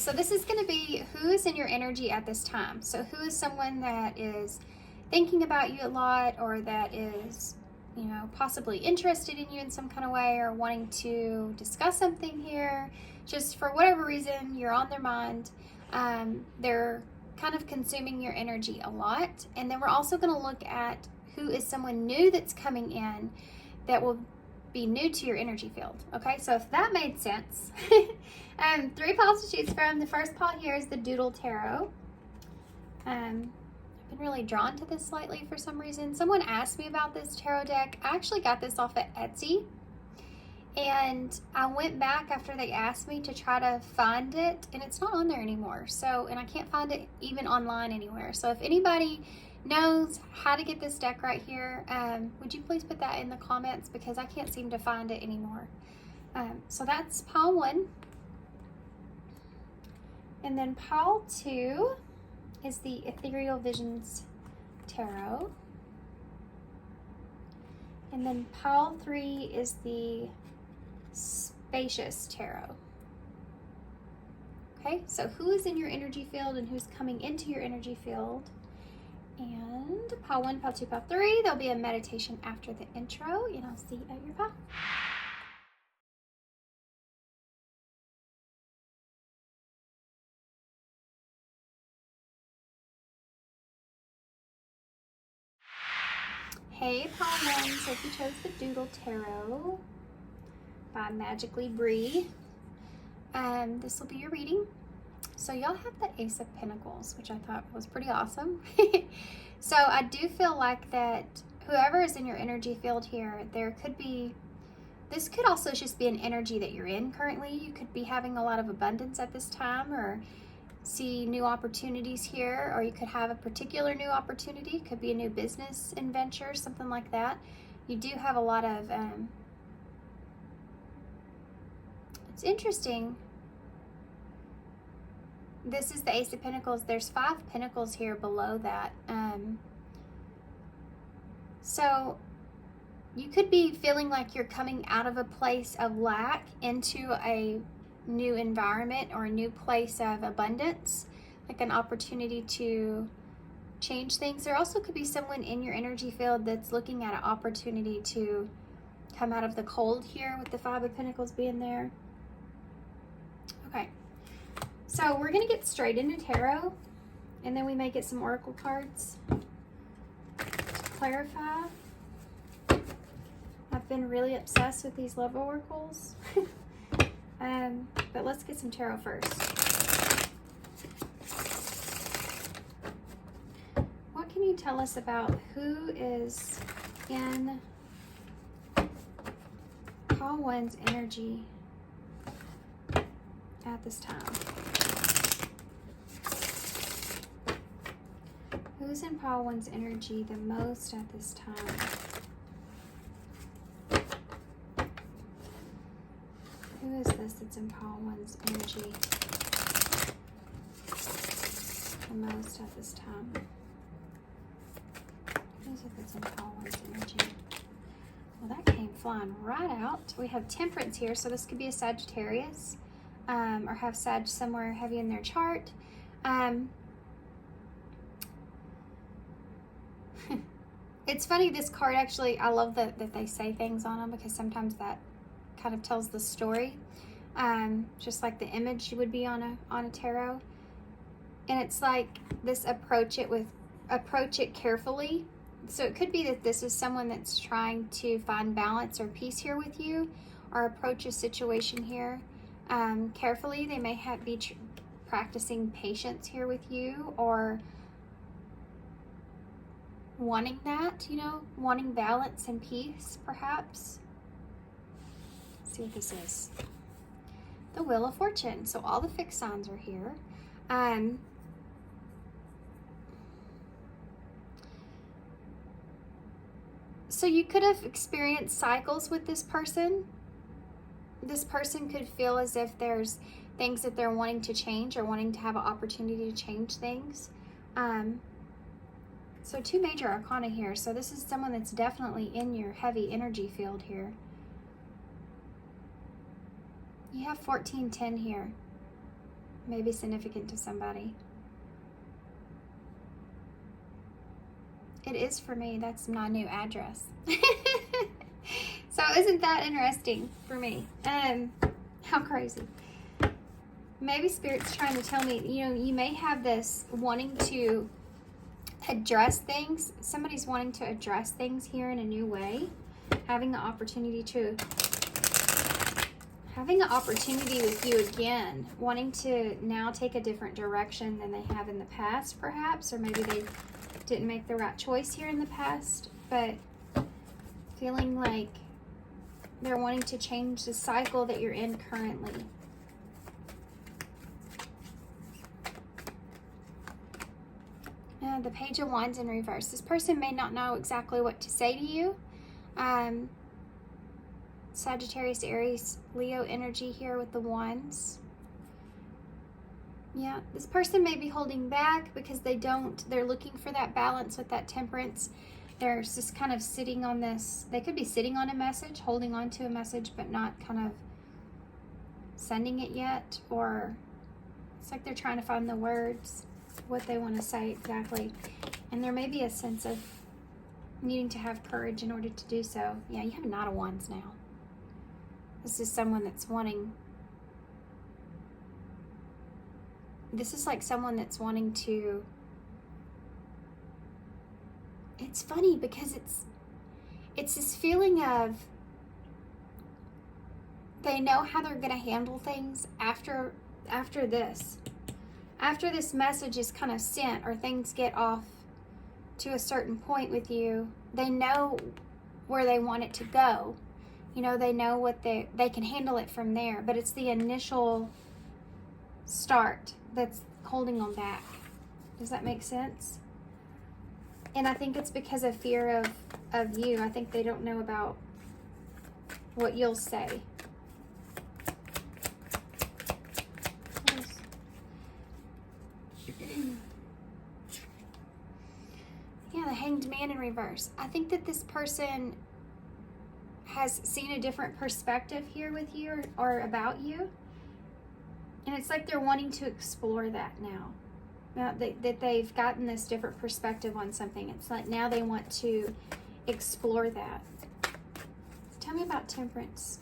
so this is going to be who is in your energy at this time. So who is someone that is thinking about you a lot, or that is, you know, possibly interested in you in some kind of way, or wanting to discuss something here. Just for whatever reason, you're on their mind. They're kind of consuming your energy a lot. And then we're also going to look at who is someone new that's coming in that will be new to your energy field. Okay, so if that made sense, 3 piles to choose from. The first pile here is the Doodle Tarot. I've been really drawn to this lately for some reason. Someone asked me about this tarot deck. I actually got this off at Etsy, and I went back after they asked me to try to find it, and it's not on there anymore. So, and I can't find it even online anywhere. So if anybody knows how to get this deck right here, would you please put that in the comments, because I can't seem to find it anymore. So that's pile 1. And then pile 2 is the Ethereal Visions Tarot. And then pile 3 is the Spacious Tarot. Okay, so who is in your energy field and who's coming into your energy field? And pile 1, pile 2, pile 3, there'll be a meditation after the intro, and I'll see you at your pile. Hey, pile 1, so if you chose the Doodle Tarot by Magically Bree, this will be your reading. So y'all have the Ace of Pentacles, which I thought was pretty awesome. So I do feel like that whoever is in your energy field here, there could be, this could also just be an energy that you're in currently. You could be having a lot of abundance at this time, or see new opportunities here, or you could have a particular new opportunity. It could be a new business adventure, something like that. You do have a lot of, it's interesting. This is the Ace of Pentacles. There's 5 Pentacles here below that. So you could be feeling like you're coming out of a place of lack into a new environment or a new place of abundance, like an opportunity to change things. There also could be someone in your energy field that's looking at an opportunity to come out of the cold here, with the 5 of Pentacles being there. Okay. So we're going to get straight into tarot, and then we may get some oracle cards to clarify. I've been really obsessed with these love oracles. But let's get some tarot first. What can you tell us about who is in pile 1's energy at this time? Who's in pile 1's energy the most at this time? Who is this that's in pile 1's energy the most at this time? Who is it that's in pile 1's energy? Well, that came flying right out. We have Temperance here, so this could be a Sagittarius, or have Sag somewhere heavy in their chart. It's funny, this card actually, I love that they say things on them, because sometimes that kind of tells the story, just like the image would be on a tarot. And it's like this: approach it carefully. So it could be that this is someone that's trying to find balance or peace here with you, or approach a situation here carefully. They may be practicing patience here with you, or wanting that, you know, wanting balance and peace, perhaps. Let's see what this is. The Wheel of Fortune. So all the fixed signs are here. So you could have experienced cycles with this person. This person could feel as if there's things that they're wanting to change, or wanting to have an opportunity to change things. So 2 major arcana here. So this is someone that's definitely in your heavy energy field here. You have 1410 here. maybe significant to somebody. It is for me. That's my new address. So isn't that interesting for me? How crazy. Maybe Spirit's trying to tell me, you know, you may have this wanting to address things. Somebody's wanting to address things here in a new way. Having the opportunity with you again. Wanting to now take a different direction than they have in the past, perhaps. Or maybe they didn't make the right choice here in the past. But feeling like they're wanting to change the cycle that you're in currently. The Page of Wands in reverse. This person may not know exactly what to say to you. Sagittarius, Aries, Leo energy here with the Wands. Yeah, this person may be holding back because they're looking for that balance with that Temperance. They're just kind of sitting on this. They could be sitting on a message, holding on to a message, but not kind of sending it yet. Or it's like they're trying to find the words, what they want to say exactly. And there may be a sense of needing to have courage in order to do so. Yeah, you have a Knight of Wands now. This is someone that's wanting... This is like someone that's wanting to... It's funny because it's this feeling of they know how they're going to handle things after this. After this message is kind of sent or things get off to a certain point with you, they know where they want it to go. You know, they know what they can handle it from there. But it's the initial start that's holding them back. Does that make sense? And I think it's because of fear of you. I think they don't know about what you'll say. Yeah, the Hanged Man in reverse. I think that this person has seen a different perspective here with you or about you. And it's like they're wanting to explore that now. That they've gotten this different perspective on something. It's like now they want to explore that. Tell me about Temperance.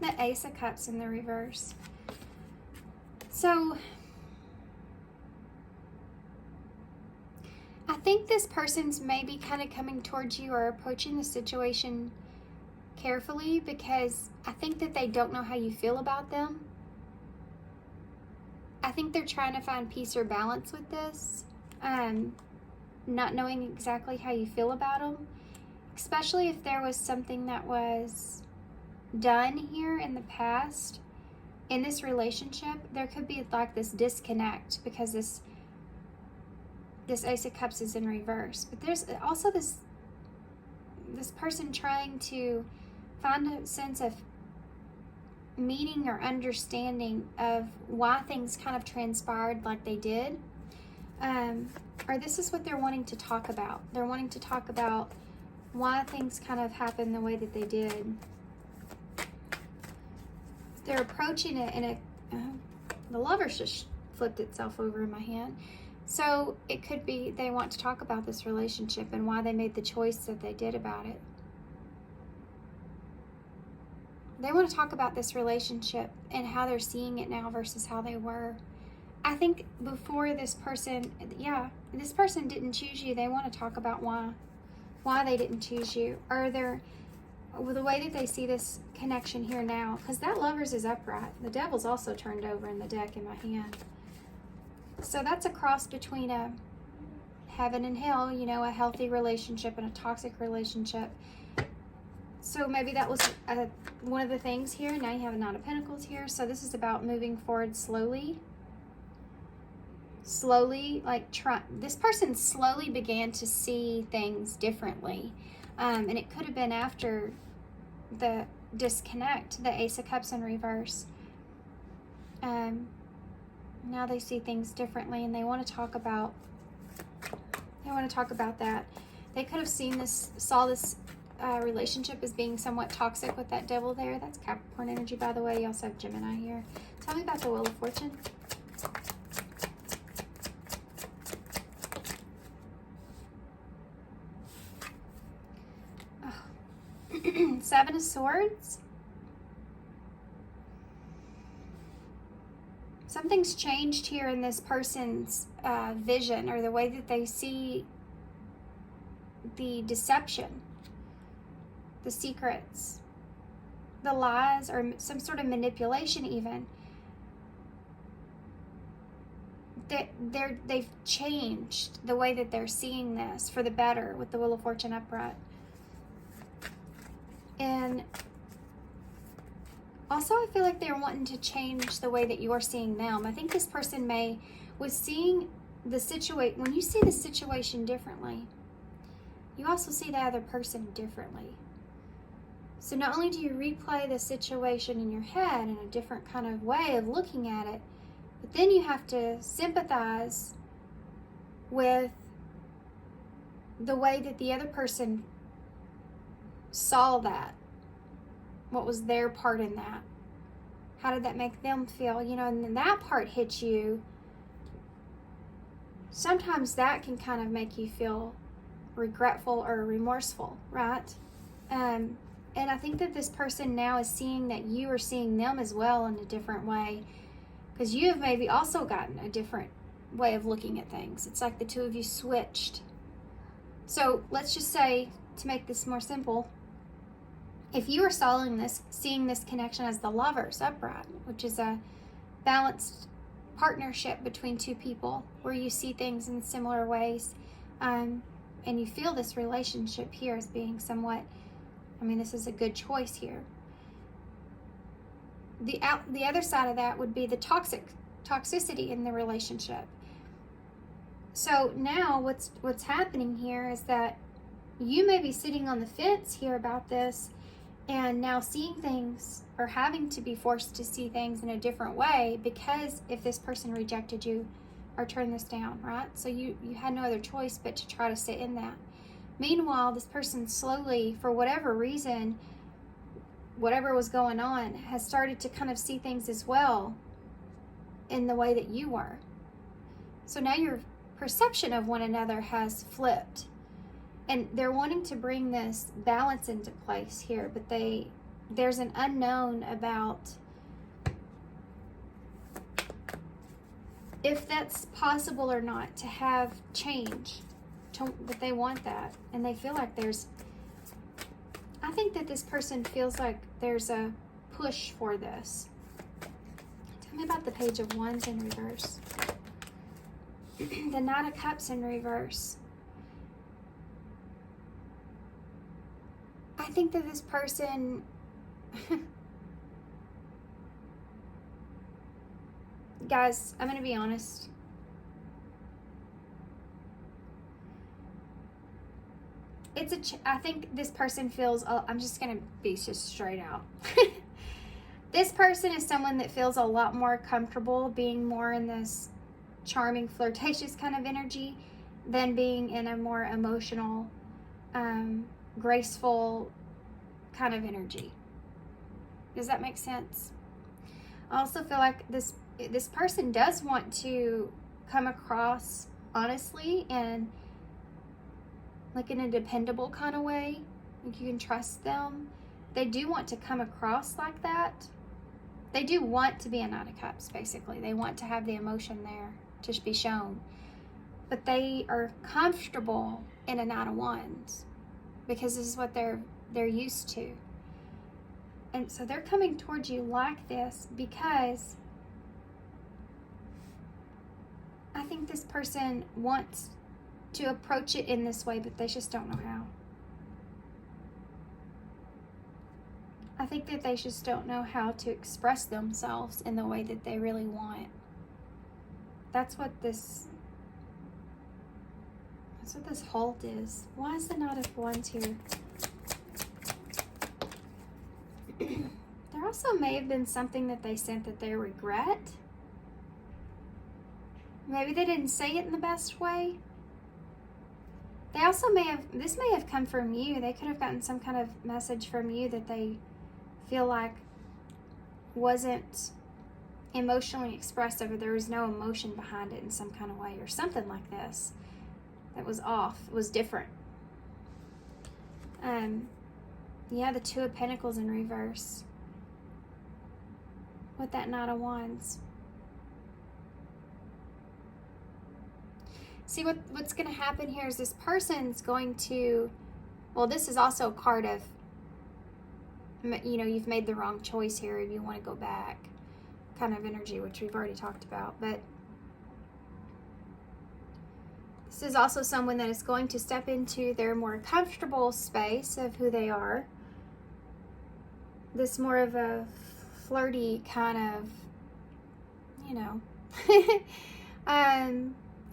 The Ace of Cups in the reverse. So, I think this person's maybe kind of coming towards you or approaching the situation carefully because I think that they don't know how you feel about them. I think they're trying to find peace or balance with this, not knowing exactly how you feel about them, especially if there was something that was done here in the past in this relationship. There could be like this disconnect because this Ace of Cups is in reverse, but there's also this person trying to find a sense of meaning or understanding of why things kind of transpired like they did. Or this is what they're wanting to talk about. They're wanting to talk about why things kind of happened the way that they did. They're approaching it in a... the Lovers just flipped itself over in my hand. So it could be they want to talk about this relationship and why they made the choice that they did about it. They want to talk about this relationship and how they're seeing it now versus how they were. I think before this person, this person didn't choose you. They want to talk about why they didn't choose you. Or the way that they see this connection here now. Because that Lovers is upright. The Devil's also turned over in the deck in my hand. So that's a cross between a heaven and hell, you know, a healthy relationship and a toxic relationship. So maybe that was one of the things here. Now you have a Knight of Pentacles here. So this is about moving forward slowly. Slowly, like this person slowly began to see things differently. And it could have been after the disconnect, the Ace of Cups in reverse. Now they see things differently and they want to talk about that. They could have saw this relationship is being somewhat toxic with that devil there. That's Capricorn energy, by the way. You also have Gemini here. Tell me about the Wheel of Fortune. Oh. 7 of Swords. Something's changed here in this person's vision, or the way that they see the deception, the secrets, the lies, or some sort of manipulation even. They've changed the way that they're seeing this for the better with the Wheel of Fortune upright. And also, I feel like they're wanting to change the way that you're seeing them. I think this person was seeing the situation, when you see the situation differently, you also see the other person differently. So not only do you replay the situation in your head in a different kind of way of looking at it, but then you have to sympathize with the way that the other person saw that. What was their part in that? How did that make them feel? You know, and then that part hits you. Sometimes that can kind of make you feel regretful or remorseful, right? And I think that this person now is seeing that you are seeing them as well in a different way, because you have maybe also gotten a different way of looking at things. It's like the two of you switched. So let's just say, to make this more simple, if you are seeing this connection as the Lovers upright, which is a balanced partnership between two people where you see things in similar ways, and you feel this relationship here as being somewhat, I mean, this is a good choice here. The other side of that would be the toxicity in the relationship. So now what's happening here is that you may be sitting on the fence here about this, and now seeing things, or having to be forced to see things in a different way, because if this person rejected you or turned this down, right? So you had no other choice but to try to sit in that. Meanwhile, this person slowly, for whatever reason, whatever was going on, has started to kind of see things as well in the way that you were. So now your perception of one another has flipped. And they're wanting to bring this balance into place here, but there's an unknown about if that's possible or not to have change, but they want that. And they feel like I think that this person feels like there's a push for this. Tell me about the Page of Wands in reverse. The Knight of Cups in reverse. I think that this person guys, I'm going to be honest. I think this person feels, I'm just going to be just straight out. This person is someone that feels a lot more comfortable being more in this charming, flirtatious kind of energy than being in a more emotional, graceful kind of energy. Does that make sense? I also feel like this person does want to come across honestly and like in a dependable kind of way. Like you can trust them. They do want to come across like that. They do want to be a Knight of Cups, basically. They want to have the emotion there to be shown. But they are comfortable in a Knight of Wands because this is what they're used to. And so they're coming towards you like this because I think this person wants to approach it in this way, but they just don't know how. I think that they just don't know how to express themselves in the way that they really want. That's what this halt is. Why is the Knight of Wands here? There also may have been something that they sent that they regret. Maybe they didn't say it in the best way. They also this may have come from you. They could have gotten some kind of message from you that they feel like wasn't emotionally expressive, or there was no emotion behind it in some kind of way, or something like this that was off, was different. Yeah, the Two of Pentacles in reverse with that Knight of Wands. See, what's going to happen here is this person's going to, well, this is also a card of, you know, you've made the wrong choice here and you want to go back kind of energy, which we've already talked about. But this is also someone that is going to step into their more comfortable space of who they are. This more of a flirty kind of, you know,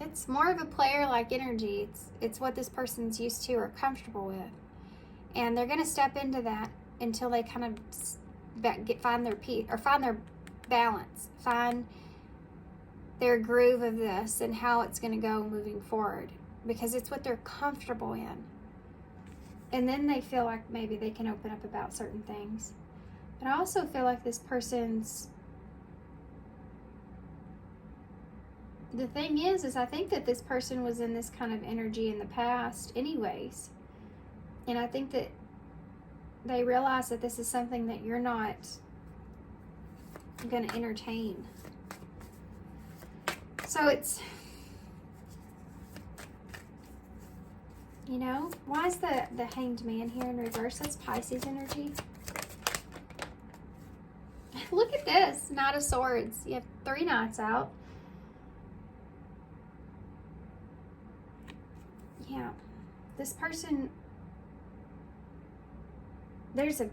it's more of a player-like energy. It's what this person's used to or comfortable with. And they're going to step into that until they kind of find their peace, or find their balance, find their groove of this and how it's going to go moving forward, because it's what they're comfortable in. And then they feel like maybe they can open up about certain things. But I also feel like this person's, the thing is I think that this person was in this kind of energy in the past anyways. And I think that they realize that this is something that you're not going to entertain. So it's, you know, why is the Hanged Man here in reverse? That's Pisces energy. Look at this, Knight of Swords. You have 3 knights out. Yeah, this person, there's a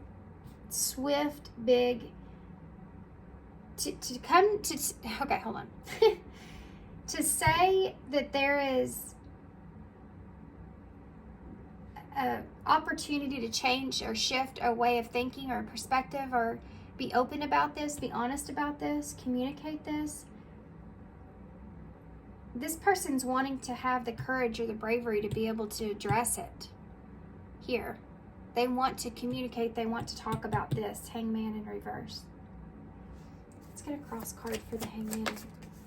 swift, big, okay, hold on. To say that there is an opportunity to change or shift a way of thinking or a perspective, or be open about this, be honest about this, communicate this. This person's wanting to have the courage or the bravery to be able to address it here. They want to communicate. They want to talk about this. Hangman in reverse. Let's get a cross card for the Hangman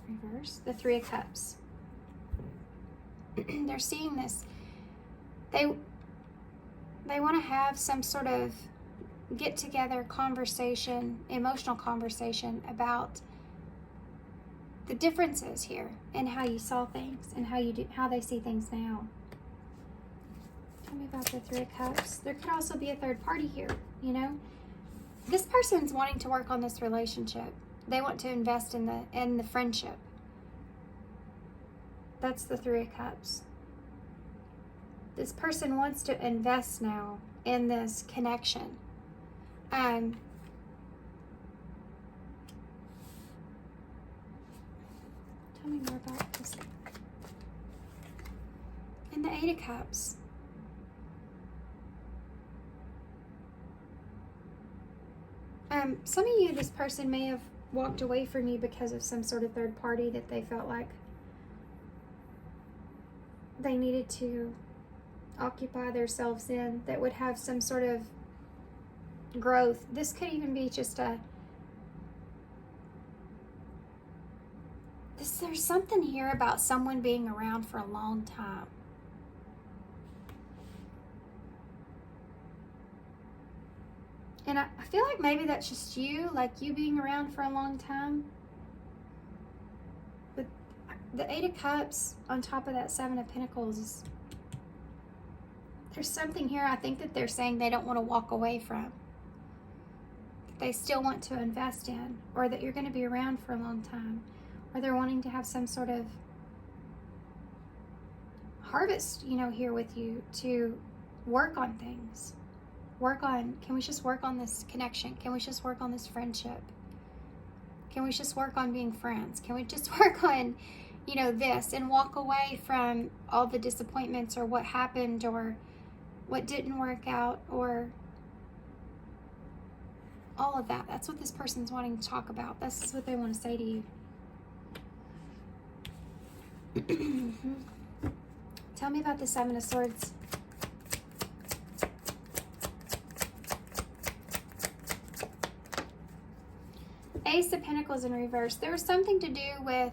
in reverse. The Three of Cups. They're seeing this. They want to have some sort of get-together conversation, emotional conversation about the differences here and how you saw things and how they see things now. Tell me about the Three of Cups. There could also be a third party here, you know. This person's wanting to work on this relationship. They want to invest in the friendship. That's the Three of Cups. This person wants to invest now in this connection. Tell me more about this. And the Eight of Cups. Some of you, this person may have walked away from you because of some sort of third party that they felt like they needed to occupy themselves in, that would have some sort of growth. This could even be just there's something here about someone being around for a long time. And I feel like maybe that's just you, like you being around for a long time. But the Eight of Cups on top of that Seven of Pentacles, there's something here I think that they're saying they don't want to walk away from. That they still want to invest in, or that you're going to be around for a long time. Or they're wanting to have some sort of harvest, you know, here with you to work on things. Can we just work on this connection? Can we just work on this friendship? Can we just work on being friends? Can we just work on, you know, this, and walk away from all the disappointments or what happened or what didn't work out or all of that? That's what this person's wanting to talk about. That's what they want to say to you. Tell me about the Seven of Swords. Ace of Pentacles in reverse. There was something to do with,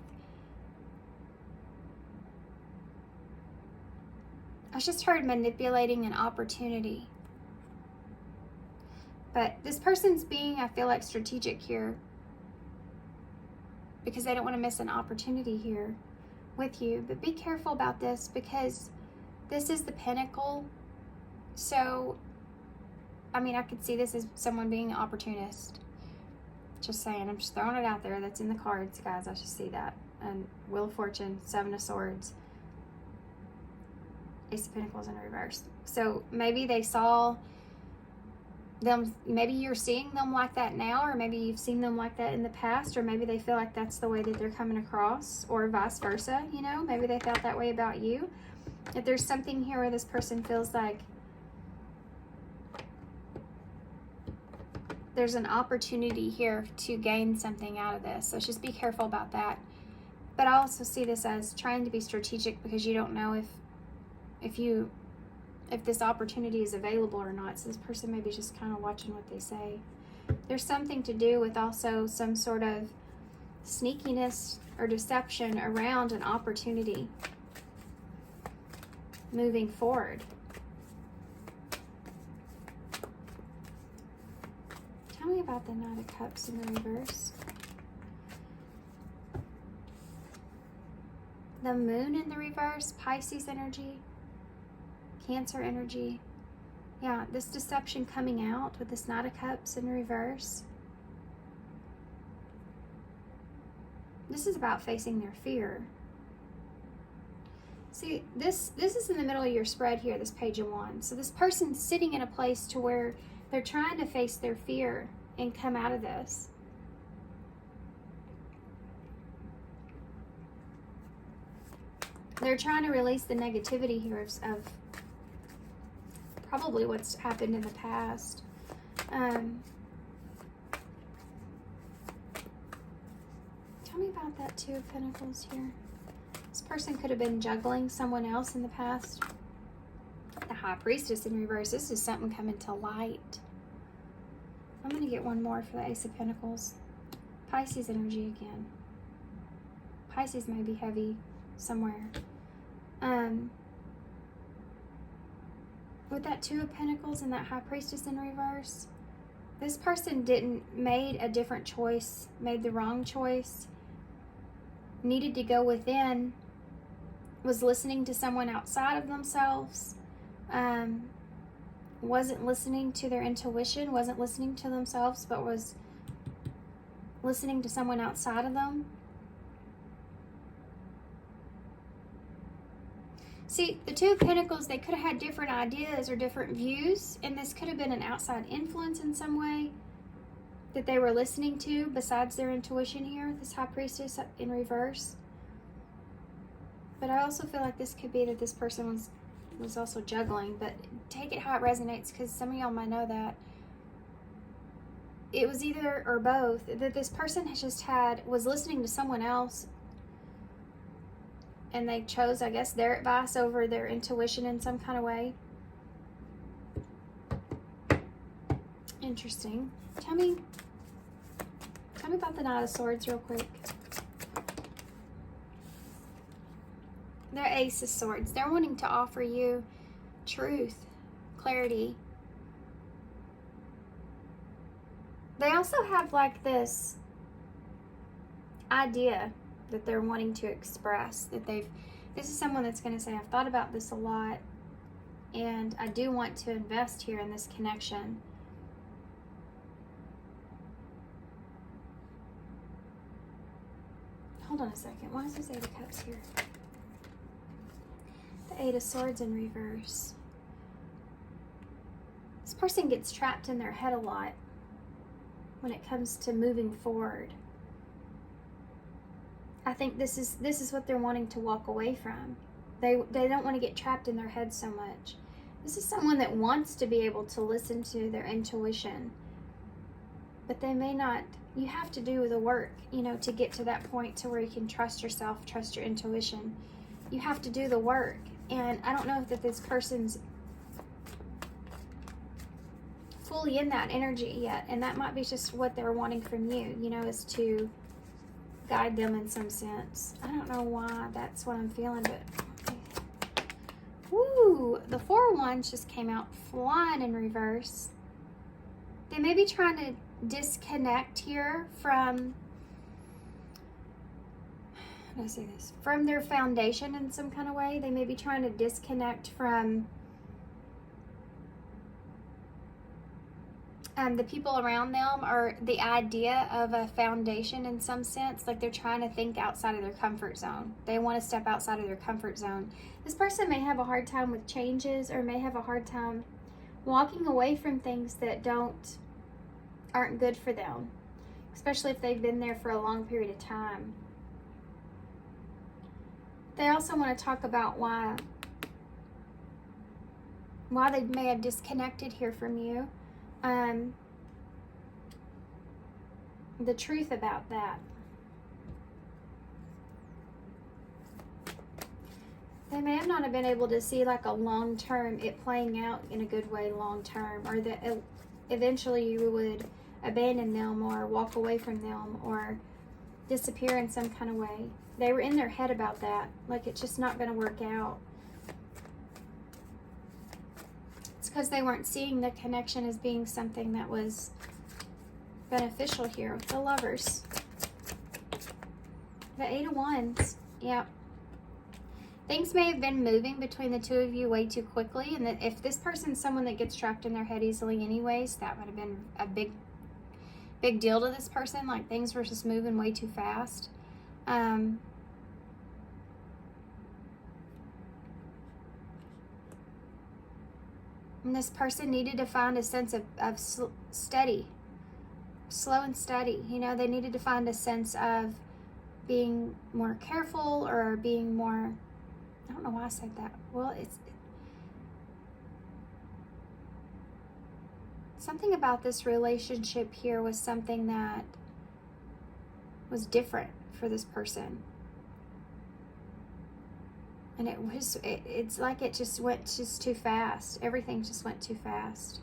I just heard manipulating an opportunity. But this person's being, I feel like, strategic here, because they don't want to miss an opportunity here with you. But be careful about this, because this is the Pentacle. So, I mean, I could see this as someone being an opportunist. Just saying, I'm just throwing it out there. That's in the cards, guys. I just see that. And Wheel of Fortune, Seven of Swords, Ace of Pentacles in reverse. So maybe they saw them, maybe you're seeing them like that now, or maybe you've seen them like that in the past, or maybe they feel like that's the way that they're coming across, or vice versa, you know, maybe they felt that way about you. If there's something here where this person feels like there's an opportunity here to gain something out of this, so just be careful about that. But I also see this as trying to be strategic, because you don't know if this opportunity is available or not. So this person may be just kind of watching what they say. There's something to do with also some sort of sneakiness or deception around an opportunity moving forward. Tell me about the Knight of Cups in the reverse. The Moon in the reverse, Pisces energy, Cancer energy. Yeah, this deception coming out with this Knight of Cups in reverse. This is about facing their fear. See, this is in the middle of your spread here, this Page of Wands. So this person's sitting in a place to where they're trying to face their fear and come out of this. They're trying to release the negativity here of probably what's happened in the past. Tell me about that Two of Pentacles here. This person could have been juggling someone else in the past. The High Priestess in reverse. This is something coming to light. I'm going to get one more for the Ace of Pentacles. Pisces energy again. Pisces may be heavy somewhere. With that Two of Pentacles and that High Priestess in reverse, this person made a different choice, made the wrong choice, needed to go within, was listening to someone outside of themselves, wasn't listening to their intuition, wasn't listening to themselves, but was listening to someone outside of them. See, the Two of Pentacles, they could have had different ideas or different views, and this could have been an outside influence in some way that they were listening to besides their intuition here, this High Priestess in reverse. But I also feel like this could be that this person was also juggling, but take it how it resonates, because some of y'all might know that. It was either or both, that this person was listening to someone else, and they chose, I guess, their advice over their intuition in some kind of way. Interesting. Tell me about the Knight of Swords real quick. They're Ace of Swords. They're wanting to offer you truth, clarity. They also have like this idea that they're wanting to express, that this is someone that's going to say, I've thought about this a lot, and I do want to invest here in this connection. Hold on a second. Why is this Eight of Cups here? The Eight of Swords in reverse. This person gets trapped in their head a lot when it comes to moving forward. I think this is what they're wanting to walk away from. They don't want to get trapped in their head so much. This is someone that wants to be able to listen to their intuition, but they may not. You have to do the work, to get to that point to where you can trust yourself, trust your intuition. you have to do the work. And I don't know if that this person's fully in that energy yet, and that might be just what they're wanting from you, you know, is to guide them in some sense. I don't know why that's what I'm feeling, but woo, the 4 of Wands just came out flying in reverse. They may be trying to disconnect here from, how do I say this, from their foundation in some kind of way. They may be trying to disconnect from the people around them, or the idea of a foundation in some sense. Like they're trying to think outside of their comfort zone. They want to step outside of their comfort zone. This person may have a hard time with changes, or may have a hard time walking away from things that aren't good for them, especially if they've been there for a long period of time. They also want to talk about why they may have disconnected here from you. The truth about that. They may have not have been able to see like a long term, it playing out in a good way long term, or that eventually you would abandon them or walk away from them or disappear in some kind of way. They were in their head about that, like it's just not going to work out. It's because they weren't seeing the connection as being something that was beneficial here with the Lovers. The 8 of Wands, yeah. Things may have been moving between the two of you way too quickly, and that if this person's someone that gets trapped in their head easily anyways, that would have been a big deal to this person. Like things were just moving way too fast. And this person needed to find a sense of steady, slow and steady. You know, they needed to find a sense of being more careful, or being more, I don't know why I said that. Well, it's something about this relationship here was something that was different for this person. And it's like it just went too fast. Everything just went too fast.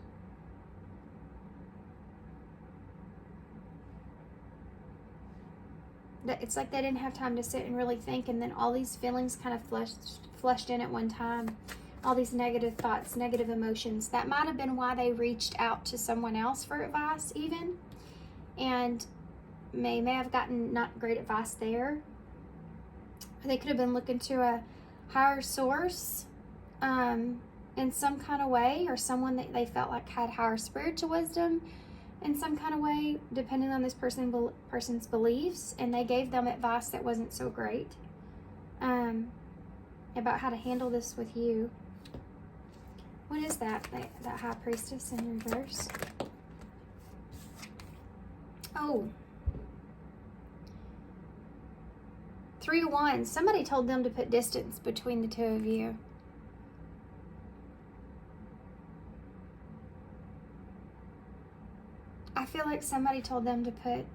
It's like they didn't have time to sit and really think, and then all these feelings kind of flushed in at one time. All these negative thoughts, negative emotions. That might have been why they reached out to someone else for advice even. And may have gotten not great advice there. They could have been looking to a higher source in some kind of way, or someone that they felt like had higher spiritual wisdom in some kind of way, depending on this person's beliefs, and they gave them advice that wasn't so great about how to handle this with you. What is that? That High Priestess in reverse? Oh. 3 of Wands. Somebody told them to put distance between the two of you. I feel like somebody told them to put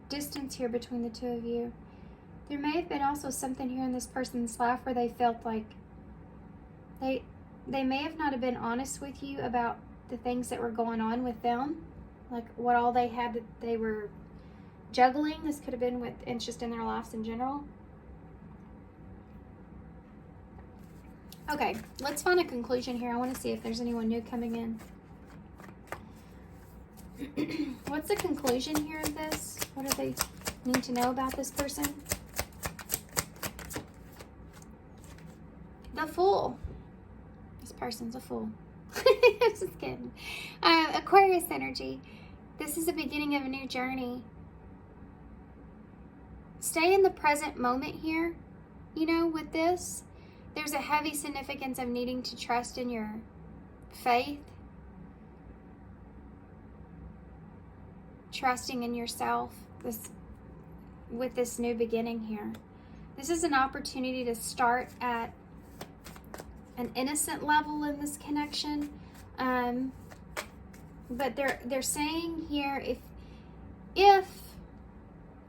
distance here between the two of you. There may have been also something here in this person's life where they felt like they may have not have been honest with you about the things that were going on with them, like what all they had that they were juggling. This could have been with interest in their lives in general. Okay, let's find a conclusion here. I want to see if there's anyone new coming in. What's the conclusion here of this? What do they need to know about this person? The Fool. This person's a fool. Just kidding. Aquarius energy. This is the beginning of a new journey. Stay in the present moment here. You know, with this, there's a heavy significance of needing to trust in your faith. Trusting in yourself with this new beginning here. This is an opportunity to start at an innocent level in this connection. But they're saying here, if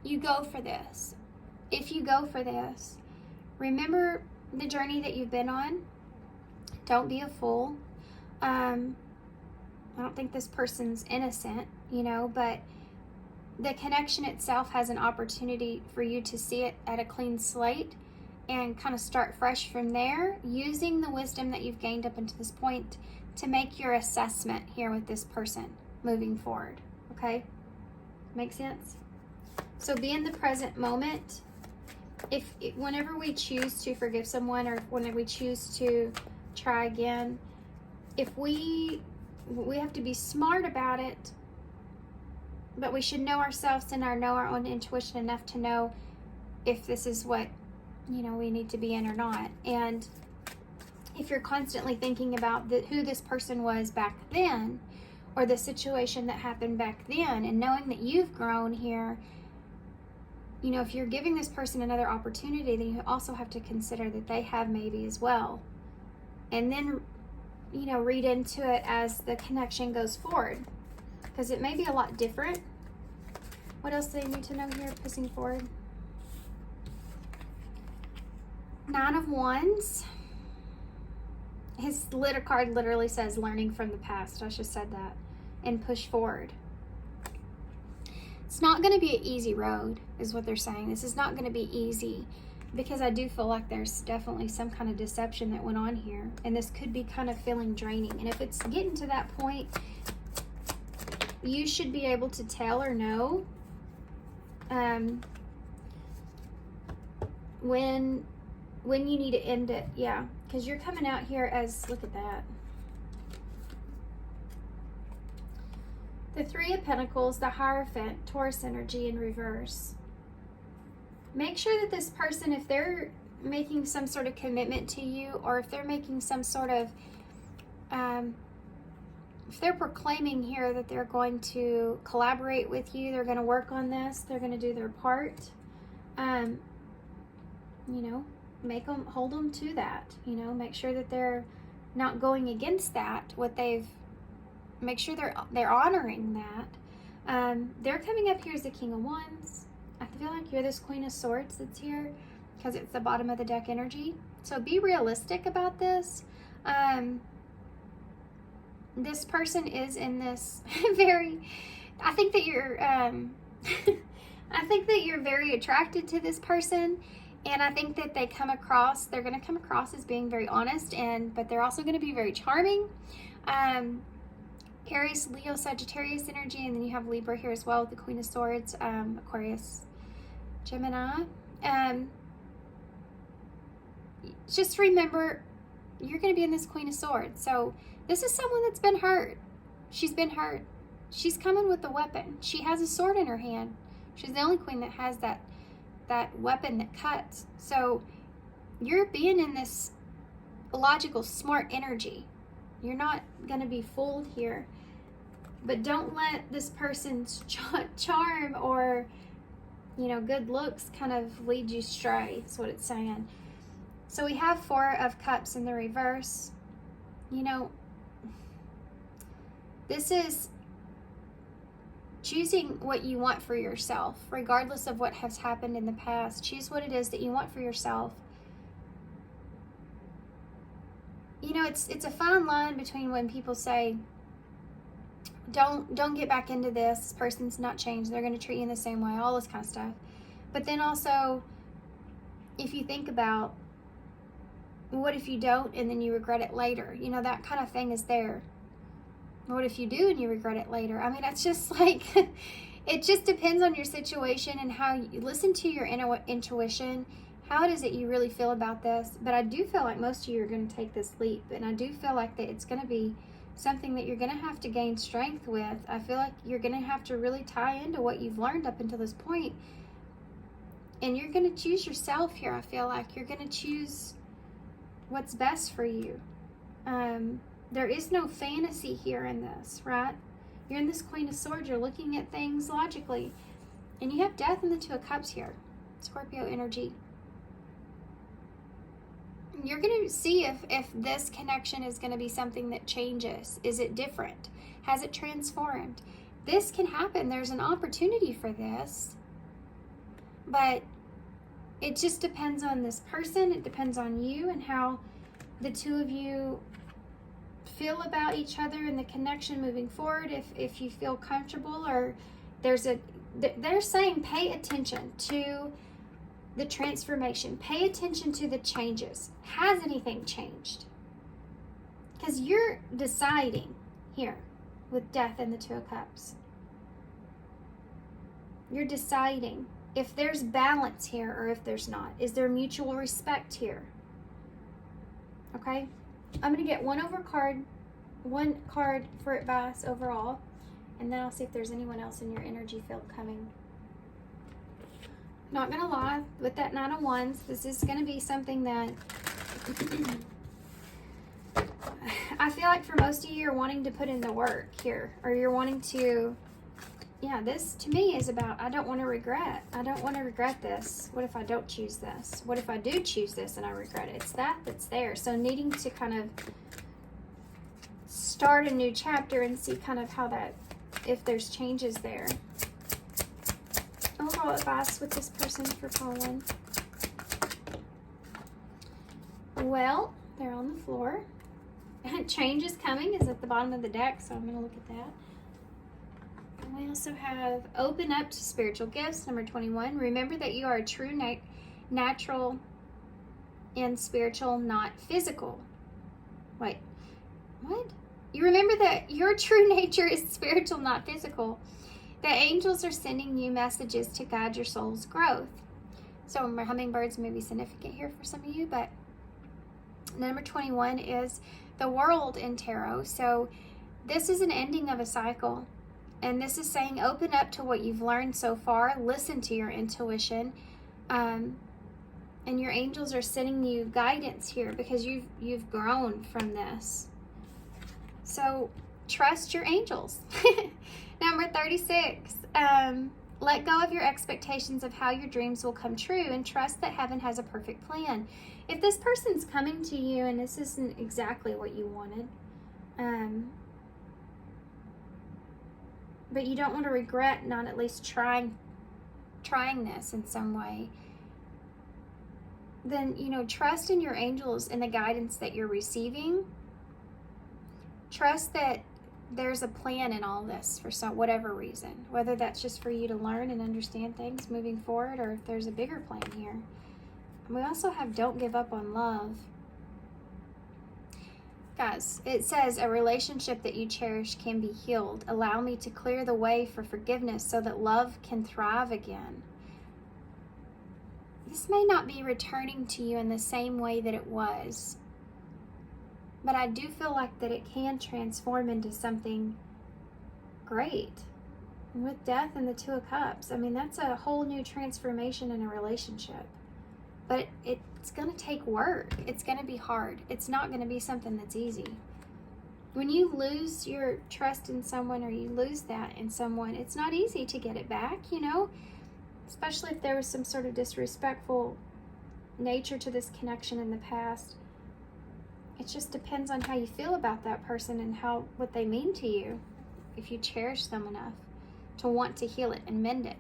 you go for this, Remember the journey that you've been on. Don't be a fool. I don't think this person's innocent, you know, but the connection itself has an opportunity for you to see it at a clean slate and kind of start fresh from there, using the wisdom that you've gained up until this point to make your assessment here with this person moving forward. Okay? Make sense? So be in the present moment. Whenever we choose to forgive someone, or whenever we choose to try again, if we have to be smart about it, but we should know ourselves and know our own intuition enough to know if this is what, you know, we need to be in or not. And if you're constantly thinking about who this person was back then, or the situation that happened back then, and knowing that you've grown here, you know, if you're giving this person another opportunity, then you also have to consider that they have maybe as well. And then, you know, read into it as the connection goes forward, because it may be a lot different. What else do they need to know here, pushing forward? 9 of Wands. His litter card literally says learning from the past. I just said that. And push forward. It's not going to be an easy road, is what they're saying. This is not going to be easy, because I do feel like there's definitely some kind of deception that went on here. And this could be kind of feeling draining. And if it's getting to that point, you should be able to tell or know when you need to end it. Yeah, because you're coming out here as, look at that. The 3 of Pentacles, the Hierophant, Taurus energy in reverse. Make sure that this person, if they're making some sort of commitment to you, or if they're making some sort of, if they're proclaiming here that they're going to collaborate with you, they're going to work on this, they're going to do their part, you know, hold them to that, you know, make sure that they're not going against that, make sure they're honoring that. They're coming up here as the King of Wands. I feel like you're this Queen of Swords that's here, because it's the bottom of the deck energy. So be realistic about this. This person is in this I think that you're very attracted to this person, and I think that they're going to come across as being very honest, but they're also going to be very charming. Aries, Leo, Sagittarius energy, and then you have Libra here as well with the Queen of Swords, Aquarius, Gemini. Just remember, you're going to be in this Queen of Swords. So this is someone that's been hurt. She's been hurt. She's coming with a weapon. She has a sword in her hand. She's the only queen that has that weapon that cuts. So you're being in this logical, smart energy. You're not going to be fooled here. But don't let this person's charm or, you know, good looks kind of lead you astray, is what it's saying. So we have 4 of Cups in the reverse. You know, this is choosing what you want for yourself, regardless of what has happened in the past. Choose what it is that you want for yourself. You know, it's a fine line between when people say, don't get back into this person's not changed, they're going to treat you in the same way, all this kind of stuff. But then also, if you think about, what if you don't and then you regret it later? You know, that kind of thing is there. What if you do and you regret it later? I mean, it's just like, it just depends on your situation and how you listen to your intuition. How it is that you really feel about this. But I do feel like most of you are going to take this leap, and I do feel like that it's going to be something that you're going to have to gain strength with. I feel like you're going to have to really tie into what you've learned up until this point, and you're going to choose yourself here. I feel like you're going to choose what's best for you. There is no fantasy here in this, right? You're in this Queen of Swords. You're looking at things logically, and you have Death and the 2 of Cups here. Scorpio energy. You're going to see if this connection is going to be something that changes. Is it different? Has it transformed? This can happen. There's an opportunity for this. But it just depends on this person. It depends on you and how the two of you feel about each other and the connection moving forward. If you feel comfortable, or they're saying pay attention to the transformation. Pay attention to the changes. Has anything changed? Because you're deciding here with Death and the Two of Cups. You're deciding if there's balance here or if there's not. Is there mutual respect here? Okay? I'm going to get one card for advice overall, and then I'll see if there's anyone else in your energy field coming. Not gonna lie, with that Nine of Wands, this is gonna be something that I feel like for most of you, you're wanting to put in the work here, or you're wanting to, yeah, this to me is about, I don't want to regret. I don't want to regret this. What if I don't choose this? What if I do choose this and I regret it? It's that's there. So needing to kind of start a new chapter and see kind of how that, if there's changes there. Overall advice with this person for Colin. Well, they're on the floor. Change is coming is at the bottom of the deck, so I'm going to look at that. And we also have open up to spiritual gifts, number 21. Remember that you are a true natural and spiritual, not physical. Wait, what? You remember that your true nature is spiritual, not physical. The angels are sending you messages to guide your soul's growth. So remember, hummingbirds may be significant here for some of you, but number 21 is the world in tarot. So this is an ending of a cycle. And this is saying open up to what you've learned so far. Listen to your intuition. And your angels are sending you guidance here because you've grown from this. So trust your angels. Number 36, let go of your expectations of how your dreams will come true and trust that heaven has a perfect plan. If this person's coming to you and this isn't exactly what you wanted, but you don't want to regret not at least trying this in some way, then, trust in your angels and the guidance that you're receiving. Trust that there's a plan in all this for whatever reason, whether that's just for you to learn and understand things moving forward, or if there's a bigger plan here. And we also have don't give up on love. Guys, it says a relationship that you cherish can be healed. Allow me to clear the way for forgiveness so that love can thrive again. This may not be returning to you in the same way that it was, but I do feel like that it can transform into something great. And with Death and the Two of Cups, I mean, that's a whole new transformation in a relationship. But it's going to take work. It's going to be hard. It's not going to be something that's easy. When you lose your trust in someone, or you lose that in someone, it's not easy to get it back, especially if there was some sort of disrespectful nature to this connection in the past. It just depends on how you feel about that person and what they mean to you, if you cherish them enough to want to heal it and mend it,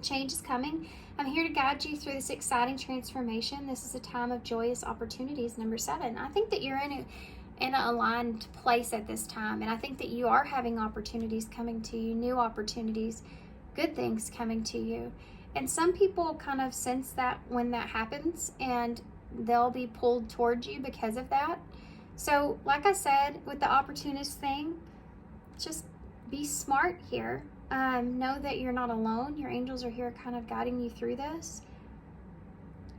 Change is coming. I'm here to guide you through this exciting transformation. This is a time of joyous opportunities, number 7. I think that you're in an aligned place at this time, and I think that you are having opportunities coming to you, new opportunities, good things coming to you. And some people kind of sense that when that happens, and they'll be pulled towards you because of that. So like I said, with the opportunist thing, just be smart here. Know that you're not alone. Your angels are here kind of guiding you through this.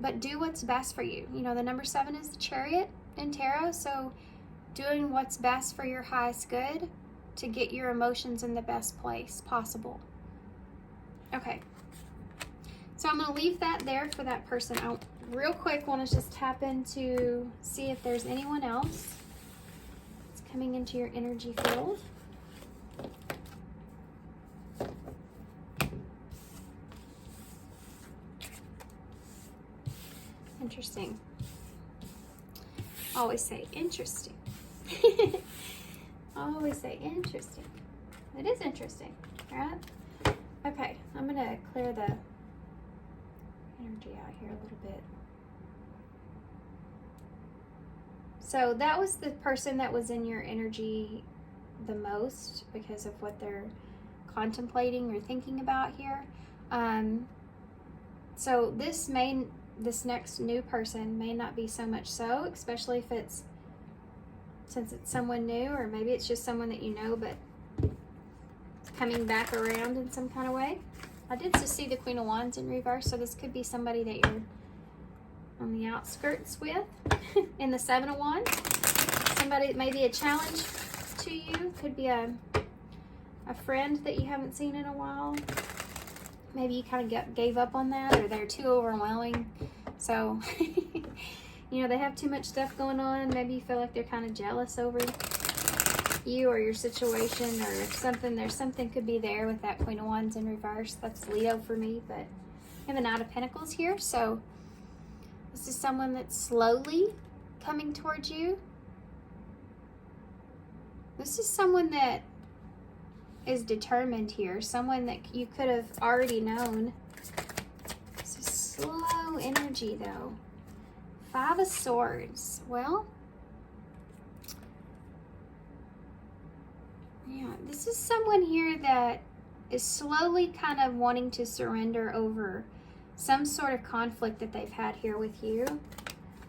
But do what's best for you. The number 7 is the Chariot in tarot. So doing what's best for your highest good to get your emotions in the best place possible. Okay. So I'm going to leave that there for that person. I real quick want to just tap into, see if there's anyone else that's coming into your energy field. Interesting. Always say interesting. Always say interesting. It is interesting, right? Okay, I'm going to clear the energy out here a little bit. So that was the person that was in your energy the most because of what they're contemplating or thinking about here. So this next new person may not be so much so, especially if since it's someone new, or maybe it's just someone that you know, but it's coming back around in some kind of way. I did just see the Queen of Wands in reverse, so this could be somebody that you're on the outskirts with. In the Seven of Wands, somebody that may be a challenge to you. Could be a friend that you haven't seen in a while. Maybe you kind of gave up on that, or they're too overwhelming. So, you know, they have too much stuff going on. Maybe you feel like they're kind of jealous over you or your situation, or there's something could be there with that Queen of Wands in reverse. That's Leo for me, but I have a Knight of Pentacles here. So this is someone that's slowly coming towards you. This is someone that is determined here. Someone that you could have already known. This is slow energy though. Five of Swords. Well, yeah, this is someone here that is slowly kind of wanting to surrender over some sort of conflict that they've had here with you,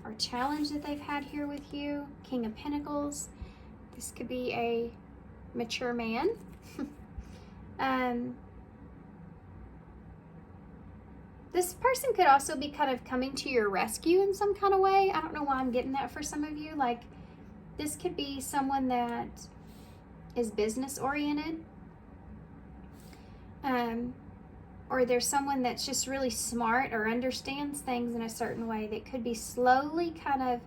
or challenge that they've had here with you. King of Pentacles. This could be a mature man. This person could also be kind of coming to your rescue in some kind of way. I don't know why I'm getting that for some of you. Like, this could be someone that is business oriented. Or there's someone that's just really smart or understands things in a certain way that could be slowly kind of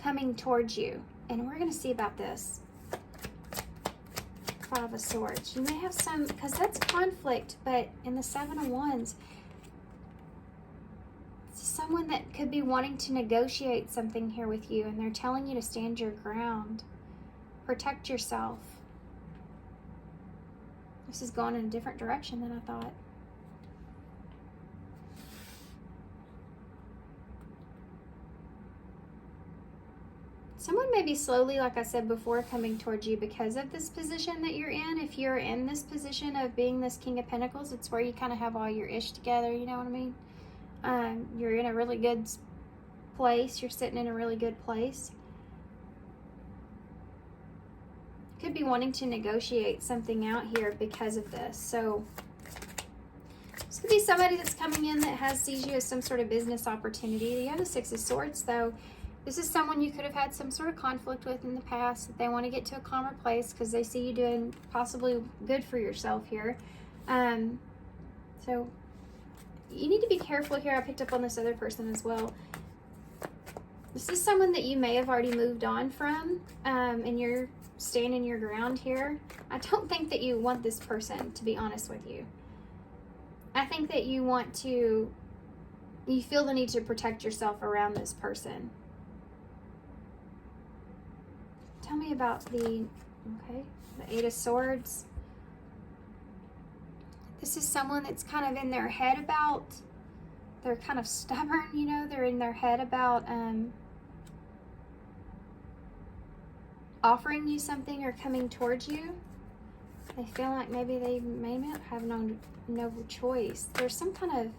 coming towards you. And we're going to see about this. Five of Swords. You may have some, because that's conflict, but in the Seven of Wands, someone that could be wanting to negotiate something here with you, and they're telling you to stand your ground. Protect yourself. This is going in a different direction than I thought. Someone may be slowly, like I said before, coming towards you because of this position that you're in. If you're in this position of being this King of Pentacles, it's where you kind of have all your ish together, you know what I mean? You're in a really good place. You're sitting in a really good place. Could be wanting to negotiate something out here because of this. So this could be somebody that's coming in that sees you as some sort of business opportunity. You have the Six of Swords, though. This is someone you could have had some sort of conflict with in the past, that they want to get to a calmer place because they see you doing possibly good for yourself here. So you need to be careful here. I picked up on this other person as well. This is someone that you may have already moved on from, and you're standing your ground here. I don't think that you want this person, to be honest with you. I think that you feel the need to protect yourself around this person. Tell me about the Eight of Swords. This is someone that's kind of in their head about, they're kind of stubborn, you know, they're in their head about offering you something or coming towards you. They feel like maybe they may not have no choice. There's some kind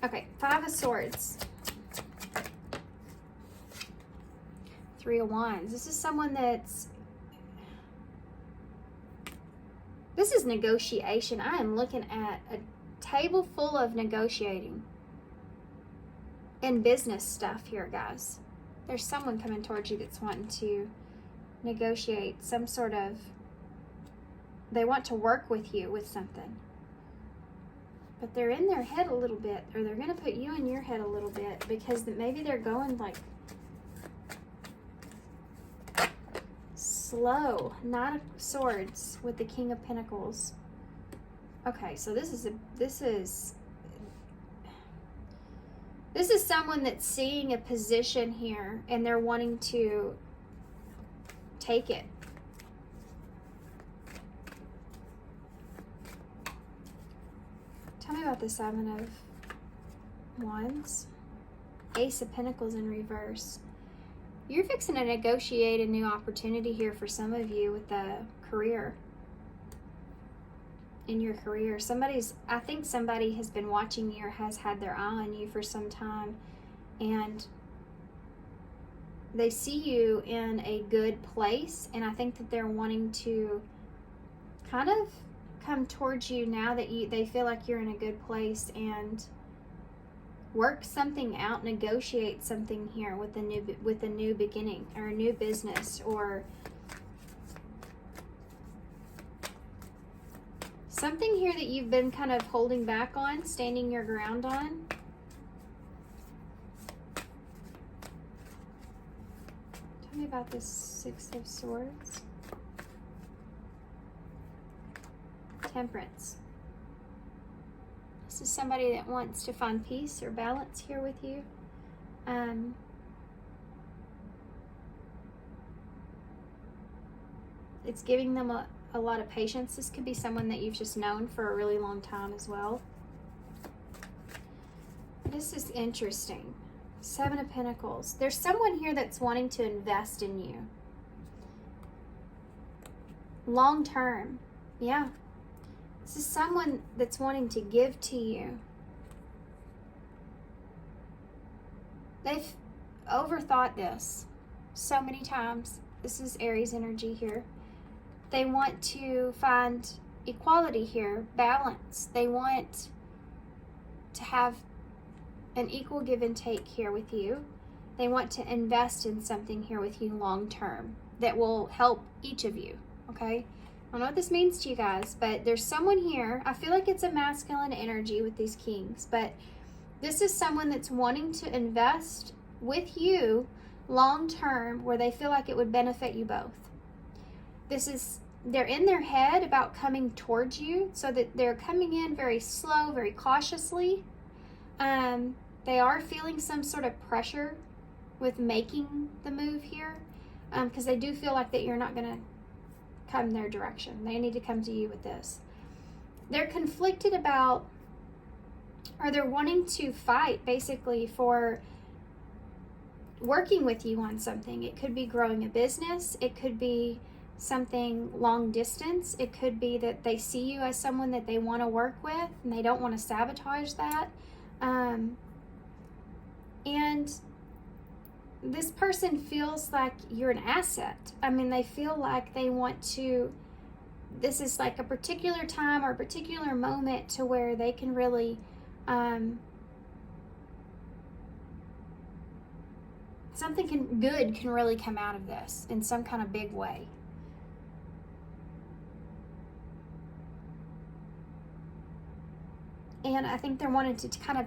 of, Five of Swords. Three of Wands. This is someone this is negotiation. I am looking at a table full of negotiating and business stuff here, guys. There's someone coming towards you that's wanting to negotiate some sort of, they want to work with you with something. But they're in their head a little bit, or they're going to put you in your head a little bit, because maybe they're going like slow. Knight of Swords with the King of Pentacles. Okay, so this is someone that's seeing a position here and they're wanting to take it. Tell me about the Seven of Wands. Ace of Pentacles in reverse. You're fixing to negotiate a new opportunity here for some of you with the career. In your career. I think somebody has been watching you or has had their eye on you for some time, and they see you in a good place, and I think that they're wanting to kind of come towards you now that they feel like you're in a good place, and work something out, negotiate something here with a new beginning or a new business, or something here that you've been kind of holding back on, standing your ground on. Tell me about this Six of Swords. Temperance. This is somebody that wants to find peace or balance here with you. It's giving them a lot of patience. This could be someone that you've just known for a really long time as well. This is interesting. Seven of Pentacles. There's someone here that's wanting to invest in you. Long term. Yeah. This is someone that's wanting to give to you. They've overthought this so many times. This is Aries energy here. They want to find equality here, balance. They want to have an equal give and take here with you. They want to invest in something here with you long term that will help each of you, okay? I don't know what this means to you guys, but there's someone here. I feel like it's a masculine energy with these kings, but this is someone that's wanting to invest with you long term where they feel like it would benefit you both. They're in their head about coming towards you, so that they're coming in very slow, very cautiously. They are feeling some sort of pressure with making the move here, because they do feel like that you're not going to come their direction. They need to come to you with this. They're conflicted about, or they're wanting to fight basically for working with you on something. It could be growing a business. It could be something long distance. It could be that they see you as someone that they want to work with and they don't want to sabotage that. And this person feels like you're an asset. I mean, they feel like they want to, this is like a particular time or a particular moment to where they can really, something good can really come out of this in some kind of big way. And I think they're wanting to kind of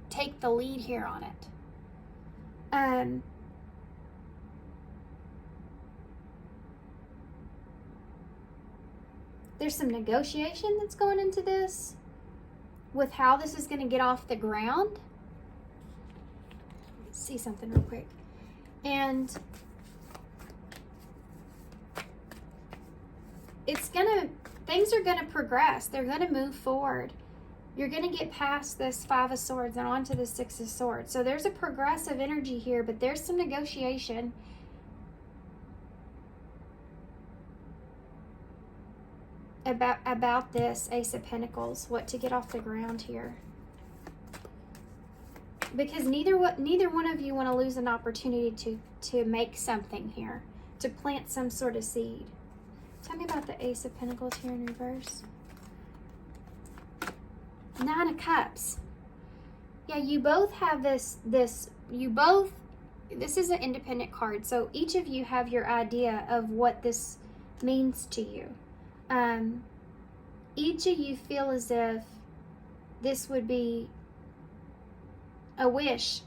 take the lead here on it. There's some negotiation that's going into this with how this is going to get off the ground. Let's see something real quick. And things are going to progress. They're going to move forward. You're going to get past this Five of Swords and onto the Six of Swords. So there's a progressive energy here, but there's some negotiation. About this Ace of Pentacles, what to get off the ground here. Because neither one of you want to lose an opportunity to make something here, to plant some sort of seed. Tell me about the Ace of Pentacles here in reverse. Nine of Cups. Yeah, you both have this is an independent card, so each of you have your idea of what this means to you. Each of you feel as if this would be a wish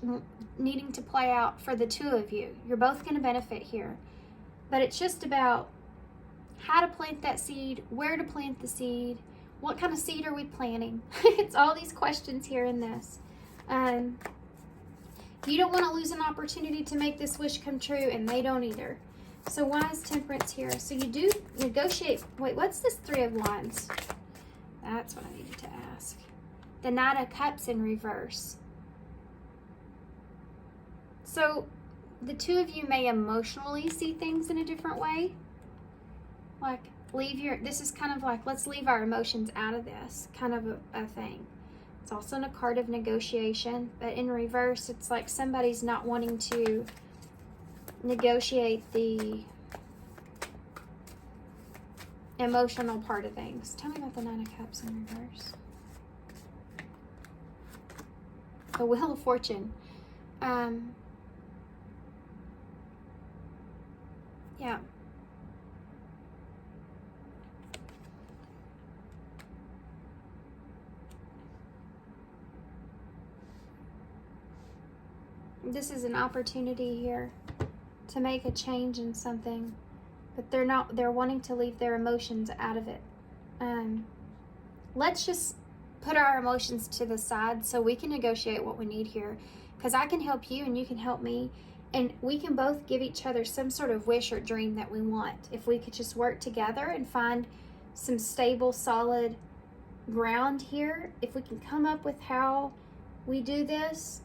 needing to play out for the two of you. You're both going to benefit here, but it's just about how to plant that seed, where to plant the seed, what kind of seed are we planting? It's all these questions here in this. You don't want to lose an opportunity to make this wish come true, and they don't either. So why is Temperance here? So you do negotiate. Wait, what's this Three of Wands? That's what I needed to ask. The Knight of Cups in reverse. So the two of you may emotionally see things in a different way. Like, this is kind of like, let's leave our emotions out of this kind of a thing. It's also in a card of negotiation, but in reverse, it's like somebody's not wanting to negotiate the emotional part of things. Tell me about the Nine of Cups in reverse. The Wheel of Fortune. Yeah. This is an opportunity here to make a change in something, but they're wanting to leave their emotions out of it. Let's just put our emotions to the side so we can negotiate what we need here, because I can help you and you can help me, and we can both give each other some sort of wish or dream that we want. If we could just work together and find some stable, solid ground here, if we can come up with how we do this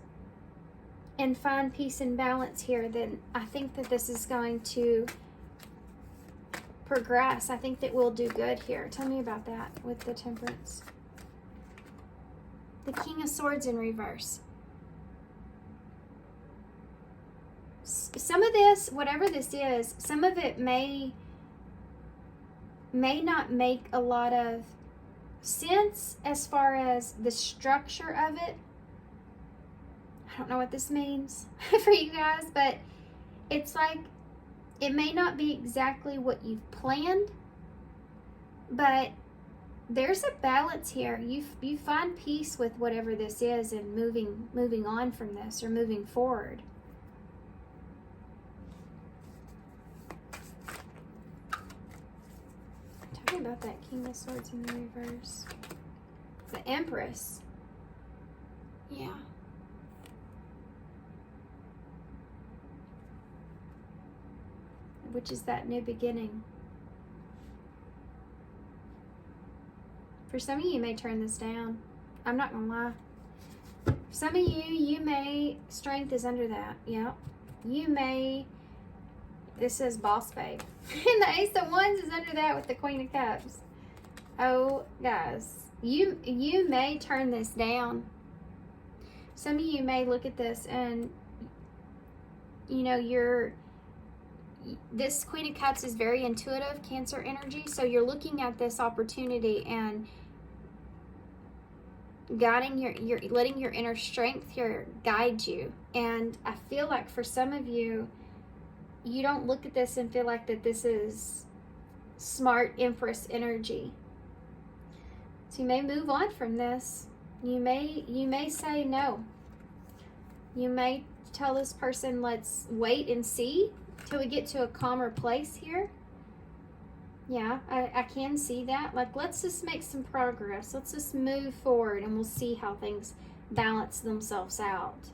and find peace and balance here, then I think that this is going to progress. I think that we'll do good here. Tell me about that with the Temperance. The King of Swords in reverse. Some of this, whatever this is, some of it may not make a lot of sense as far as the structure of it. I don't know what this means for you guys, but it's like it may not be exactly what you've planned, but there's a balance here. You find peace with whatever this is and moving on from this, or moving forward. Tell me about that King of Swords in the reverse. The Empress. Yeah. Which is that new beginning. For some of you may turn this down. I'm not gonna lie. For some of you may, strength is under that. Yeah. You may, this says boss babe. And the Ace of Wands is under that with the Queen of Cups. Oh, guys. You may turn this down. Some of you may look at this and, you know, this Queen of Cups is very intuitive, Cancer energy. So you're looking at this opportunity and guiding you're letting your inner strength here guide you. And I feel like for some of you, you don't look at this and feel like that this is smart Empress energy. So you may move on from this. You may say no. You may tell this person, let's wait and see till we get to a calmer place here. Yeah, I can see that. Like, let's just make some progress. Let's just move forward and we'll see how things balance themselves out.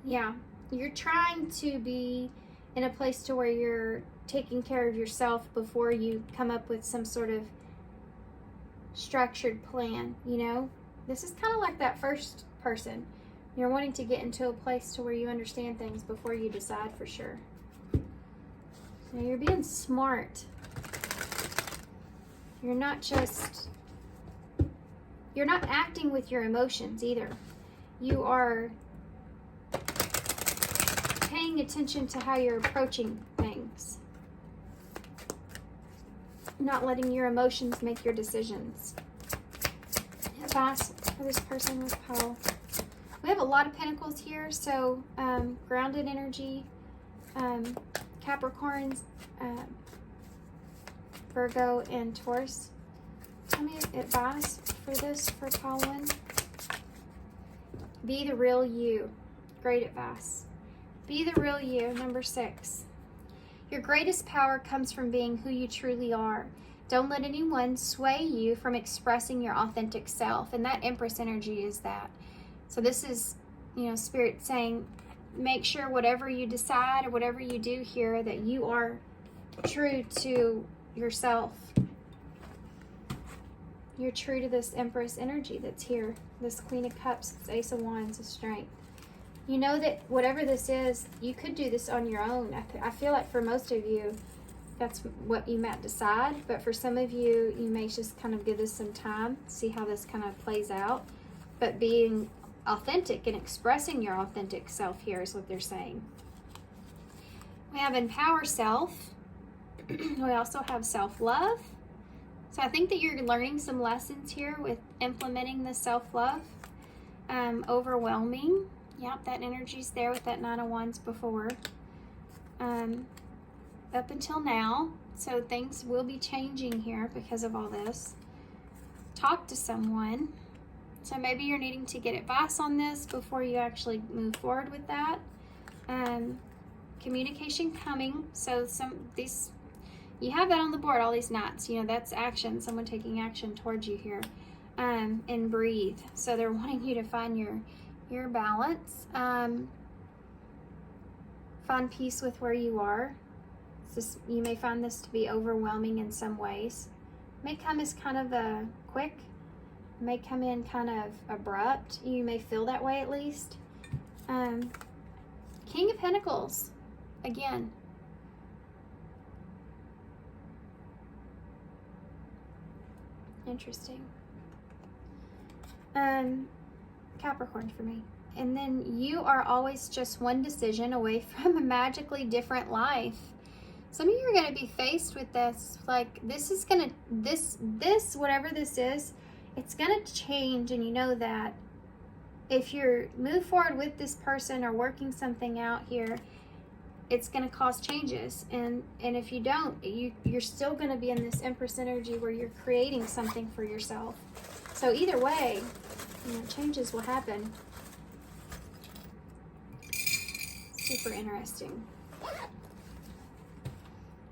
Yeah, you're trying to be in a place to where you're taking care of yourself before you come up with some sort of structured plan, you know? This is kind of like that first person. You're wanting to get into a place to where you understand things before you decide for sure. So you're being smart. You're not acting with your emotions either. You are paying attention to how you're approaching things. Not letting your emotions make your decisions. Advice for this person with Paul. We have a lot of pentacles here, so grounded energy, Capricorns, Virgo, and Taurus. Tell me advice for this for Paul 1. Be the real you. Great advice. Be the real you, number 6. Your greatest power comes from being who you truly are. Don't let anyone sway you from expressing your authentic self. And that Empress energy is that. So this is, you know, Spirit saying, make sure whatever you decide or whatever you do here, that you are true to yourself. You're true to this Empress energy that's here. This Queen of Cups, this Ace of Wands, is strength. You know that whatever this is, you could do this on your own. I feel like for most of you, that's what you might decide. But for some of you, you may just kind of give this some time, see how this kind of plays out. But being authentic and expressing your authentic self here is what they're saying. We have empower self. We also have self-love. So I think that you're learning some lessons here with implementing the self-love. Overwhelming. Yep, that energy's there with that Nine of Wands before. Up until now. So things will be changing here because of all this. Talk to someone. So maybe you're needing to get advice on this before you actually move forward with that. Communication coming. So you have that on the board, all these knots. You know, that's action, someone taking action towards you here. And breathe. So they're wanting you to find your balance. Find peace with where you are. You may find this to be overwhelming in some ways. It may come as kind of a quick, may come in kind of abrupt. You may feel that way at least. King of Pentacles, again. Interesting. Capricorn for me. And then you are always just one decision away from a magically different life. Some of you are going to be faced with this, like this is going to, this, whatever this is, it's going to change. And you know that if you move forward with this person or working something out here, it's going to cause changes. And if you don't, you're still going to be in this Empress energy where you're creating something for yourself. So either way, you know, changes will happen. Super interesting.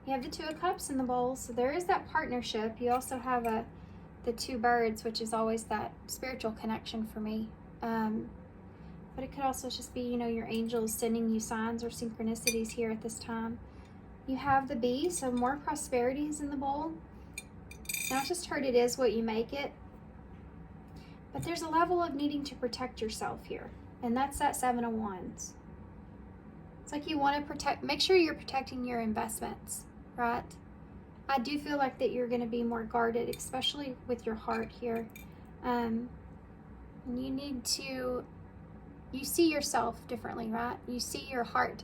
You have the Two of Cups in the bowl, so there is that partnership. You also have the two birds, which is always that spiritual connection for me. But it could also just be, you know, your angels sending you signs or synchronicities here at this time. You have the bee, so more prosperity is in the bowl. Now I just heard it is what you make it. But there's a level of needing to protect yourself here. And that's that Seven of Wands. It's like you want to make sure you're protecting your investments, right? I do feel like that you're going to be more guarded, especially with your heart here. You need to, you see yourself differently, right? You see your heart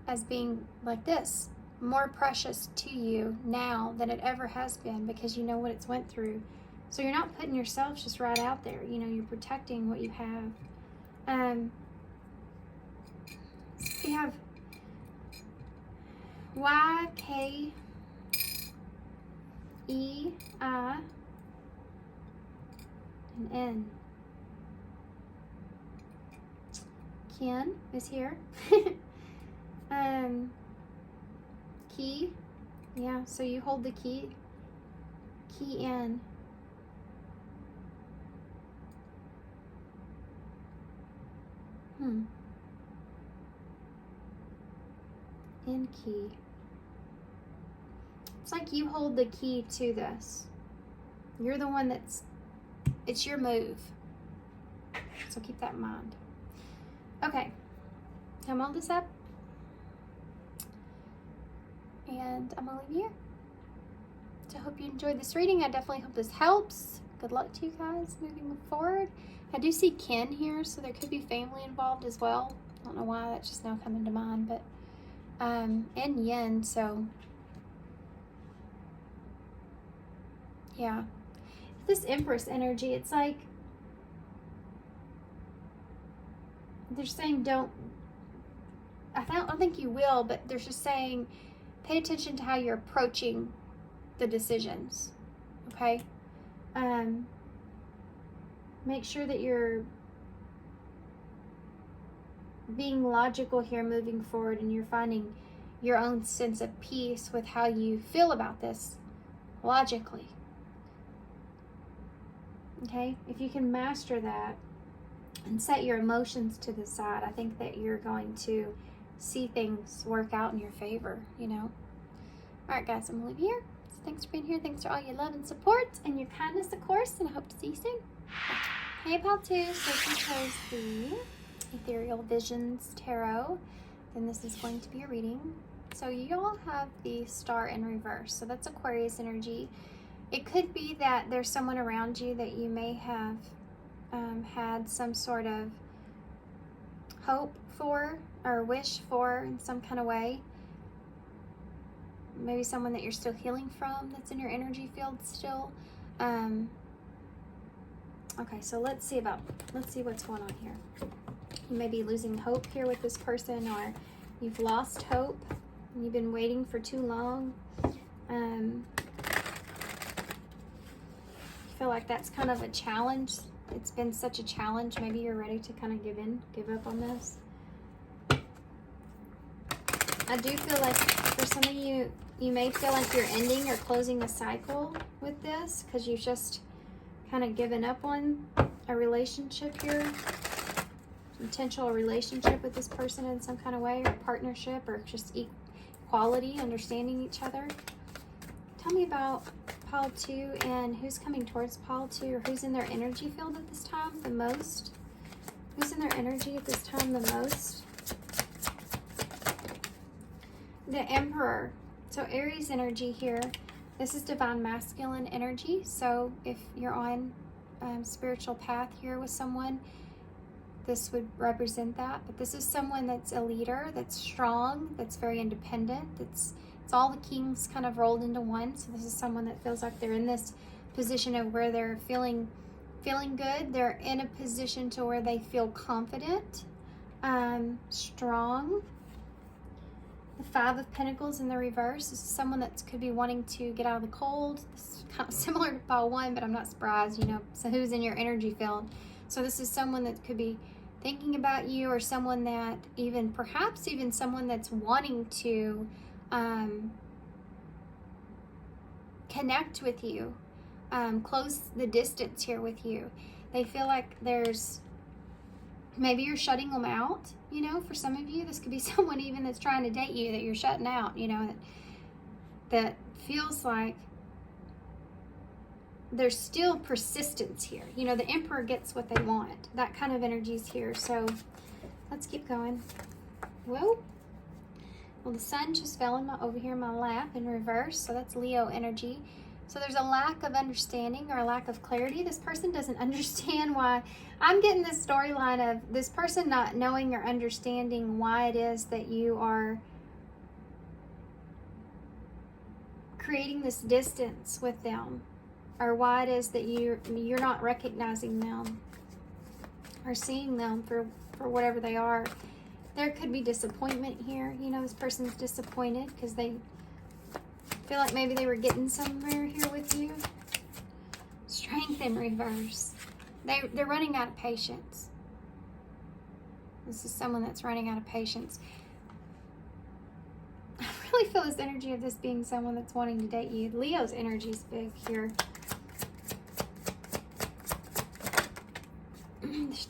as being like this, more precious to you now than it ever has been because you know what it's went through. So you're not putting yourself just right out there. You know, you're protecting what you have. We have Y, K, E, I, and N. Ken is here. Key. Yeah, so you hold the key in. In key. It's like you hold the key to this. You're the one it's your move. So keep that in mind. Okay. I'm all this up. And I'm gonna leave you here. So I hope you enjoyed this reading. I definitely hope this helps. Good luck to you guys moving forward. I do see kin here, so there could be family involved as well. I don't know why that's just now coming to mind, but and yin, so yeah. This Empress energy, it's like they're saying I don't think you will, but they're just saying pay attention to how you're approaching the decisions, okay? Make sure that you're being logical here moving forward and you're finding your own sense of peace with how you feel about this logically. Okay? If you can master that and set your emotions to the side, I think that you're going to see things work out in your favor, you know? Alright guys, I'm going to leave you here. So thanks for being here. Thanks for all your love and support and your kindness, of course, and I hope to see you soon. Hey, pal, too. So she chose the Ethereal Visions Tarot, then this is going to be a reading. So you all have the Star in reverse, so that's Aquarius energy. It could be that there's someone around you that you may have had some sort of hope for or wish for in some kind of way. Maybe someone that you're still healing from that's in your energy field still. Okay, so let's see what's going on here. You may be losing hope here with this person, or you've lost hope and you've been waiting for too long. You feel like that's kind of a challenge. It's been such a challenge. Maybe you're ready to kind of give up on this. I do feel like for some of you, you may feel like you're ending or closing a cycle with this because you've just kind of given up on a relationship here. Potential relationship with this person in some kind of way, or partnership, or just equality, understanding each other. Tell me about pile 2 and who's coming towards pile 2, or who's in their energy field at this time the most. Who's in their energy at this time the most? The Emperor. So Aries energy here. This is divine masculine energy. So if you're on spiritual path here with someone, this would represent that. But this is someone that's a leader, that's strong, that's very independent. It's all the kings kind of rolled into one. So this is someone that feels like they're in this position of where they're feeling good. They're in a position to where they feel confident, strong. The 5 of Pentacles in the reverse. This is someone that could be wanting to get out of the cold. This is kind of similar to pile 1, but I'm not surprised, you know. So who's in your energy field? So this is someone that could be thinking about you, or someone that perhaps even someone that's wanting to connect with you, close the distance here with you. They feel like maybe you're shutting them out, you know. For some of you, this could be someone even that's trying to date you that you're shutting out, you know, that feels like there's still persistence here. You know, the Emperor gets what they want. That kind of energy is here. So let's keep going. Whoa. Well, the sun just fell over here in my lap in reverse. So that's Leo energy. So there's a lack of understanding or a lack of clarity. This person doesn't understand why. I'm getting this storyline of this person not knowing or understanding why it is that you are creating this distance with them, or why it is that you're not recognizing them or seeing them for whatever they are. There could be disappointment here. You know, this person's disappointed because they feel like maybe they were getting somewhere here with you. Strength in reverse. They're running out of patience. This is someone that's running out of patience. I really feel this energy of this being someone that's wanting to date you. Leo's energy is big here.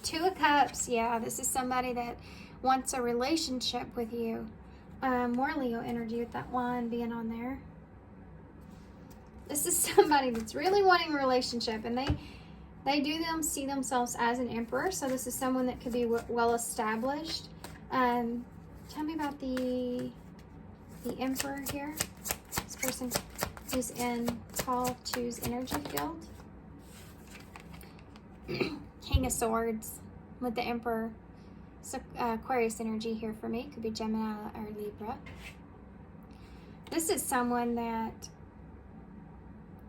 2 of Cups. Yeah, this is somebody that wants a relationship with you. More Leo energy with that one being on there. This is somebody that's really wanting a relationship, and they see themselves as an emperor. So this is someone that could be well established. Tell me about the Emperor here. This person who's in pile 2's energy field. King of Swords with the Emperor. So Aquarius energy here for me. Could be Gemini or Libra. This is someone that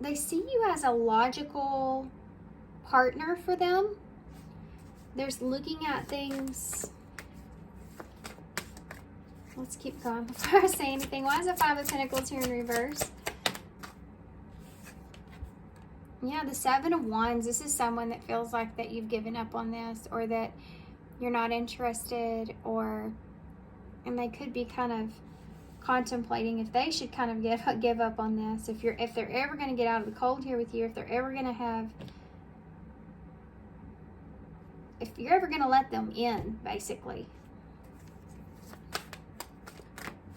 they see you as a logical partner for them. There's looking at things. Let's keep going before I say anything. Why is the 5 of Pentacles here in reverse? Yeah, the 7 of Wands. This is someone that feels like that you've given up on this, or that you're not interested, and they could be kind of contemplating if they should kind of give up on this. If they're ever going to get out of the cold here with you, if you're ever going to let them in, basically.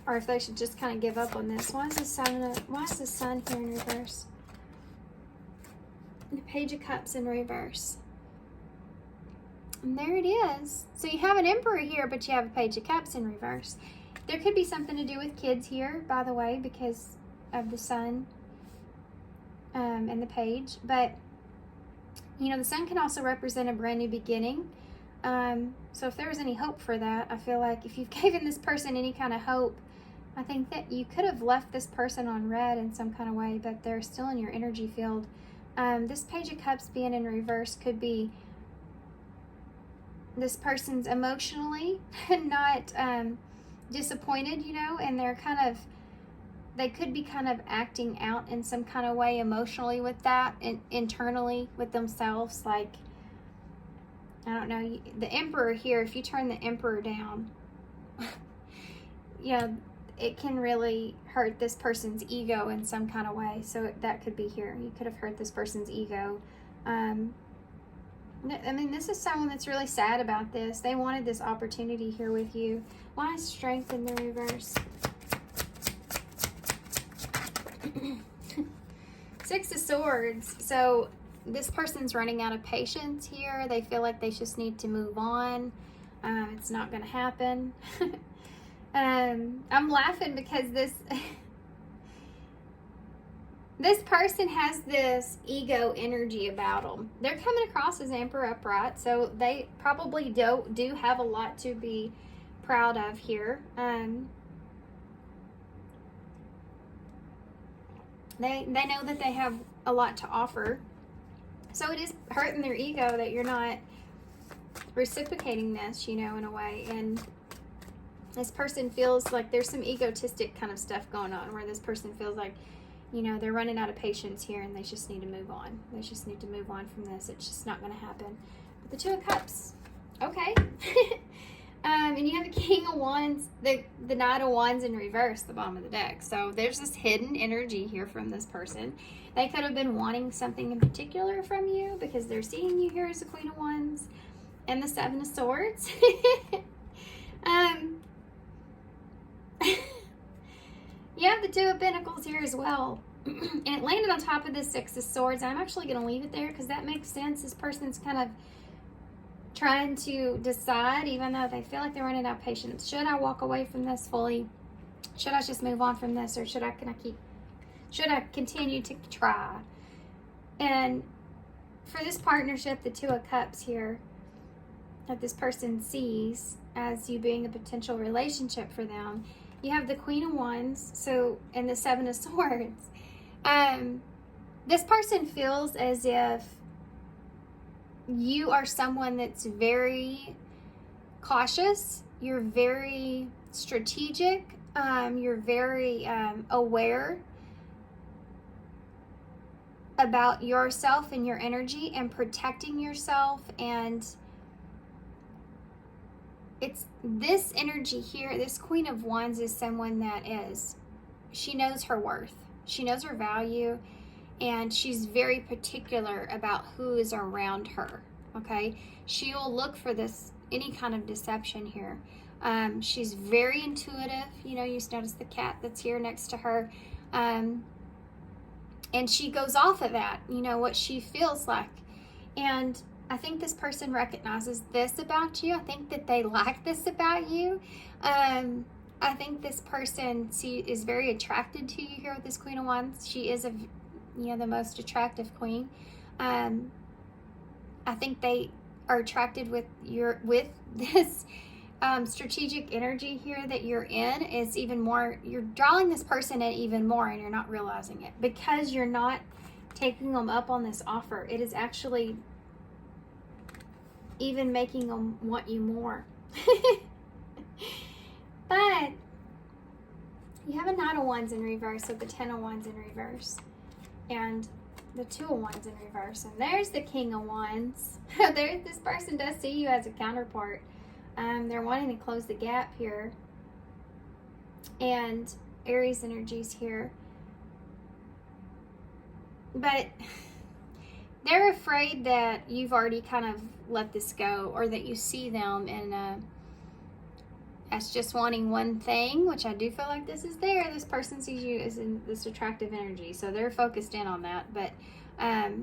Or if they should just kind of give up on this. Why is the sun here in reverse? The Page of Cups in reverse. And there it is. So you have an Emperor here, but you have a Page of Cups in reverse. There could be something to do with kids here, by the way, because of the Sun and the Page. But, you know, the Sun can also represent a brand new beginning. So if there was any hope for that, I feel like if you've given this person any kind of hope, I think that you could have left this person on red in some kind of way, but they're still in your energy field. This Page of Cups being in reverse could be this person's emotionally not disappointed, you know, and they could be kind of acting out in some kind of way emotionally with that, and internally with themselves. Like, I don't know, the Emperor here, if you turn the Emperor down, you know, it can really hurt this person's ego in some kind of way. So that could be here. You could have hurt this person's ego. I mean, this is someone that's really sad about this. They wanted this opportunity here with you. Why is Strength in the reverse? Six of Swords. So this person's running out of patience here. They feel like they just need to move on. It's not going to happen. I'm laughing because this person has this ego energy about them. They're coming across as Emperor upright, so they probably do have a lot to be proud of here. They know that they have a lot to offer. So it is hurting their ego that you're not reciprocating this, you know, in a way. And this person feels like there's some egotistic kind of stuff going on where this person feels like, you know, they're running out of patience here and they just need to move on. They just need to move on from this. It's just not going to happen. But the Two of Cups. Okay. And you have the King of Wands, the Knight of Wands in reverse, the bottom of the deck. So there's this hidden energy here from this person. They could have been wanting something in particular from you because they're seeing you here as the Queen of Wands and the Seven of Swords. You have the Two of Pentacles here as well. And it landed on top of the Six of Swords. I'm actually going to leave it there because that makes sense. This person's kind of trying to decide, even though they feel like they're running out of patience. Should I walk away from this fully? Should I just move on from this? Or should I continue to try? And for this partnership, the Two of Cups here, that this person sees as you being a potential relationship for them, you have the Queen of Wands, so, and the Seven of Swords. This person feels as if you are someone that's very cautious. You're very strategic. You're very aware about yourself and your energy and protecting yourself. And it's this energy here, this Queen of Wands is someone that she knows her worth. She knows her value, and she's very particular about who is around her, okay? She will look for any kind of deception here. She's very intuitive. You know, you just notice the cat that's here next to her. And she goes off of that, you know, what she feels like. And I think this person recognizes this about you. I think that they like this about you. I think this person is very attracted to you here with this Queen of Wands. She is the most attractive queen. I think they are attracted with this strategic energy here that you're in. Is even more, you're drawing this person in even more, and you're not realizing it because you're not taking them up on this offer. It is actually even making them want you more. But you have a Knight of Wands in reverse with the Ten of Wands in reverse and the Two of Wands in reverse. And there's the King of Wands. This person does see you as a counterpart. They're wanting to close the gap here. And Aries energies here. But they're afraid that you've already kind of let this go, or that you see them as just wanting one thing, which I do feel like this is there. This person sees you as in this attractive energy, so they're focused in on that. But I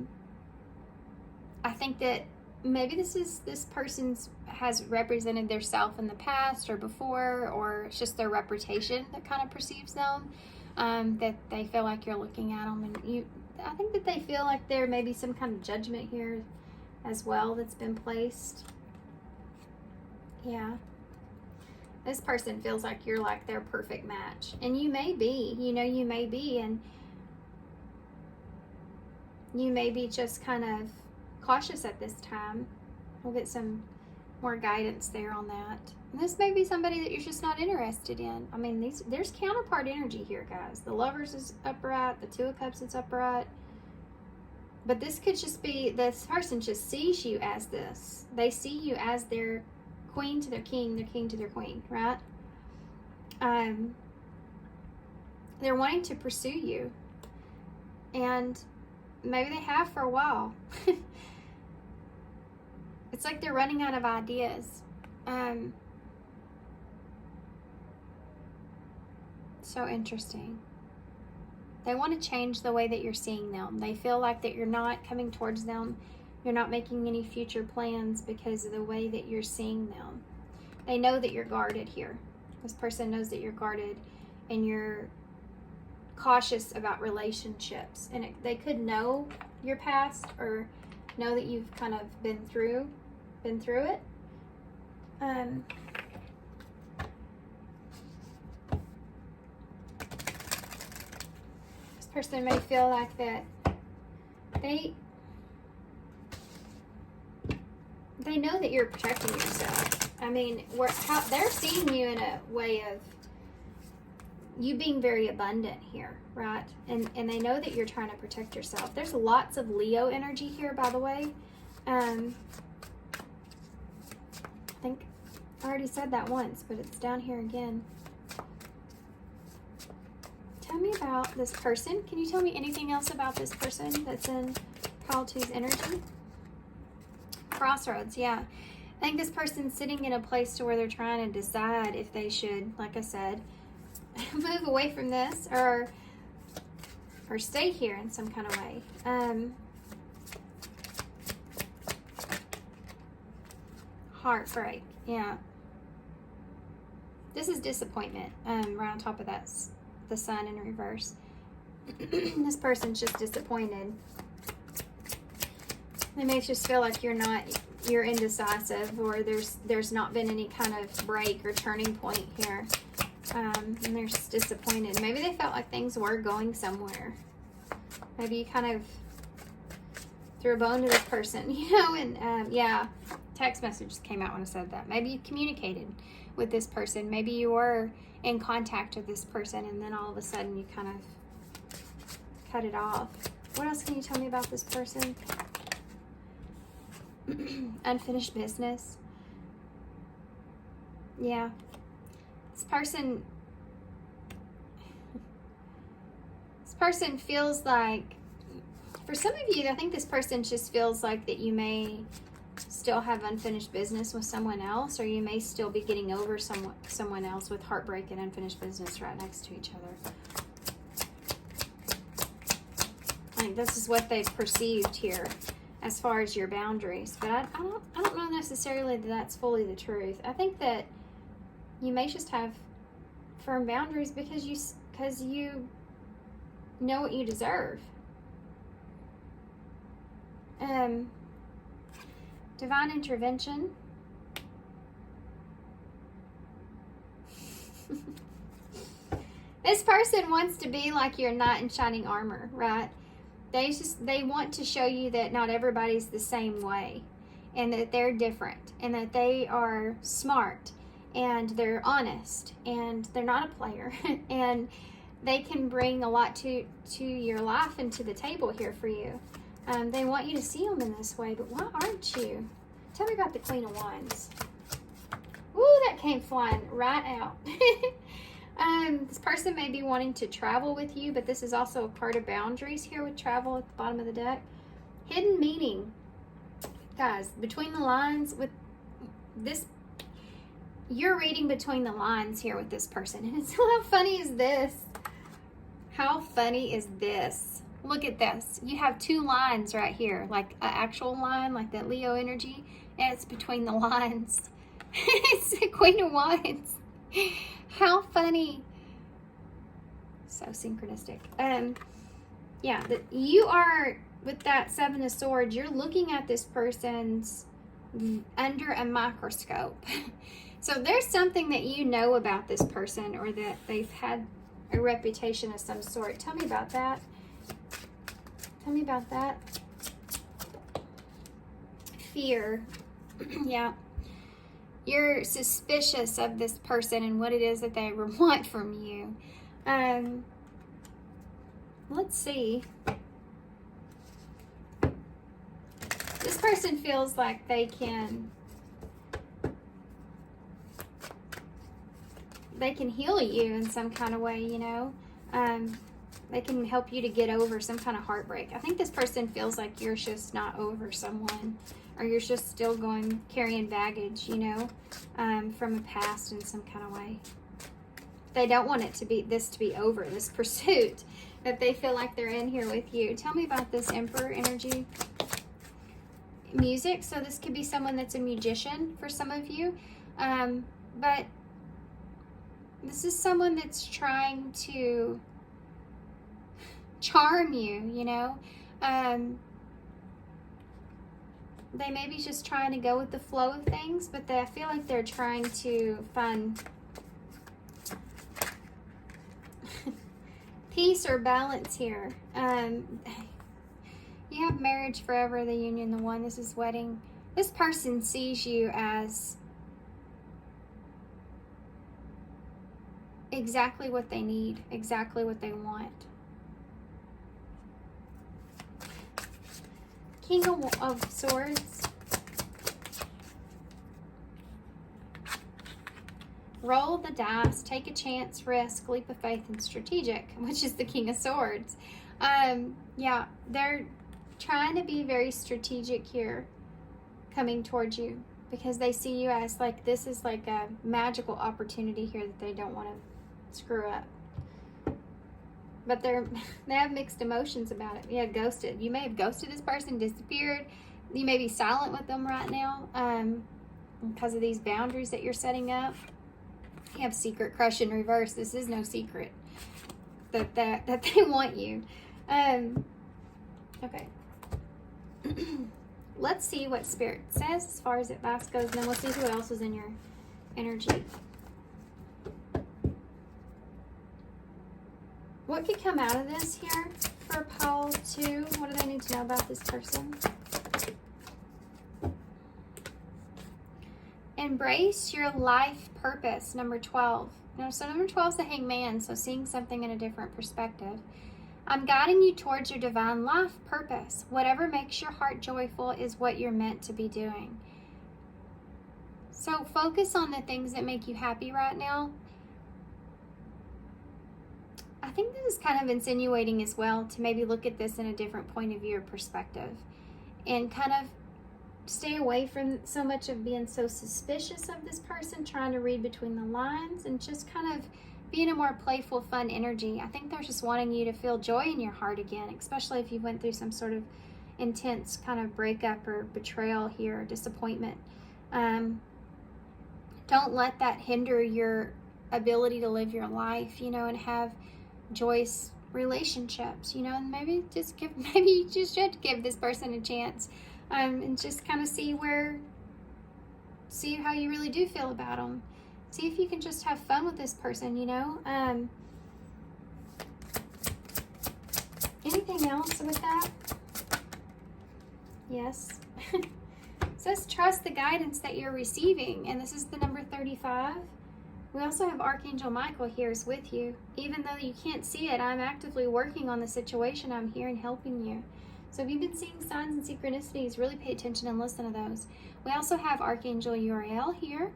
think that maybe this person's has represented their self in the past or before, or it's just their reputation that kind of perceives them, that they feel like you're looking at them, and I think that they feel like there may be some kind of judgment here as well that's been placed. Yeah. This person feels like you're like their perfect match. And you may be, you may be, and you may be just kind of cautious at this time. We'll get some more guidance there on that. And this may be somebody that you're just not interested in. I mean, there's counterpart energy here, guys. The Lovers is upright. The Two of Cups is upright. But this could just be, this person just sees you as this. They see you as their queen to their king to their queen, right? They're wanting to pursue you. And maybe they have for a while. It's like they're running out of ideas. So interesting. They want to change the way that you're seeing them. They feel like that you're not coming towards them. You're not making any future plans because of the way that you're seeing them. They know that you're guarded here. This person knows that you're guarded and you're cautious about relationships. And they could know your past or know that you've kind of been through it. This person may feel like that they know that you're protecting yourself. I mean, they're seeing you in a way of you being very abundant here, right? And they know that you're trying to protect yourself. There's lots of Leo energy here, by the way. I think I already said that once, but it's down here again. Tell me about this person. Can you tell me anything else about this person that's in pile two's energy? Crossroads, yeah. I think this person's sitting in a place to where they're trying to decide if they should, like I said, move away from this or stay here in some kind of way. Heartbreak, yeah. This is disappointment. Right on top of that, the Sun in reverse. This person's just disappointed. They may just feel like you're indecisive, or there's not been any kind of break or turning point here. And they're just disappointed. Maybe they felt like things were going somewhere. Maybe you kind of threw a bone to this person, and yeah, text messages came out when I said that. Maybe you communicated with this person. Maybe you were in contact with this person, and then all of a sudden you kind of cut it off. What else can you tell me about this person? Unfinished business. Yeah. This person feels like, for some of you, I think this person just feels like that you may still have unfinished business with someone else, or you may still be getting over someone else with heartbreak and unfinished business right next to each other. I think this is what they've perceived here as far as your boundaries, but I don't know necessarily that that's fully the truth. I think that you may just have firm boundaries because you know what you deserve. Divine intervention. This person wants to be like your knight in shining armor, right? They want to show you that not everybody's the same way, and that they're different, and that they are smart, and they're honest, and they're not a player, and they can bring a lot to your life and to the table here for you. They want you to see them in this way, but why aren't you? Tell me about the Queen of Wands. Ooh, that came flying right out. This person may be wanting to travel with you, but this is also a part of boundaries here with travel at the bottom of the deck. Hidden meaning. Guys, between the lines with this, you're reading between the lines here with this person. And it's how funny is this? How funny is this? Look at this. You have two lines right here, like an actual line, like that Leo energy, and it's between the lines. It's the Queen of Wands. How funny. So synchronistic. Yeah, you are, with that Seven of Swords, you're looking at this person's under a microscope. So there's something that you know about this person, or that they've had a reputation of some sort. Tell me about that. Tell me about that. Fear. Yeah. You're suspicious of this person and what it is that they want from you. Let's see. This person feels like they can heal you in some kind of way, you know. They can help you to get over some kind of heartbreak. I think this person feels like you're just not over someone, or you're just still carrying baggage, you know, from a past in some kind of way. They don't want it to be over, this pursuit that they feel like they're in here with you. Tell me about this Emperor energy. Music. So this could be someone that's a musician for some of you, but this is someone that's trying to charm you, you know. They may be just trying to go with the flow of things, but I feel like they're trying to find peace or balance here. You have marriage forever, the union, the one. This is wedding. This person sees you as exactly what they need, exactly what they want. King of Swords. Roll the dice, take a chance, risk, leap of faith, and strategic, which is the King of Swords. Yeah, they're trying to be very strategic here, coming towards you, because they see you as like, this is like a magical opportunity here that they don't want to screw up. But they have mixed emotions about it. Yeah, ghosted. You may have ghosted this person, disappeared. You may be silent with them right now because of these boundaries that you're setting up. You have secret crush in reverse. This is no secret that they want you. Okay. Let's see what Spirit says as far as advice goes, and then we'll see who else is in your energy. What could come out of this here for pile 2? What do they need to know about this person? Embrace your life purpose, number 12. Now, so number 12 is the Hangman, so seeing something in a different perspective. I'm guiding you towards your divine life purpose. Whatever makes your heart joyful is what you're meant to be doing. So focus on the things that make you happy right now. I think this is kind of insinuating as well to maybe look at this in a different point of view or perspective, and kind of stay away from so much of being so suspicious of this person, trying to read between the lines, and just kind of be in a more playful, fun energy. I think they're just wanting you to feel joy in your heart again, especially if you went through some sort of intense kind of breakup or betrayal here, or disappointment. Don't let that hinder your ability to live your life, you know, and have joyous relationships, you know. And maybe you just should give this person a chance, and just kind of see how you really do feel about them. See if you can just have fun with this person, you know. Anything else with that? Yes. It says trust the guidance that you're receiving, and this is the number 35. We also have Archangel Michael here is with you. Even though you can't see it, I'm actively working on the situation. I'm here and helping you. So if you've been seeing signs and synchronicities, really pay attention and listen to those. We also have Archangel Uriel here.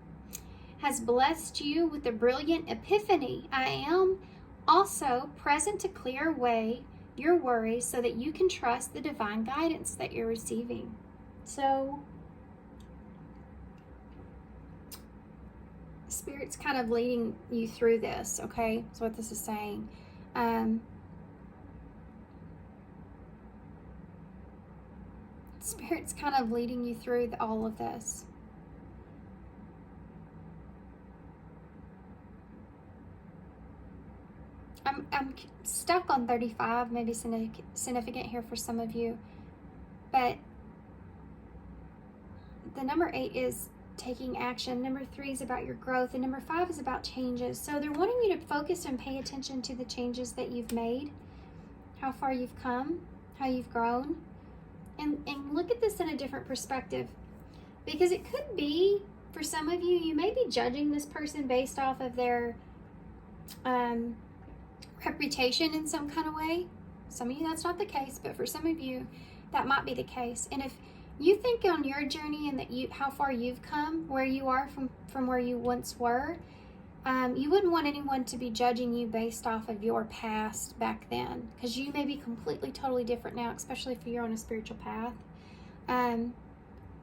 Has blessed you with a brilliant epiphany. I am also present to clear away your worries so that you can trust the divine guidance that you're receiving. So Spirit's kind of leading you through this, okay? That's what this is saying. Spirit's kind of leading you through all of this. I'm stuck on 35, maybe significant here for some of you. But the number 8 is taking action. Number 3 is about your growth. And number 5 is about changes. So they're wanting you to focus and pay attention to the changes that you've made, how far you've come, how you've grown. And look at this in a different perspective. Because it could be, for some of you, you may be judging this person based off of their reputation in some kind of way. Some of you, that's not the case, but for some of you, that might be the case. And if you think on your journey and that how far you've come, where you are from where you once were, you wouldn't want anyone to be judging you based off of your past back then, because you may be completely, totally different now, especially if you're on a spiritual path.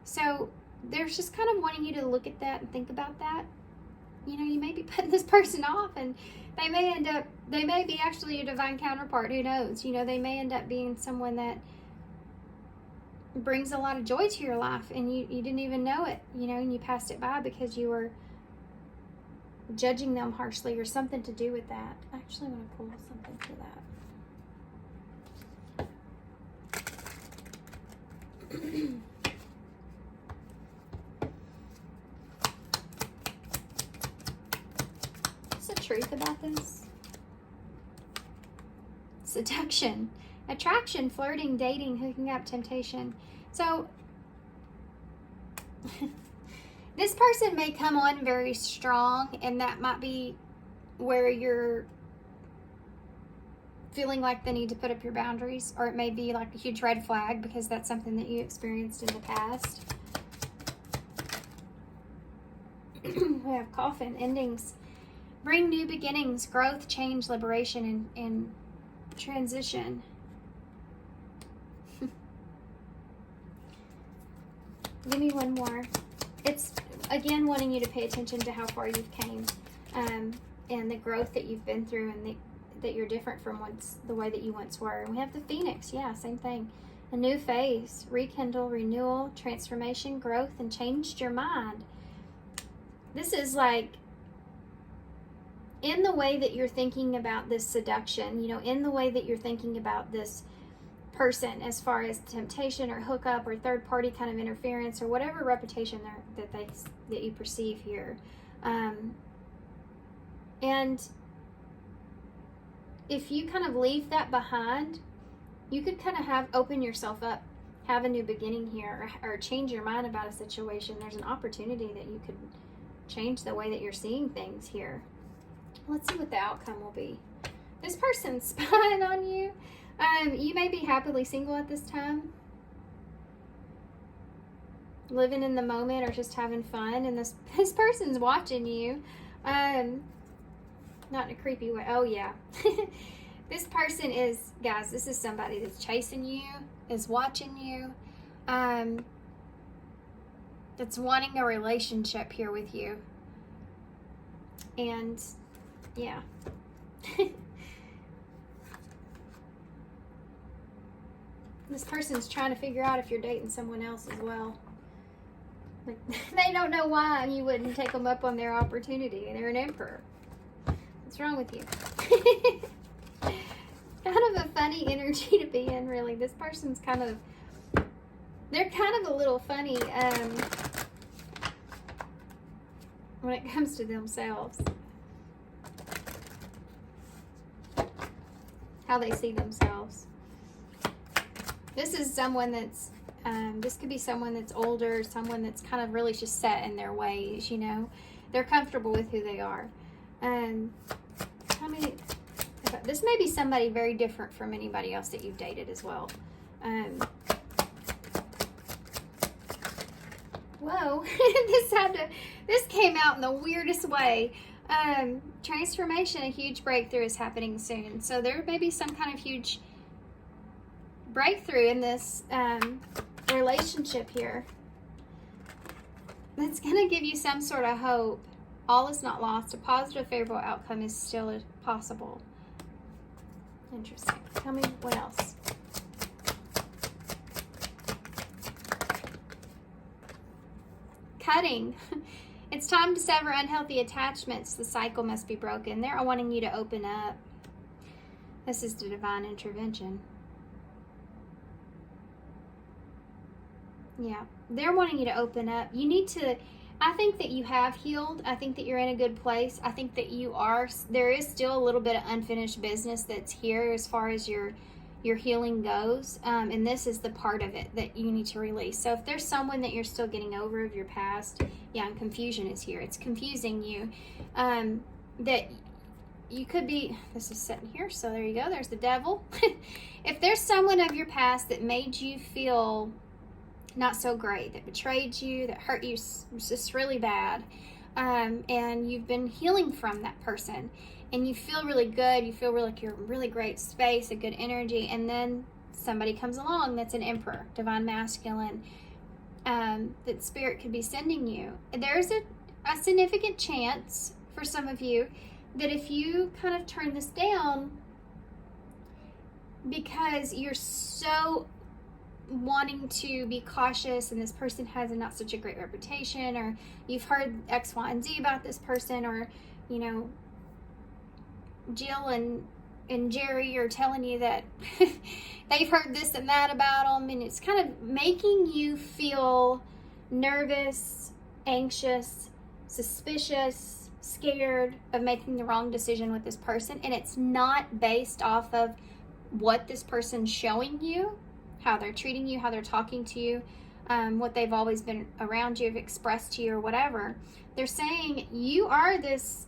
So there's just kind of wanting you to look at that and think about that. You know, you may be putting this person off, and they may be actually your divine counterpart. Who knows? You know, they may end up being someone that brings a lot of joy to your life, and you didn't even know it, you know, and you passed it by because you were judging them harshly, or something to do with that. I actually want to pull something for that. What's the truth about this? Seduction, attraction, flirting, dating, hooking up, temptation. So this person may come on very strong, and that might be where you're feeling like they need to put up your boundaries, or it may be like a huge red flag because that's something that you experienced in the past. We have coffin, endings, bring new beginnings, growth, change, liberation, and transition. Give me one more. It's again wanting you to pay attention to how far you've came, and the growth that you've been through, and that you're different from the way that you once were. And we have the Phoenix. Yeah, same thing. A new phase, rekindle, renewal, transformation, growth, and changed your mind. This is like in the way that you're thinking about this seduction, you know, in the way that you're thinking about this person as far as temptation or hookup or third party kind of interference or whatever reputation that you perceive here. And if you kind of leave that behind, you could kind of open yourself up, have a new beginning here, or change your mind about a situation. There's an opportunity that you could change the way that you're seeing things here. Let's see what the outcome will be. This person's spying on you. You may be happily single at this time, living in the moment or just having fun, and this person's watching you. Not in a creepy way. Oh yeah. This person is, guys, this is somebody that's chasing you, is watching you, that's wanting a relationship here with you. And yeah. This person's trying to figure out if you're dating someone else as well. Like, they don't know why you wouldn't take them up on their opportunity. They're an emperor. What's wrong with you? Kind of a funny energy to be in, really. This person's they're kind of a little funny when it comes to themselves. How they see themselves. This is someone that's, this could be someone that's older, someone that's kind of really just set in their ways, you know. They're comfortable with who they are. This may be somebody very different from anybody else that you've dated as well. Whoa, this came out in the weirdest way. Transformation, a huge breakthrough is happening soon. So there may be some kind of huge breakthrough in this relationship here that's going to give you some sort of hope. All is not lost. A positive, favorable outcome is still possible. Interesting. Tell me what else. cutting. It's time to sever unhealthy attachments. The cycle must be broken. They're wanting you to open up. This is the divine intervention. Yeah, they're wanting you to open up. You need to, I think that you have healed. I think that you're in a good place. I think that you are, there is still a little bit of unfinished business that's here as far as your healing goes. And this is the part of it that you need to release. So if there's someone that you're still getting over of your past, yeah, and confusion is here. It's confusing you. That you could be, this is sitting here, so there you go, there's the devil. If there's someone of your past that made you feel not so great, that betrayed you, that hurt you just really bad, and you've been healing from that person, and you feel really good, you feel like you're in really great space, a good energy, and then somebody comes along that's an emperor, divine masculine, that spirit could be sending you. There's a significant chance for some of you that if you kind of turn this down because you're so wanting to be cautious and this person has a not such a great reputation, or you've heard X, Y, and Z about this person, or you know, Jill and Jerry are telling you that they've heard this and that about them, and it's kind of making you feel nervous, anxious, suspicious, scared of making the wrong decision with this person. And it's not based off of what this person's showing you, how they're treating you, how they're talking to you, what they've always been around you, have expressed to you, or whatever. They're saying you are this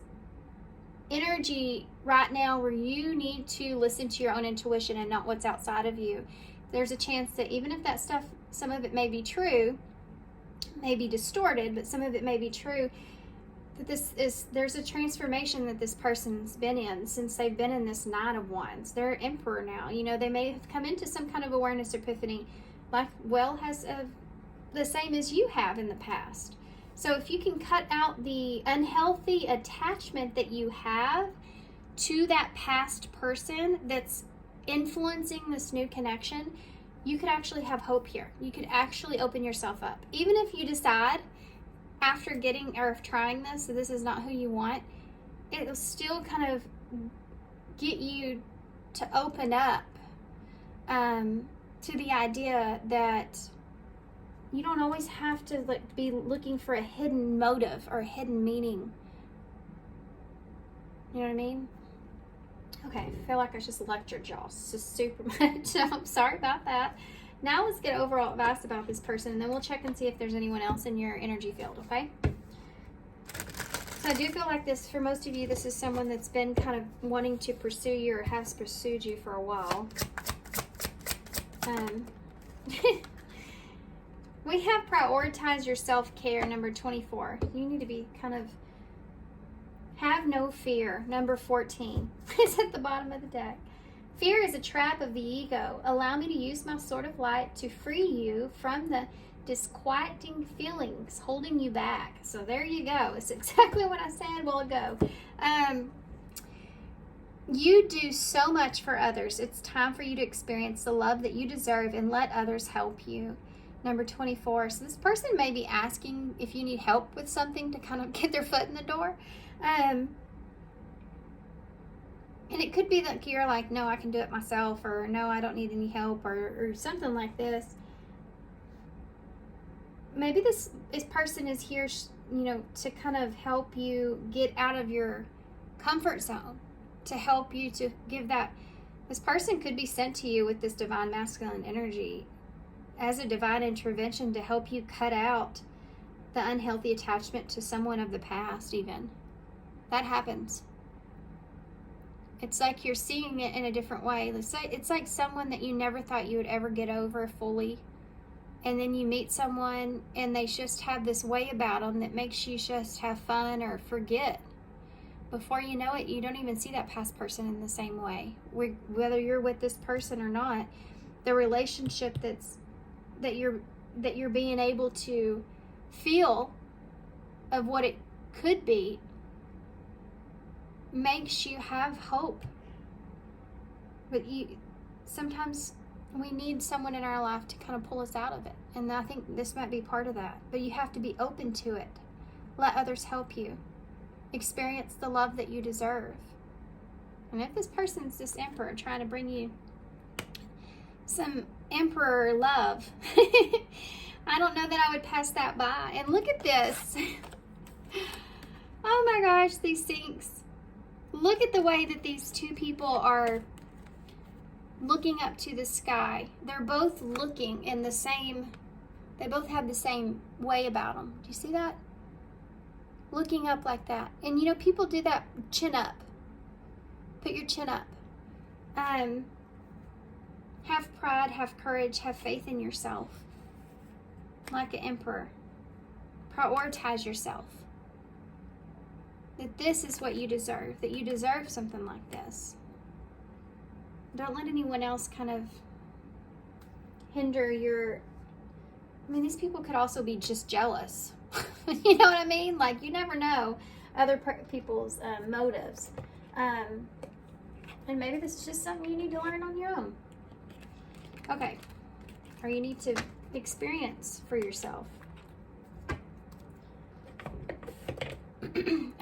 energy right now where you need to listen to your own intuition and not what's outside of you. There's a chance that even if that stuff, some of it may be true, may be distorted, but some of it may be true, that there's a transformation that this person's been in since they've been in this Nine of Wands. They're emperor now. You know, they may have come into some kind of awareness epiphany, like the same as you have in the past. So if you can cut out the unhealthy attachment that you have to that past person that's influencing this new connection, you could actually have hope here. You could actually open yourself up. Even if you decide after getting or trying this, so this is not who you want, it'll still kind of get you to open up to the idea that you don't always have to be looking for a hidden motive or a hidden meaning. You know what I mean? Okay, I feel like I just lectured y'all. It's just super much. So I'm sorry about that. Now let's get overall advice about this person, and then we'll check and see if there's anyone else in your energy field, okay? So I do feel like this, for most of you, this is someone that's been kind of wanting to pursue you or has pursued you for a while. We have prioritize your self-care, number 24. You need to be kind of, have no fear, number 14. It's at the bottom of the deck. Fear is a trap of the ego. Allow me to use my sword of light to free you from the disquieting feelings holding you back. So there you go. It's exactly what I said a while ago. You do so much for others. It's time for you to experience the love that you deserve and let others help you. Number 24. So this person may be asking if you need help with something to kind of get their foot in the door. And it could be that you're like, no, I can do it myself, or no, I don't need any help, or something like this. Maybe this person is here, you know, to kind of help you get out of your comfort zone, to help you to give that. This person could be sent to you with this divine masculine energy as a divine intervention to help you cut out the unhealthy attachment to someone of the past even. That happens. It's like you're seeing it in a different way. It's like someone that you never thought you would ever get over fully. And then you meet someone and they just have this way about them that makes you just have fun or forget. Before you know it, you don't even see that past person in the same way. Whether you're with this person or not, the relationship that you're being able to feel of what it could be makes you have hope. But sometimes we need someone in our life to kind of pull us out of it. And I think this might be part of that. But you have to be open to it. Let others help you. Experience the love that you deserve. And if this person's this emperor trying to bring you some emperor love, I don't know that I would pass that by. And look at this. Oh my gosh, these sinks. Look at the way that these two people are looking up to the sky. They're both looking in the same, they both have the same way about them. Do you see that? Looking up like that. And you know, people do that chin up. Put your chin up. Have pride, have courage, have faith in yourself. Like an emperor. Prioritize yourself. That this is what you deserve. That you deserve something like this. Don't let anyone else kind of hinder your... I mean, these people could also be just jealous. You know what I mean? Like, you never know other people's motives. And maybe this is just something you need to learn on your own. Okay. Or you need to experience for yourself.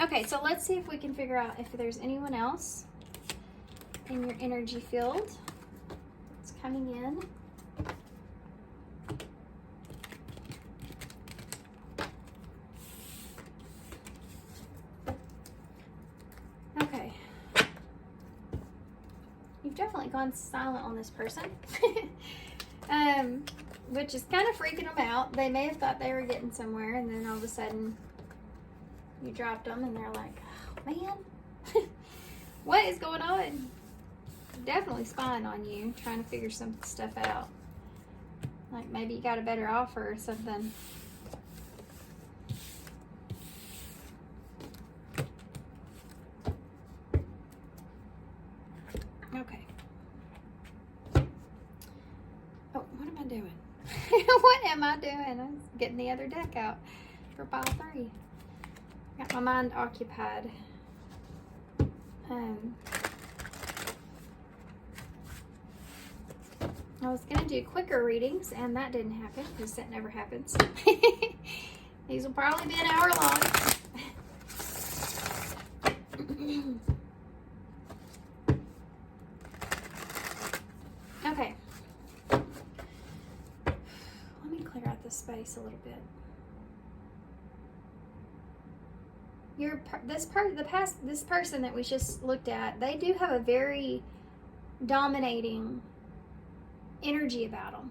Okay, so let's see if we can figure out if there's anyone else in your energy field. It's coming in. Okay. You've definitely gone silent on this person. Which is kind of freaking them out. They may have thought they were getting somewhere, and then all of a sudden you dropped them and they're like, oh man, what is going on? Definitely spying on you, trying to figure some stuff out. Like maybe you got a better offer or something. Okay. Oh, what am I doing? What am I doing? I'm getting the other deck out for pile 3. Got my mind occupied. I was going to do quicker readings, and that didn't happen, because that never happens. These will probably be an hour long. Okay. Let me clear out this space a little bit. This person that we just looked at, they do have a very dominating energy about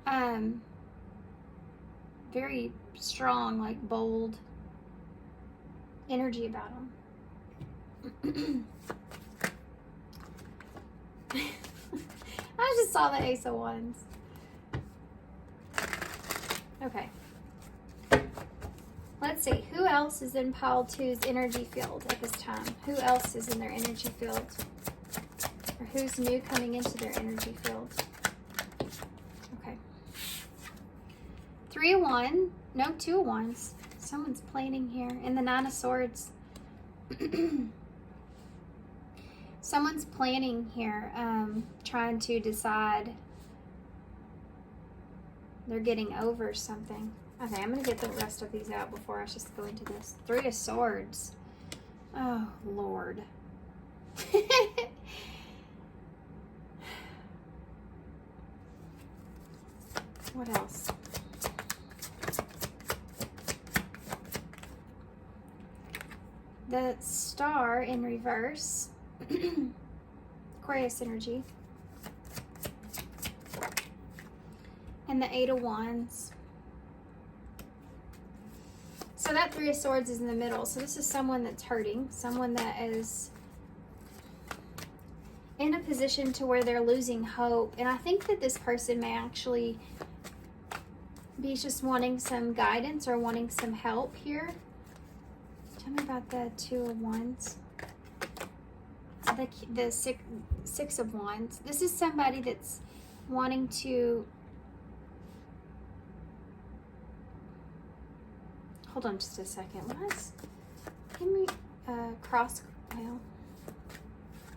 them. Very strong, like bold energy about them. I just saw the Ace of Wands. Okay. Let's see, who else is in pile 2's energy field at this time? Who else is in their energy field? Or who's new coming into their energy field? Okay. 3 of Wands. No, 2 of Wands. Someone's planning here. And the 9 of Swords. Someone's planning here, trying to decide. They're getting over something. Okay, I'm going to get the rest of these out before I just go into this. 3 of Swords. Oh, Lord. What else? The Star in reverse. Aquarius energy. And the 8 of Wands. So that 3 of Swords is in the middle. So this is someone that's hurting. Someone that is in a position to where they're losing hope. And I think that this person may actually be just wanting some guidance or wanting some help here. Tell me about the 2 of Wands. The 6 of Wands. This is somebody that's wanting to... Hold on just a second. Give me cross... Well,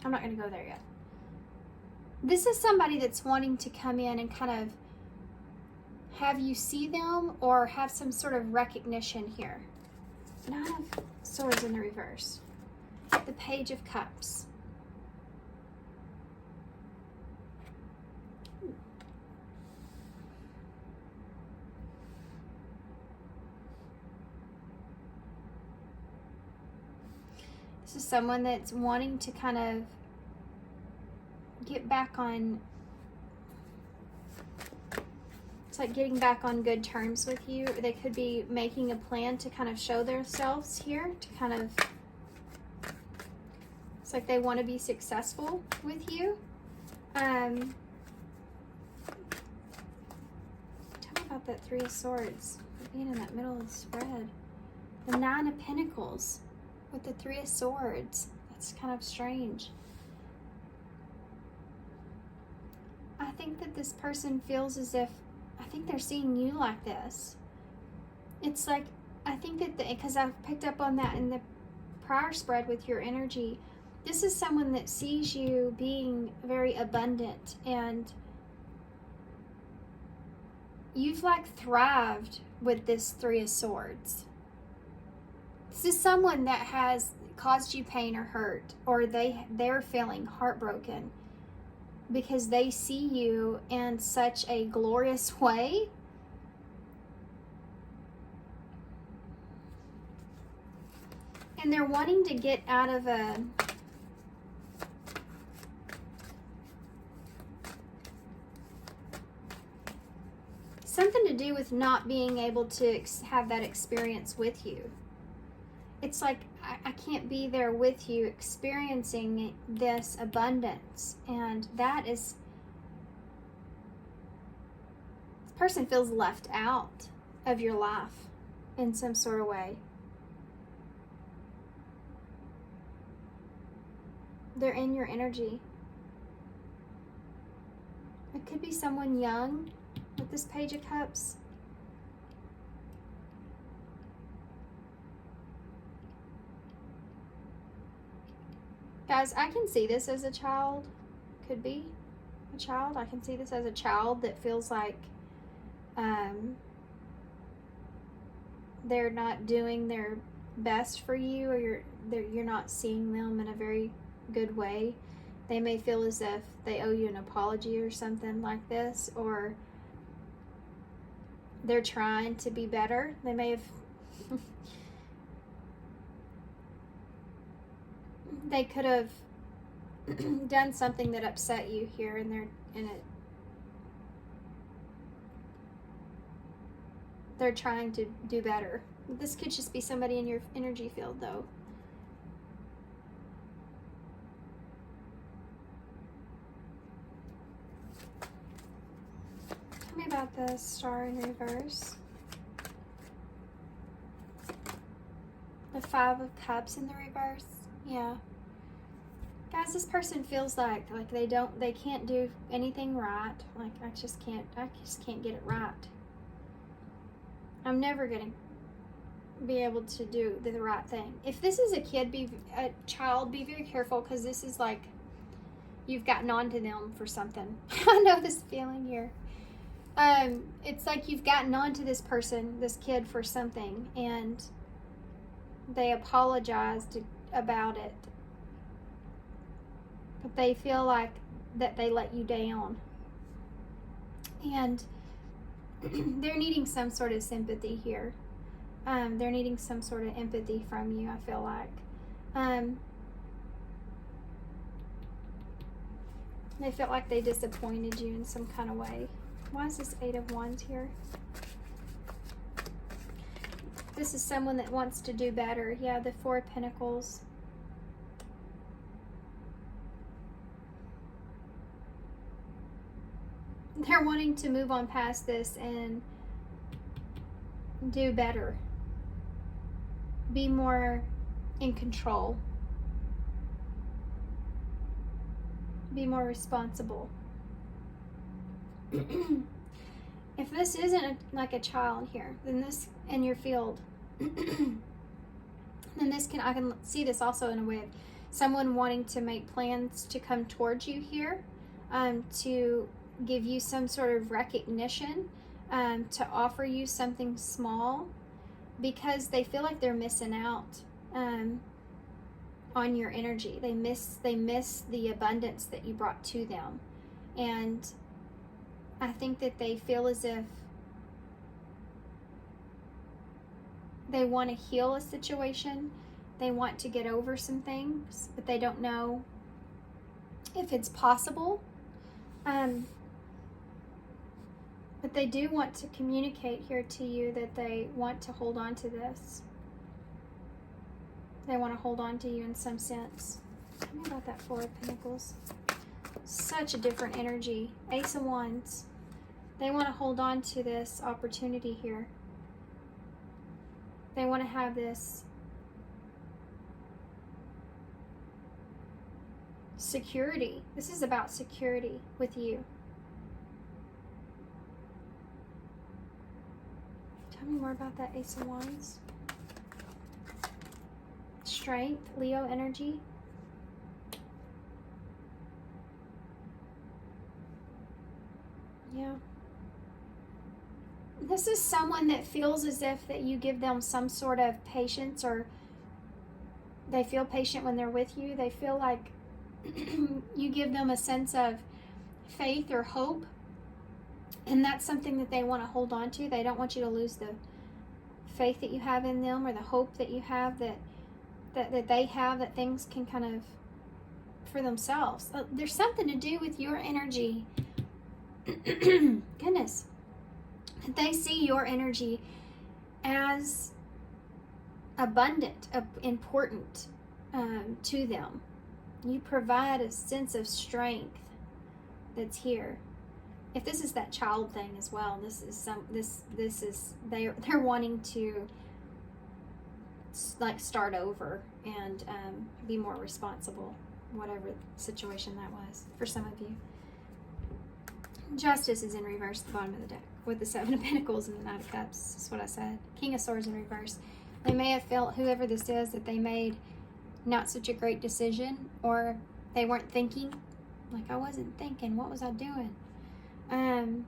I'm not going to go there yet. This is somebody that's wanting to come in and kind of have you see them or have some sort of recognition here. Nine of Swords in the reverse. The Page of Cups. This is someone that's wanting to kind of get back on, it's like getting back on good terms with you. They could be making a plan to kind of show themselves here, to kind of, it's like they want to be successful with you. Tell me about that Three of Swords, being in that middle of the spread. The Nine of Pentacles with the Three of Swords. That's kind of strange. I think that this person feels as if, I think they're seeing you like this. It's like, I think that, because I've picked up on that in the prior spread with your energy, this is someone that sees you being very abundant, and you've like thrived with this Three of Swords. This is someone that has caused you pain or hurt, or they're feeling heartbroken because they see you in such a glorious way. And they're wanting to get out of a something to do with not being able to have that experience with you. It's like, I can't be there with you experiencing this abundance. And that is, this person feels left out of your life in some sort of way. They're in your energy. It could be someone young with this Page of Cups. Guys, I can see this as a child. Could be a child. I can see this as a child that feels like they're not doing their best for you, or you're not seeing them in a very good way. They may feel as if they owe you an apology or something like this, or they're trying to be better. They may have they could have done something that upset you here, and they're trying to do better. This could just be somebody in your energy field, though. Tell me about the Star in reverse. The Five of Cups in the reverse. Yeah. Guys, this person feels like they can't do anything right. Like, I just can't get it right. I'm never gonna be able to do the right thing. If this is a child, be very careful, because this is like you've gotten onto them for something. I know this feeling here. It's like you've gotten onto this person, this kid, for something, and they apologized about it, but they feel like that they let you down, and they're needing some sort of sympathy here. They're needing some sort of empathy from you, I feel like. They felt like they disappointed you in some kind of way. Why is this Eight of Wands here? This is someone that wants to do better. Yeah, the Four of Pentacles. They're wanting to move on past this and do better. Be more in control. Be more responsible. If this isn't like a child here, then this in your field, then this I can see this also in a way of someone wanting to make plans to come towards you here. to give you some sort of recognition, to offer you something small, because they feel like they're missing out on your energy. They miss the abundance that you brought to them. And I think that they feel as if they want to heal a situation. They want to get over some things, but they don't know if it's possible. But they do want to communicate here to you that they want to hold on to this. They want to hold on to you in some sense. Tell me about that Four of Pentacles. Such a different energy. Ace of Wands. They want to hold on to this opportunity here. They want to have this security. This is about security with you. Tell me more about that Ace of Wands. Strength, Leo energy. Yeah. This is someone that feels as if that you give them some sort of patience, or they feel patient when they're with you. They feel like you give them a sense of faith or hope, and that's something that they want to hold on to. They don't want you to lose the faith that you have in them, or the hope that you have that they have, that things can kind of for themselves. There's something to do with your energy. Goodness. They see your energy as abundant, important to them. You provide a sense of strength that's here. If this is that child thing as well, this is they're wanting to like start over and be more responsible, whatever situation that was for some of you. Justice is in reverse at the bottom of the deck with the Seven of Pentacles and the Knight of Cups. That's what I said. King of Swords in reverse. They may have felt, whoever this is, that they made not such a great decision, or they weren't thinking. Like, I wasn't thinking. What was I doing? And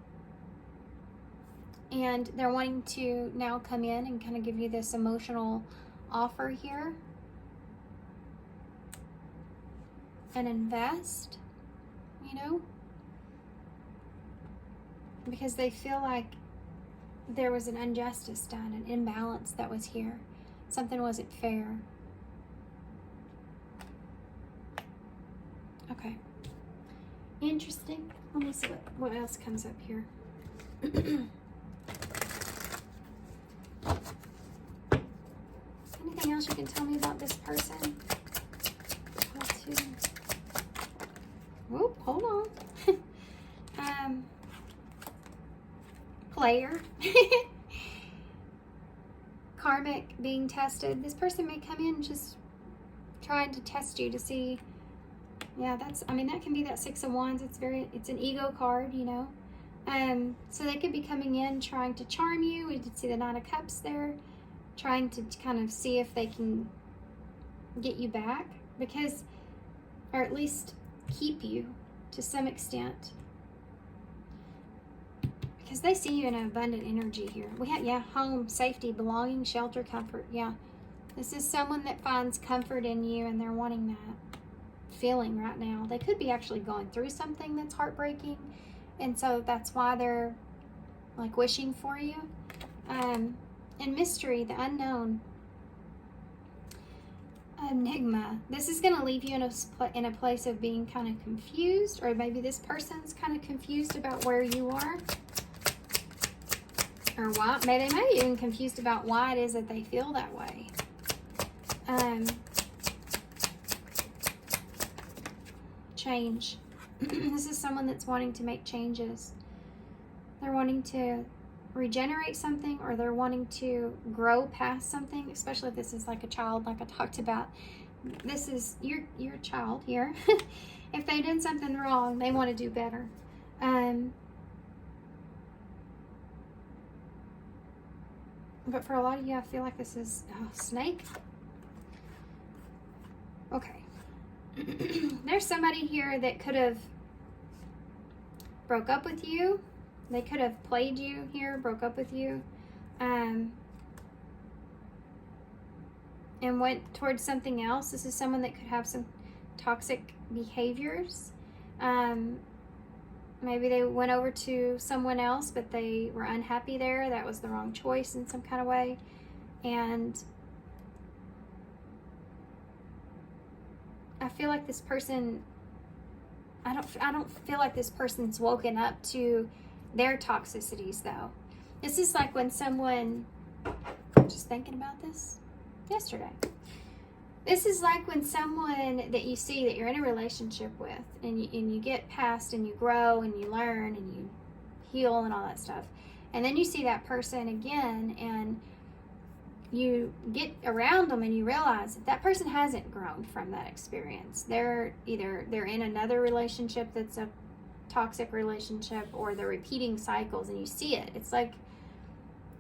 they're wanting to now come in and kind of give you this emotional offer here and invest, you know, because they feel like there was an injustice done, an imbalance that was here. Something wasn't fair. Okay. Interesting. Let me see what else comes up here. Anything else you can tell me about this person? Whoop, hold on. Player. Karmic, being tested. This person may come in just trying to test you to see. Yeah, that can be that Six of Wands. It's an ego card, you know. So they could be coming in trying to charm you. We did see the Nine of Cups there, trying to kind of see if they can get you back, because, or at least keep you to some extent, because they see you in an abundant energy here. We have, yeah, home, safety, belonging, shelter, comfort. Yeah, this is someone that finds comfort in you, and they're wanting that feeling right now. They could be actually going through something that's heartbreaking, and so that's why they're like wishing for you. And mystery, the unknown, enigma. This is going to leave you in a place of being kind of confused, or maybe this person's kind of confused about where you are, or why. Maybe they may be even confused about why it is that they feel that way. Change. This is someone that's wanting to make changes. They're wanting to regenerate something, or they're wanting to grow past something, especially if this is like a child, like I talked about. This is your child here. If they did something wrong, they want to do better. But for a lot of you, I feel like this is snake. Okay. There's somebody here that could have broke up with you. They could have played you here, broke up with you, and went towards something else. This is someone that could have some toxic behaviors. Maybe they went over to someone else, but they were unhappy there. That was the wrong choice in some kind of way. And I feel like this person, I don't feel like this person's woken up to their toxicities though. This is like when someone, I'm just thinking about this yesterday. This is like when someone that you see that you're in a relationship with, and you get past and you grow and you learn and you heal and all that stuff. And then you see that person again and you get around them and you realize that that person hasn't grown from that experience. They're in another relationship that's a toxic relationship, or they're repeating cycles, and you see it. It's like,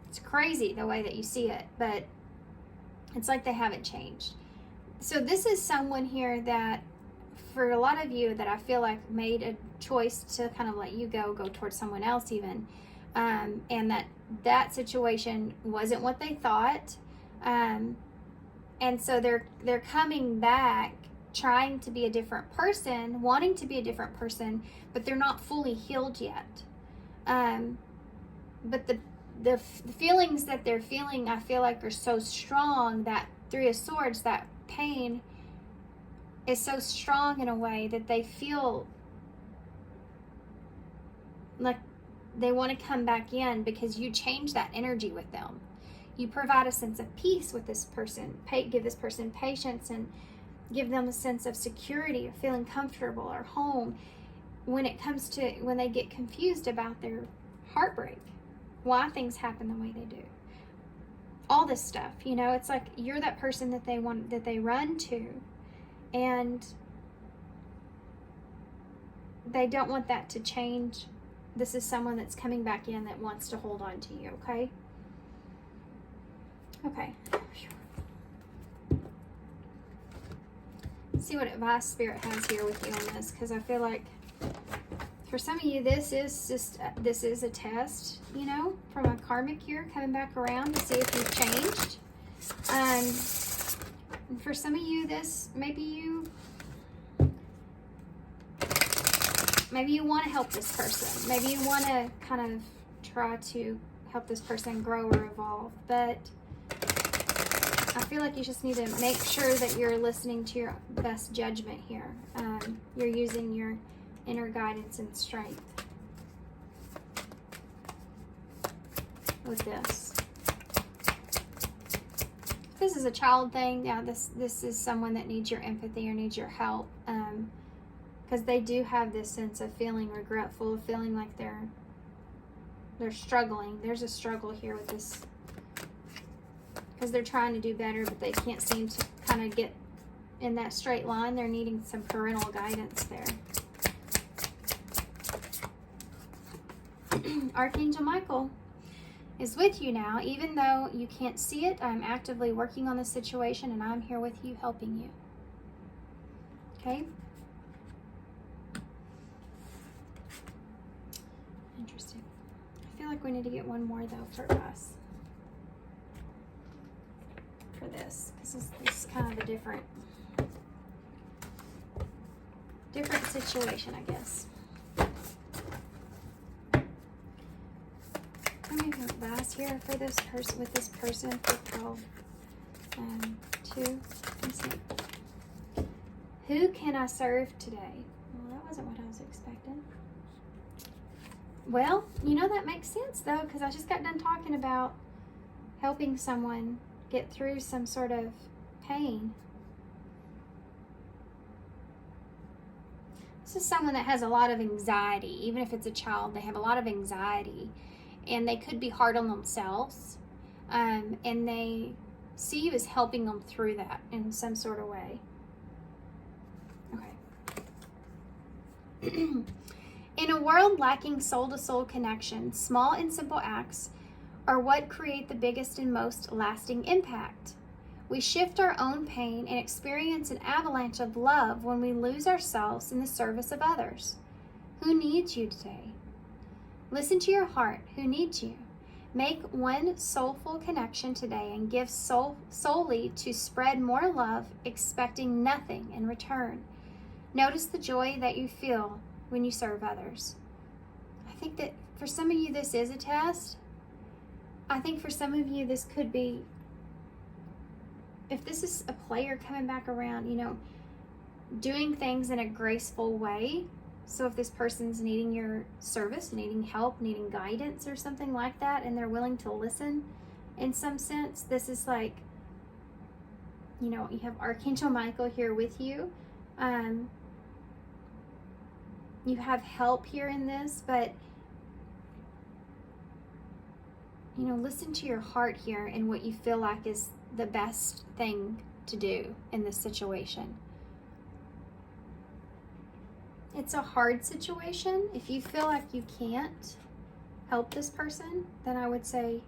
it's crazy the way that you see it, but it's like they haven't changed. So this is someone here that, for a lot of you, that I feel like made a choice to kind of let you go towards someone else even, and that situation wasn't what they thought, and so they're coming back trying to be a different person, wanting to be a different person, but they're not fully healed yet. But the feelings that they're feeling, I feel like, are so strong. That Three of Swords, that pain is so strong in a way that they feel like they want to come back in because you change that energy with them. You provide a sense of peace with this person, give this person patience, and give them a sense of security, or feeling comfortable or home when it comes to when they get confused about their heartbreak, why things happen the way they do. All this stuff, you know, it's like you're that person that they want, that they run to, and they don't want that to change. This is someone that's coming back in that wants to hold on to you, okay? Okay. Let's see what advice Spirit has here with you on this, because I feel like for some of you, this is a test, you know, from a karmic here coming back around to see if you've changed. And for some of you, this maybe you want to help this person. Maybe you want to kind of try to help this person grow or evolve, but I feel like you just need to make sure that you're listening to your best judgment here. You're using your inner guidance and strength with this. If this is a child thing, yeah, this is someone that needs your empathy or needs your help, because they do have this sense of feeling regretful, of feeling like they're struggling. There's a struggle here with this, because they're trying to do better, but they can't seem to kind of get in that straight line. They're needing some parental guidance there. Archangel Michael is with you now. Even though you can't see it, I'm actively working on the situation, and I'm here with you, helping you. Okay? Interesting. I feel like we need to get one more, though, for us. For this, because this is kind of a different situation, I guess. Let me get advice here for this person, with this person for 12, 2. Let's see. Who can I serve today? Well, that wasn't what I was expecting. Well, you know, that makes sense though, because I just got done talking about helping someone get through some sort of pain. This is someone that has a lot of anxiety. Even if it's a child, they have a lot of anxiety, and they could be hard on themselves, and they see you as helping them through that in some sort of way. Okay. In a world lacking soul-to-soul connection, small and simple acts are what create the biggest and most lasting impact. We shift our own pain and experience an avalanche of love when we lose ourselves in the service of others. Who needs you today? Listen to your heart, who needs you. Make one soulful connection today and give solely to spread more love, expecting nothing in return. Notice the joy that you feel when you serve others. I think that for some of you, this is a test. I think for some of you, this could be, if this is a player coming back around, doing things in a graceful way. So if this person's needing your service, needing help, needing guidance or something like that, and they're willing to listen in some sense, this is like, you have Archangel Michael here with you. You have help here in this, but listen to your heart here and what you feel like is the best thing to do in this situation. It's a hard situation. If you feel like you can't help this person, then I would say,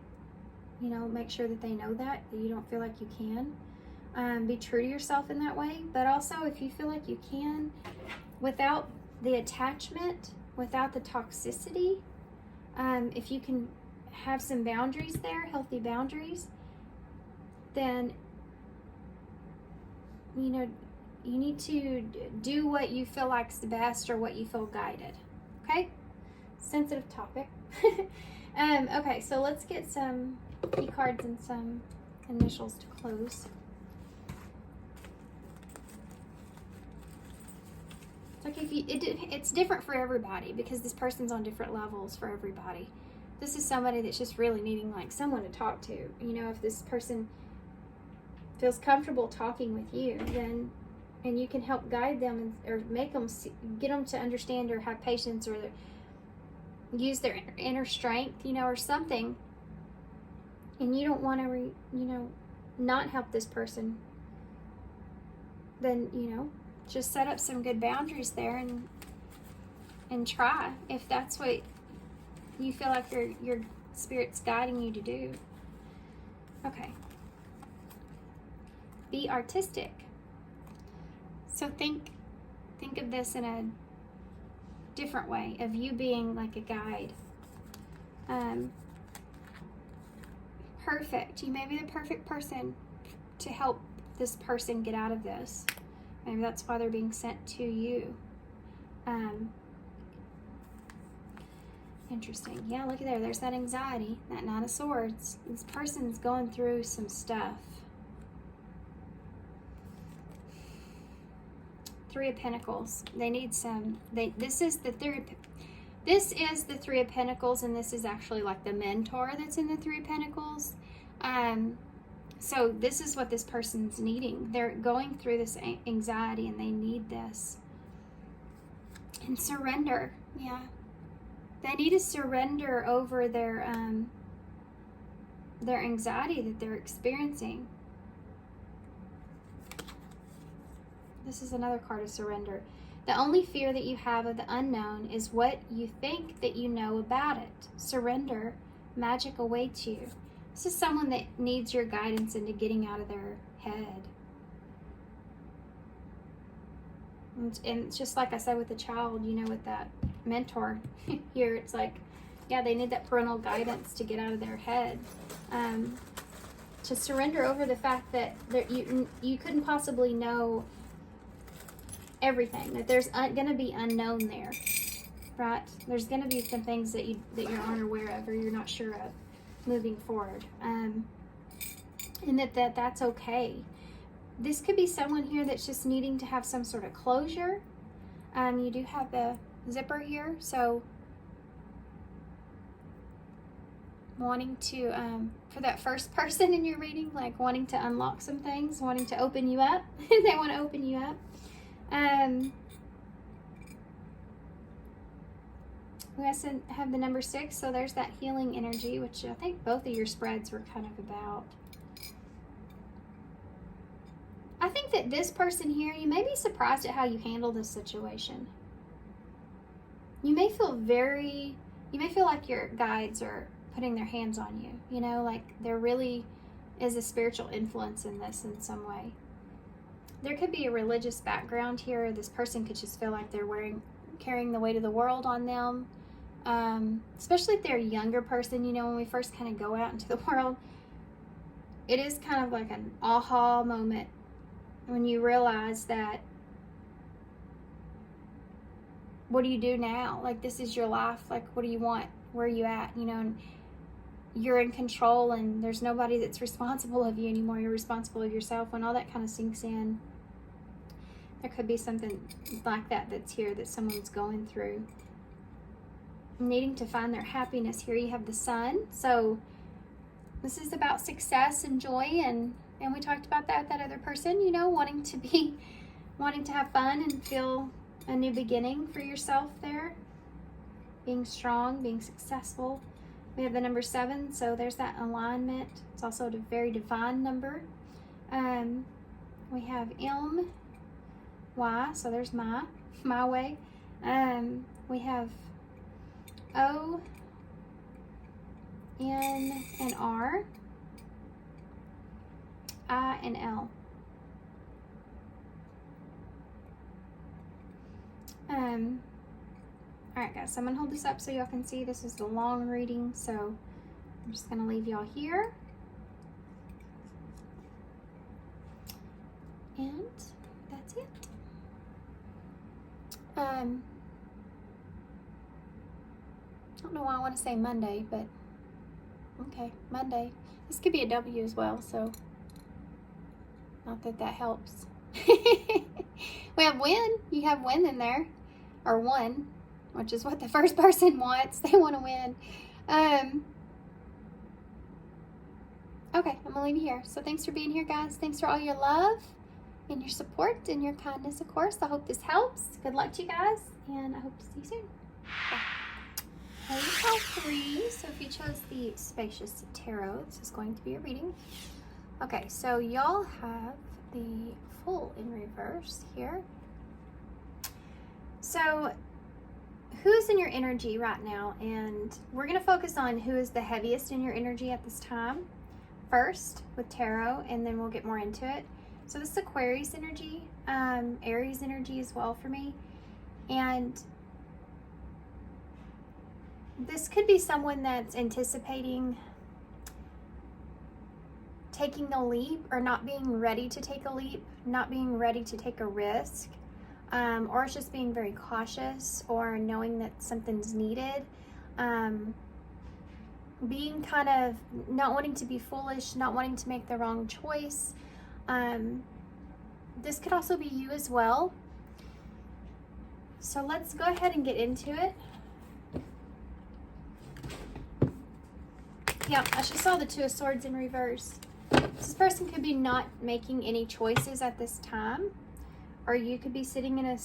make sure that they know that you don't feel like you can. Be true to yourself in that way. But also, if you feel like you can, without the attachment, without the toxicity, if you can have some boundaries there, healthy boundaries, then, you need to do what you feel like is the best or what you feel guided. Okay? Sensitive topic. Okay, so let's get some key cards and some initials to close. It's like it's different for everybody because this person's on different levels for everybody. This is somebody that's just really needing like someone to talk to. If this person feels comfortable talking with you, then and you can help guide them or make them get them to understand or have patience or use their inner strength, or something. And you don't want to, not help this person. Then, just set up some good boundaries there and try if that's what you feel like your spirit's guiding you to do. Okay. Be artistic. So think of this in a different way, of you being like a guide. Perfect. You may be the perfect person to help this person get out of this. Maybe that's why they're being sent to you. Interesting. Yeah, look at there. There's that anxiety, that Knight of Swords. This person's going through some stuff. Three of Pentacles. They need some. This is the Three of Pentacles, and this is actually like the mentor that's in the Three of Pentacles. So this is what this person's needing. They're going through this anxiety, and they need this. And surrender. Yeah. They need to surrender over their anxiety that they're experiencing. This is another card of surrender. The only fear that you have of the unknown is what you think that you know about it. Surrender. Magic awaits you. This is someone that needs your guidance into getting out of their head. And just like I said with the child, with that mentor here, it's like, yeah, they need that parental guidance to get out of their head. To surrender over the fact that you couldn't possibly know everything, that there's going to be unknown there, right? There's going to be some things that you aren't aware of or you're not sure of moving forward, and that's okay. This could be someone here that's just needing to have some sort of closure. You do have the zipper here, so wanting to, for that first person in your reading, like wanting to unlock some things, wanting to open you up. They want to open you up. We also have the number 6, so there's that healing energy, which I think both of your spreads were kind of about. I think that this person here, you may be surprised at how you handle this situation. You may feel like your guides are putting their hands on you, like there really is a spiritual influence in this in some way. There could be a religious background here. This person could just feel like they're carrying the weight of the world on them. especially if they're a younger person. You know, when we first kind of go out into the world, it is kind of like an aha moment when you realize that, what do you do now? Like, this is your life. Like, what do you want? Where are you at? You know, and you're in control, and there's nobody that's responsible of you anymore. You're responsible of yourself. When all that kind of sinks in, there could be something like that that's here that someone's going through. Needing to find their happiness. Here you have the sun. So this is about success and joy, and we talked about that with that other person, you know, wanting to have fun and feel a new beginning for yourself there. Being strong, being successful. We have the number 7, so there's that alignment. It's also a very divine number. We have M, Y, so there's my way. We have O, N, and R, I, and L. Alright guys, so I'm going to hold this up so y'all can see. This is the long reading, so I'm just going to leave y'all here. And that's it. I don't know why I want to say Monday, but okay, Monday. This could be a W as well, so not that that helps. We have win. You have win in there, or one, which is what the first person wants. They want to win. Okay, I'm gonna leave you here. So thanks for being here, guys. Thanks for all your love and your support and your kindness, of course. I hope this helps. Good luck to you guys, and I hope to see you soon. Bye. Here you go, 3. So if you chose the Spacious Tarot, this is going to be a reading. Okay, so y'all have the Fool in reverse here. So who's in your energy right now? And we're going to focus on who is the heaviest in your energy at this time first with tarot, and then we'll get more into it. So this is Aquarius energy, Aries energy as well for me. And this could be someone that's anticipating taking a leap, or not being ready to take a leap, not being ready to take a risk, or it's just being very cautious, or knowing that something's needed, being kind of not wanting to be foolish, not wanting to make the wrong choice. This could also be you as well. So let's go ahead and get into it. Yeah, I just saw the 2 of Swords in reverse. This person could be not making any choices at this time, or you could be sitting in a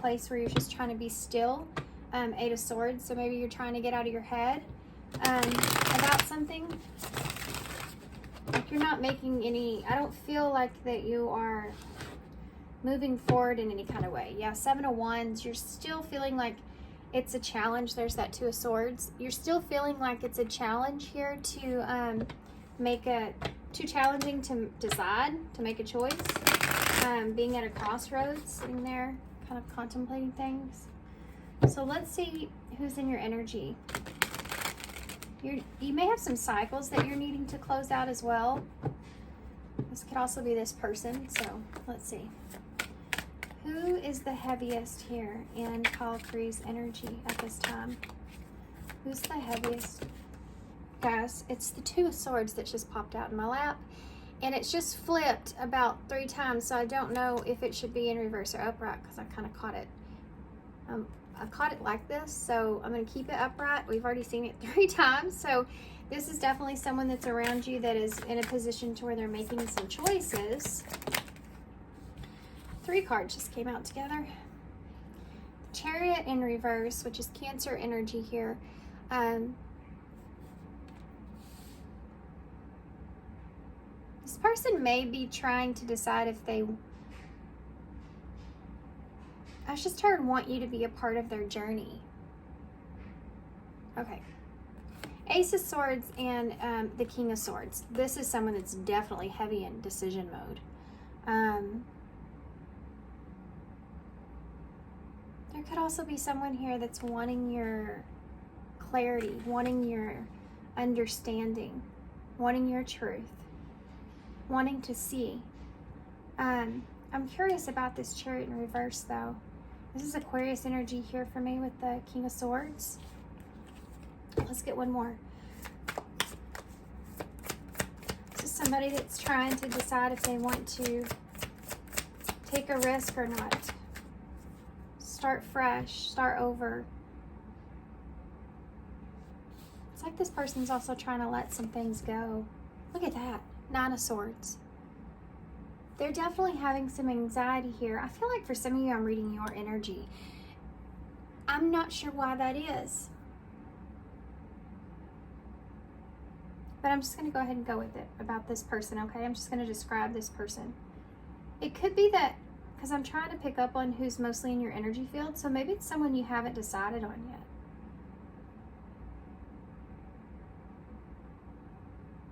place where you're just trying to be still. 8 of Swords, so maybe you're trying to get out of your head about something. Like, you're not making any, I don't feel like that you are moving forward in any kind of way. Yeah, 7 of Wands, you're still feeling like it's a challenge. There's that 2 of Swords. You're still feeling like it's a challenge here to too challenging to decide, to make a choice. Being at a crossroads, sitting there, kind of contemplating things. So let's see who's in your energy. You may have some cycles that you're needing to close out as well. This could also be this person, so let's see. Who is the heaviest here in Valkyrie's energy at this time? Who's the heaviest? Guys, it's the 2 of Swords that just popped out in my lap, and it's just flipped about 3 times, so I don't know if it should be in reverse or upright, because I kind of caught it. I caught it like this, so I'm going to keep it upright. We've already seen it 3 times, so this is definitely someone that's around you that is in a position to where they're making some choices. 3 cards just came out together. Chariot in reverse, which is Cancer energy here. This person may be trying to decide if they, I just heard, want you to be a part of their journey. Okay. Ace of Swords and the King of Swords. This is someone that's definitely heavy in decision mode. There could also be someone here that's wanting your clarity, wanting your understanding, wanting your truth, wanting to see. I'm curious about this Chariot in reverse, though. This is Aquarius energy here for me with the King of Swords. Let's get one more. This is somebody that's trying to decide if they want to take a risk or not. Start fresh, start over. It's like this person's also trying to let some things go. Look at that, 9 of Swords. They're definitely having some anxiety here. I feel like for some of you, I'm reading your energy. I'm not sure why that is. But I'm just going to go ahead and go with it about this person, okay? I'm just going to describe this person. It could be that, because I'm trying to pick up on who's mostly in your energy field, so maybe it's someone you haven't decided on yet.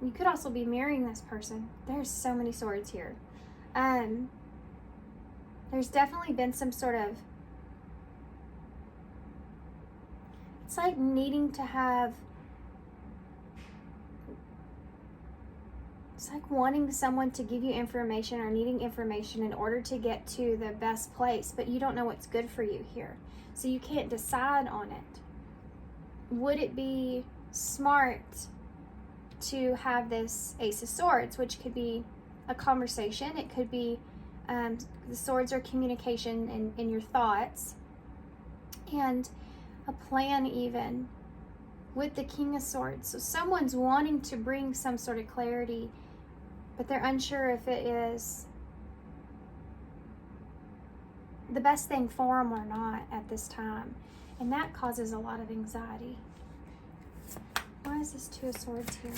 You could also be marrying this person. There's so many swords here. There's definitely been some sort of, it's like needing to have, it's like wanting someone to give you information or needing information in order to get to the best place, but you don't know what's good for you here. So you can't decide on it. Would it be smart to have this Ace of Swords, which could be a conversation? It could be, the swords are communication in your thoughts, and a plan even with the King of Swords. So someone's wanting to bring some sort of clarity, but they're unsure if it is the best thing for them or not at this time. And that causes a lot of anxiety. Why is this 2 of Swords here?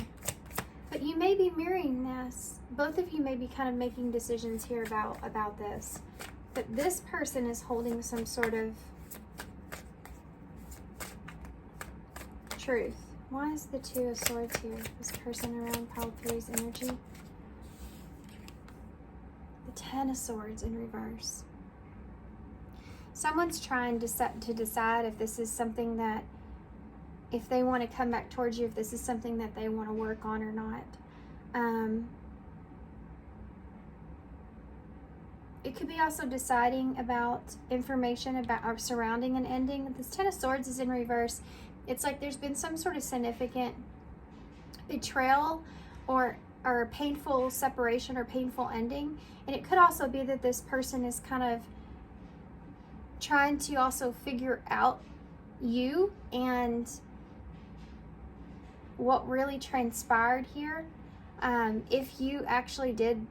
But you may be mirroring this. Both of you may be kind of making decisions here about this. But this person is holding some sort of truth. Why is the 2 of Swords here? This person around pile 3's energy. The 10 of Swords in reverse. Someone's trying to decide if this is something that, if they want to come back towards you, if this is something that they want to work on or not. It could be also deciding about information about or surrounding an ending. This 10 of Swords is in reverse. It's like there's been some sort of significant betrayal or painful separation or painful ending. And it could also be that this person is kind of trying to also figure out you and what really transpired here. If you actually did,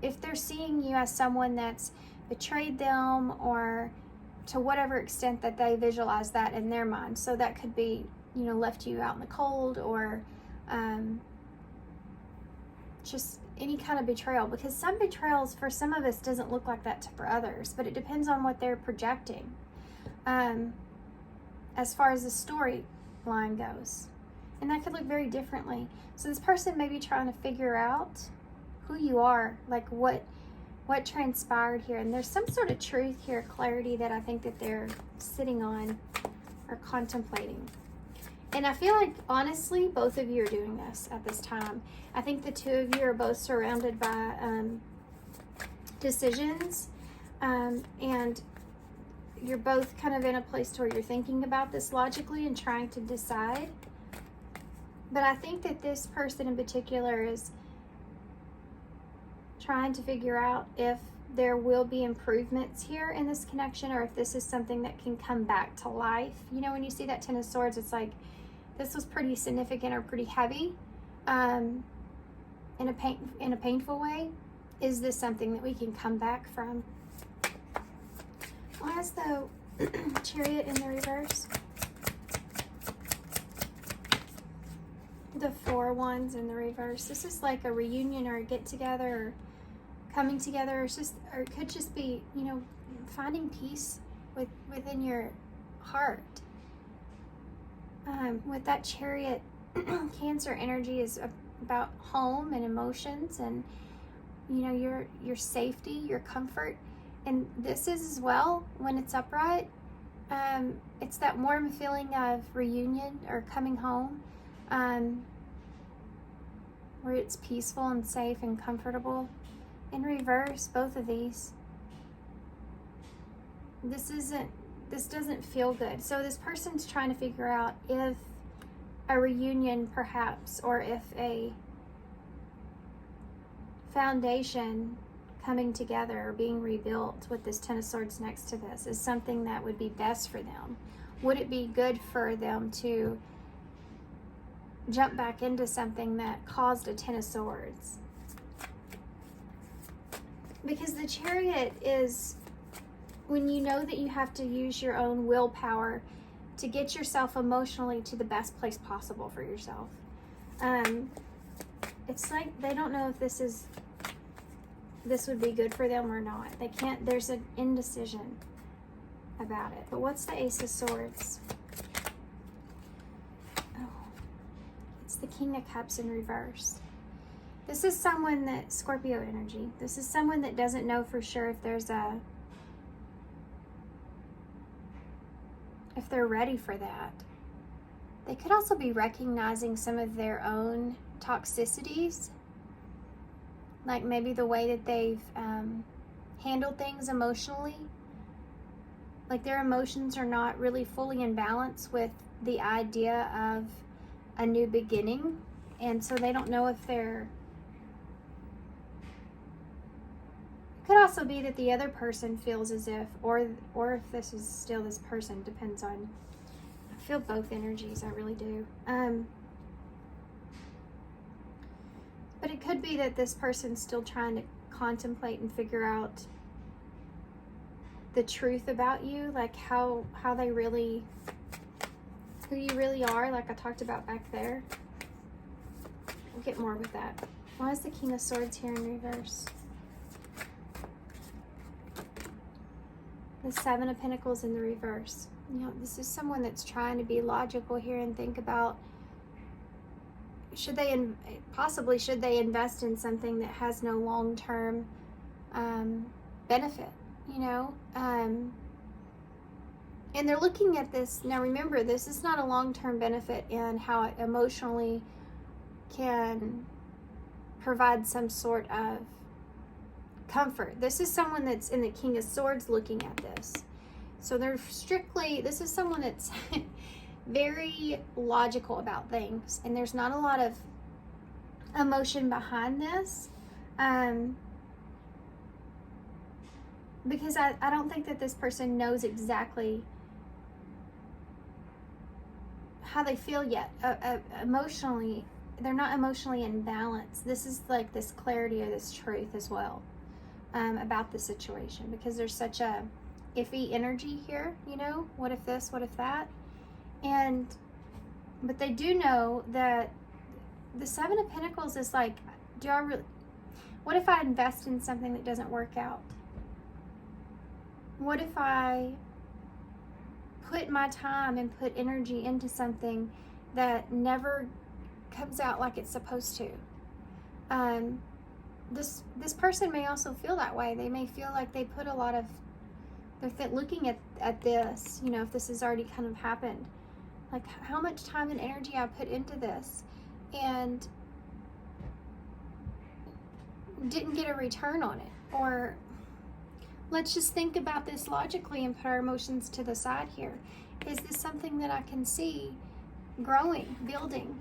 if they're seeing you as someone that's betrayed them, or to whatever extent that they visualize that in their mind. So that could be, you know, left you out in the cold, or just any kind of betrayal, because some betrayals for some of us doesn't look like that for others, but it depends on what they're projecting as far as the storyline goes. And that could look very differently. So this person may be trying to figure out who you are, like what transpired here. And there's some sort of truth here, clarity, that I think that they're sitting on or contemplating. And I feel like, honestly, both of you are doing this at this time. I think the 2 of you are both surrounded by decisions, and you're both kind of in a place to where you're thinking about this logically and trying to decide. But I think that this person in particular is trying to figure out if there will be improvements here in this connection, or if this is something that can come back to life. You know, when you see that 10 of Swords, it's like this was pretty significant or pretty heavy in a painful way. Is this something that we can come back from? Why is the Chariot in the reverse? The 4 wands in the reverse. This is like a reunion or a get together, or coming together. It's just, or it could just be, you know, finding peace within your heart. With that Chariot, Cancer energy is about home and emotions, and you know, your safety, your comfort. And this is as well, when it's upright, It's that warm feeling of reunion or coming home, where it's peaceful and safe and comfortable. In reverse, both of these. This doesn't feel good. So this person's trying to figure out if a reunion perhaps, or if a foundation coming together or being rebuilt with this Ten of Swords next to this is something that would be best for them. Would it be good for them to jump back into something that caused a Ten of Swords? Because the Chariot is when you know that you have to use your own willpower to get yourself emotionally to the best place possible for yourself. It's like they don't know if this would be good for them or not. They can't, there's an indecision about it. But what's the Ace of Swords? Oh, it's the King of Cups in reverse. This is someone that, Scorpio energy, this is someone that doesn't know for sure if they're ready for that. They could also be recognizing some of their own toxicities, like maybe the way that they've handled things emotionally. Like their emotions are not really fully in balance with the idea of a new beginning, and so they don't know if they're... It could also be that the other person feels as if, or if this is still this person, depends on... I feel both energies, I really do. But it could be that this person's still trying to contemplate and figure out the truth about you, like how they really, who you really are, like I talked about back there. We'll get more with that. Why is the King of Swords here in reverse? The Seven of Pentacles in the reverse. You know, this is someone that's trying to be logical here and think about, should they invest in something that has no long-term benefit, you know? And they're looking at this, now remember, this is not a long-term benefit in how it emotionally can provide some sort of comfort. This is someone that's in the King of Swords looking at this. So they're strictly, this is someone that's very logical about things, and there's not a lot of emotion behind this, because I don't think that this person knows exactly how they feel yet. Emotionally, they're not emotionally in balance. This is like this clarity or this truth as well about the situation, because there's such a iffy energy here, you know, what if this, what if that? But they do know that the Seven of Pentacles is like, what if I invest in something that doesn't work out? What if I put my time and put energy into something that never comes out like it's supposed to? This person may also feel that way. They may feel like they put a lot of, they're looking at this, you know, if this has already kind of happened, like how much time and energy I put into this and didn't get a return on it. Or let's just think about this logically and put our emotions to the side here. Is this something that I can see growing, building?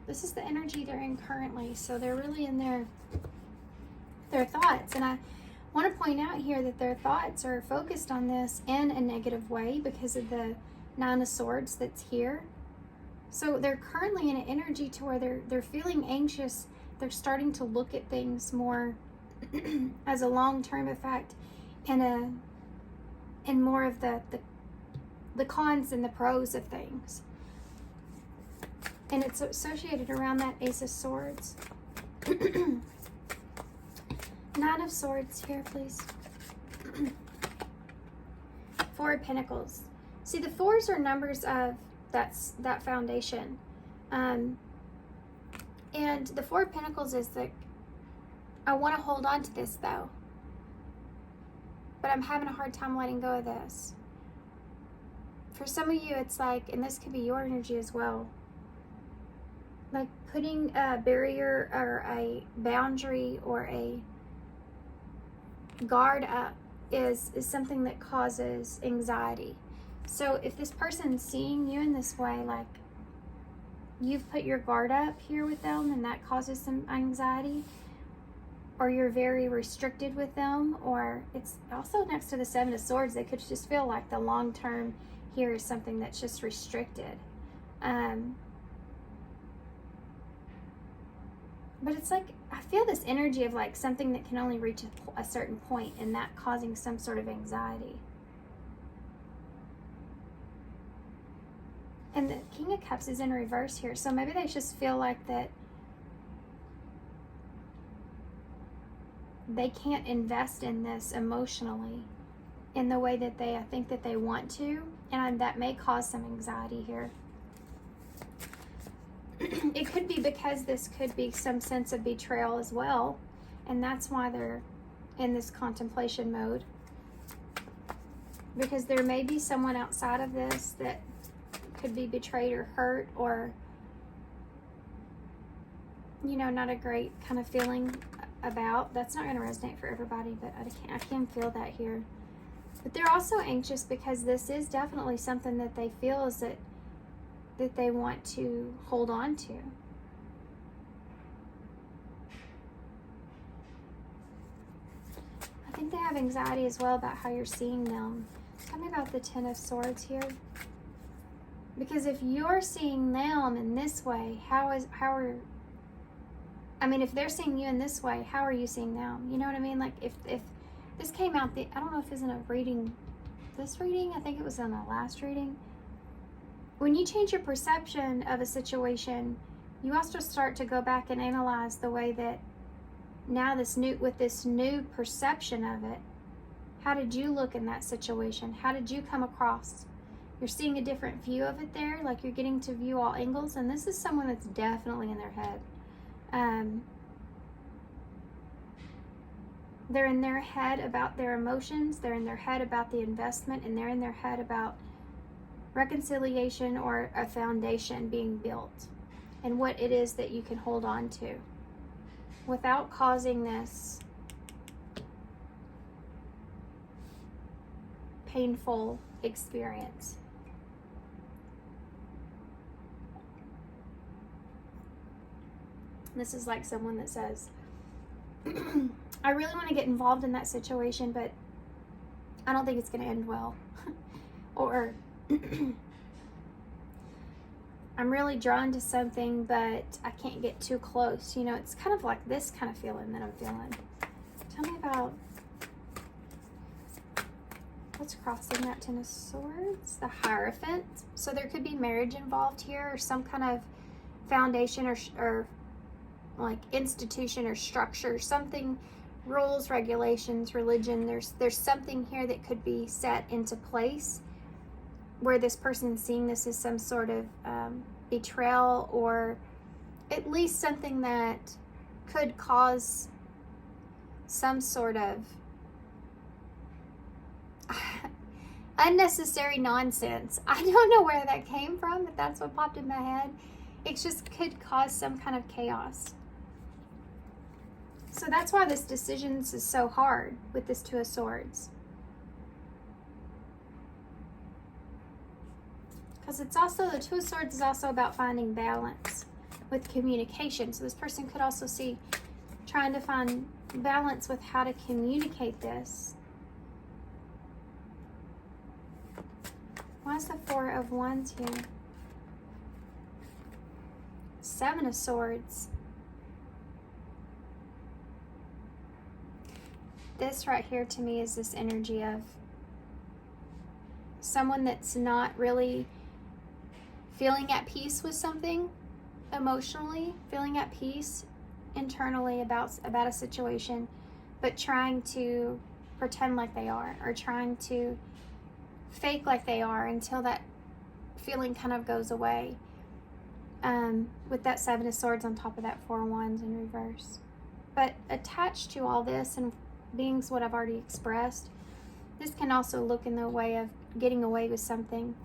This is the energy they're in currently, so they're really in their thoughts. And I want to point out here that their thoughts are focused on this in a negative way because of the Nine of Swords that's here. So they're currently in an energy to where they're feeling anxious. They're starting to look at things more as a long-term effect, and more of the cons and the pros of things. And it's associated around that Ace of Swords. Nine of Swords here, please. Four of Pentacles. See, the fours are numbers of that foundation. And the Four of Pentacles is I want to hold on to this though. but I'm having a hard time letting go of this. For some of you, it's like, and this could be your energy as well, like putting a barrier or a boundary or a guard up is something that causes anxiety. So if this person's seeing you in this way, like you've put your guard up here with them and that causes some anxiety, or you're very restricted with them, or it's also next to the Seven of Swords, they could just feel like the long term here is something that's just restricted. But it's like, I feel this energy of like something that can only reach a certain point, and that causing some sort of anxiety. And the King of Cups is in reverse here. So maybe they just feel like that they can't invest in this emotionally in the way that I think that they want to. And that may cause some anxiety here. It could be because this could be some sense of betrayal as well. And that's why they're in this contemplation mode. Because there may be someone outside of this that could be betrayed or hurt, or, you know, not a great kind of feeling about. That's not going to resonate for everybody, but I can feel that here. But they're also anxious because this is definitely something that they feel is that they want to hold on to. I think they have anxiety as well about how you're seeing them. Tell me about the Ten of Swords here. Because if you're seeing them in this way, if they're seeing you in this way, how are you seeing them? You know what I mean? Like if this came out, I don't know if it was in a reading, this reading, I think it was in the last reading. When you change your perception of a situation, you also start to go back and analyze the way that now with this new perception of it, how did you look in that situation? How did you come across? You're seeing a different view of it there, like you're getting to view all angles, and this is someone that's definitely in their head. They're in their head about their emotions, they're in their head about the investment, and they're in their head about reconciliation or a foundation being built, and what it is that you can hold on to without causing this painful experience. This is like someone that says, I really want to get involved in that situation, but I don't think it's going to end well. Or I'm really drawn to something, but I can't get too close. You know, it's kind of like this kind of feeling that I'm feeling. Tell me about what's crossing that Ten of Swords. The Hierophant. So there could be marriage involved here, or some kind of foundation or like institution or structure, something, rules, regulations, religion. There's something here that could be set into place where this person is seeing this as some sort of betrayal, or at least something that could cause some sort of unnecessary nonsense. I don't know where that came from, but that's what popped in my head. It just could cause some kind of chaos. So that's why this decision is so hard with this Two of Swords. Because it's also, the Two of Swords is also about finding balance with communication. So this person could also see trying to find balance with how to communicate this. Why is the Four of Wands here? Seven of Swords. This right here to me is this energy of someone that's not really feeling at peace with something emotionally, feeling at peace internally about a situation, but trying to pretend like they are, or trying to fake like they are until that feeling kind of goes away. With that Seven of Swords on top of that Four of Wands in reverse. But attached to all this and being what I've already expressed, This can also look in the way of getting away with something.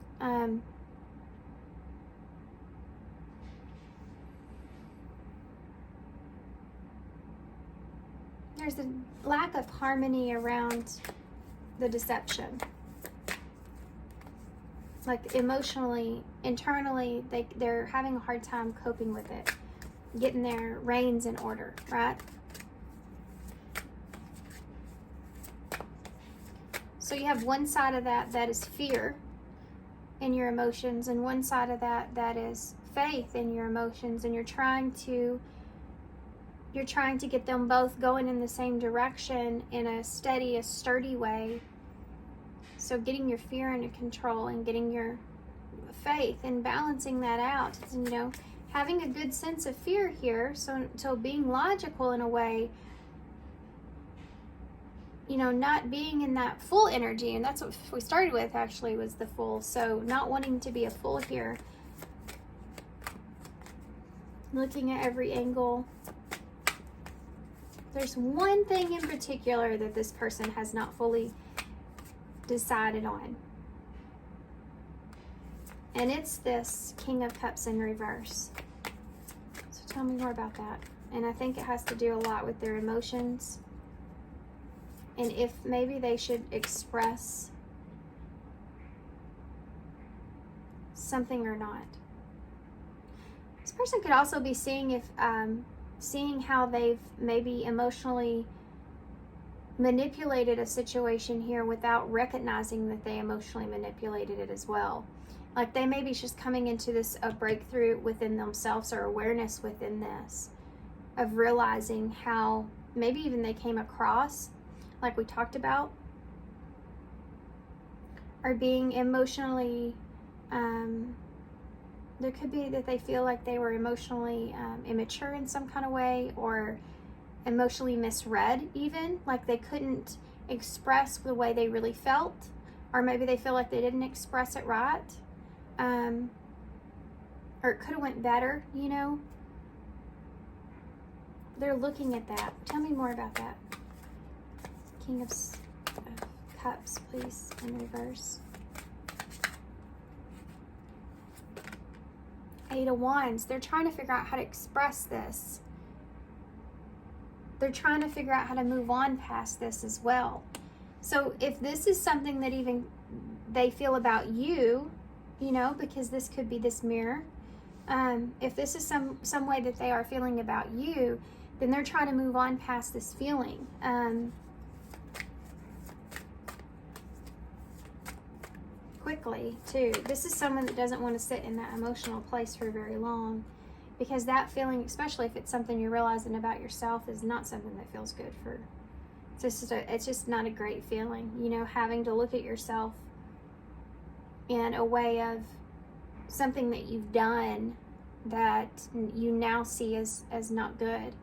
There's a lack of harmony around the deception. Like emotionally, internally, they're having a hard time coping with it, getting their reins in order, right? So you have one side of that is fear in your emotions, and one side of that is faith in your emotions, and you're trying to get them both going in the same direction in a steady, a sturdy way. So getting your fear under control and getting your faith and balancing that out, you know, having a good sense of fear here. So being logical in a way, you know, not being in that full energy. And that's what we started with, actually, was the full. So not wanting to be a full here. Looking at every angle. There's one thing in particular that this person has not fully decided on. And it's this King of Cups in reverse. So tell me more about that. And I think it has to do a lot with their emotions. And if maybe they should express something or not. This person could also be seeing seeing how they've maybe emotionally manipulated a situation here without recognizing that they emotionally manipulated it as well. Like they maybe just coming into this a breakthrough within themselves, or awareness within this, of realizing how maybe even they came across, like we talked about, or being emotionally, there could be that they feel like they were emotionally immature in some kind of way, or emotionally misread even, like they couldn't express the way they really felt, or maybe they feel like they didn't express it right, or it could have went better, you know. They're looking at that. Tell me more about that. King of Cups, please, in reverse. Eight of Wands. They're trying to figure out how to express this. They're trying to figure out how to move on past this as well. So if this is something that even they feel about you, you know, because this could be this mirror. If this is some way that they are feeling about you, then they're trying to move on past this feeling. Quickly too. This is someone that doesn't want to sit in that emotional place for very long, because that feeling, especially if it's something you're realizing about yourself, is not something that feels good for. It's just not a great feeling, you know, having to look at yourself in a way of something that you've done that you now see as not good.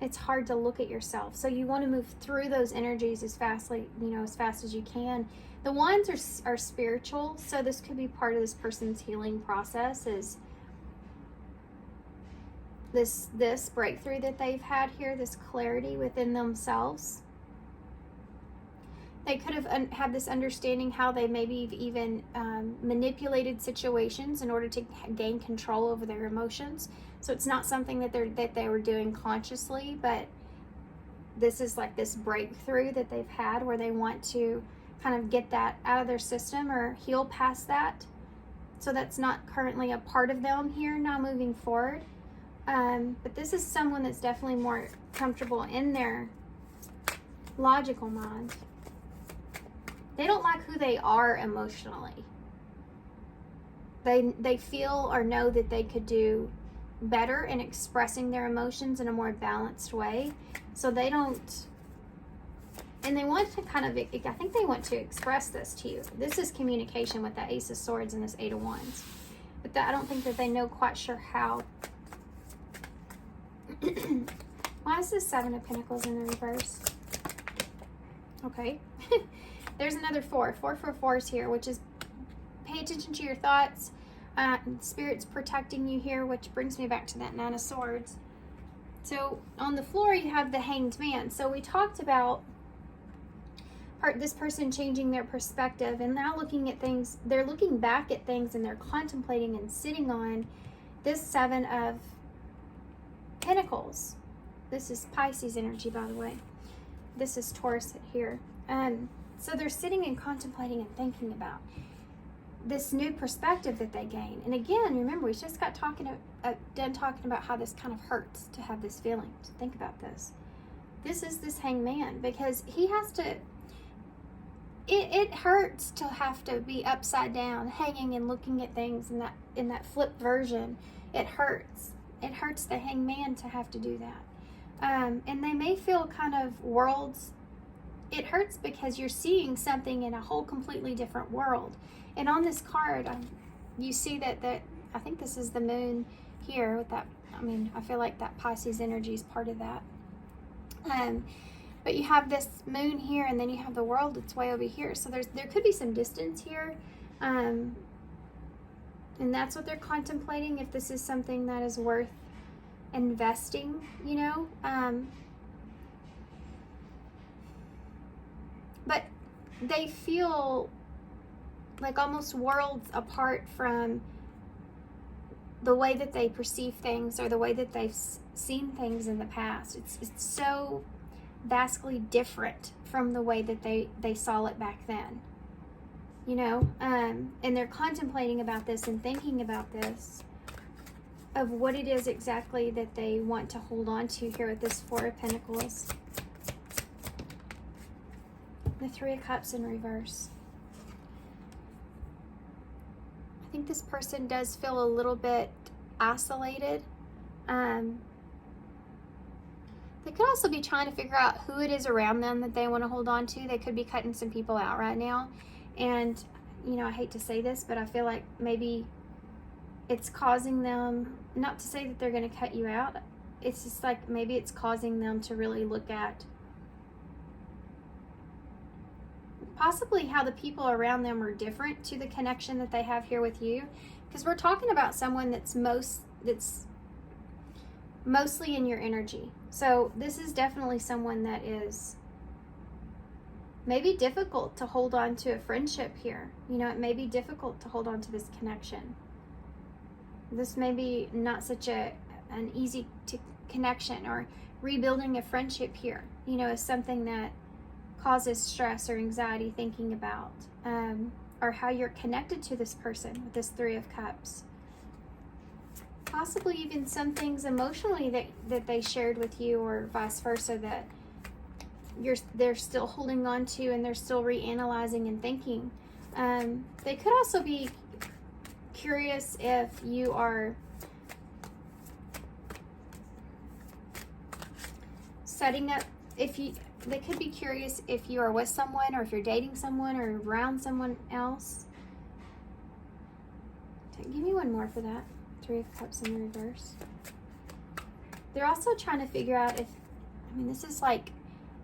It's hard to look at yourself. So you want to move through those energies as fast as you can. The Wands are spiritual, so this could be part of this person's healing process, is this breakthrough that they've had here, this clarity within themselves. They could have had this understanding how they maybe even manipulated situations in order to gain control over their emotions. So it's not something that they were doing consciously, but this is like this breakthrough that they've had where they want to kind of get that out of their system or heal past that. So that's not currently a part of them here now moving forward. But this is someone that's definitely more comfortable in their logical mind. They don't like who they are emotionally. They feel or know that they could do better in expressing their emotions in a more balanced way. So they don't, and they want to kind of, I think they want to express this to you. This is communication with the Ace of Swords and this Eight of Wands. But I don't think that they know quite sure how. Why is this Seven of Pentacles in the reverse? Okay. There's another four. 4 for 4s here, which is pay attention to your thoughts. Spirit's protecting you here, which brings me back to that Nine of Swords. So on the floor, you have the Hanged Man. So we talked about this person changing their perspective and now looking at things, they're looking back at things and they're contemplating and sitting on this Seven of Pentacles. This is Pisces energy, by the way. This is Taurus here. So they're sitting and contemplating and thinking about this new perspective that they gain. And again, remember, we just got done talking about how this kind of hurts to have this feeling. To think about this. This is this hangman, because he has to, it hurts to have to be upside down, hanging and looking at things in that flipped version. It hurts. It hurts the hangman to have to do that. And they may feel kind of worlds. It hurts because you're seeing something in a whole completely different world. And on this card, you see that I think this is the moon here with that. I mean, I feel like that Pisces energy is part of that. But you have this moon here, and then you have the world that's way over here. So there could be some distance here. And that's what they're contemplating, if this is something that is worth investing, you know. But they feel like almost worlds apart from the way that they perceive things or the way that they've seen things in the past. It's so vastly different from the way that they saw it back then, you know. And they're contemplating about this and thinking about this, of what it is exactly that they want to hold on to here with this Four of Pentacles. The Three of Cups in reverse. I think this person does feel a little bit isolated. They could also be trying to figure out who it is around them that they want to hold on to. They could be cutting some people out right now. And, you know, I hate to say this, but I feel like maybe it's causing them, not to say that they're going to cut you out. It's just like maybe it's causing them to really look at possibly how the people around them are different to the connection that they have here with you. Because we're talking about someone that's mostly in your energy. So this is definitely someone that is maybe difficult to hold on to a friendship here. You know, it may be difficult to hold on to this connection. This may be not such an easy connection, or rebuilding a friendship here, you know, is something that causes stress or anxiety thinking about, or how you're connected to this person with this Three of Cups. Possibly even some things emotionally that they shared with you, or vice versa, that they're still holding on to and they're still reanalyzing and thinking. They could also be curious if you are setting up, they could be curious if you are with someone, or if you're dating someone, or around someone else. Give me one more for that. Three of Cups in reverse. They're also trying to figure out if, I mean, this is like,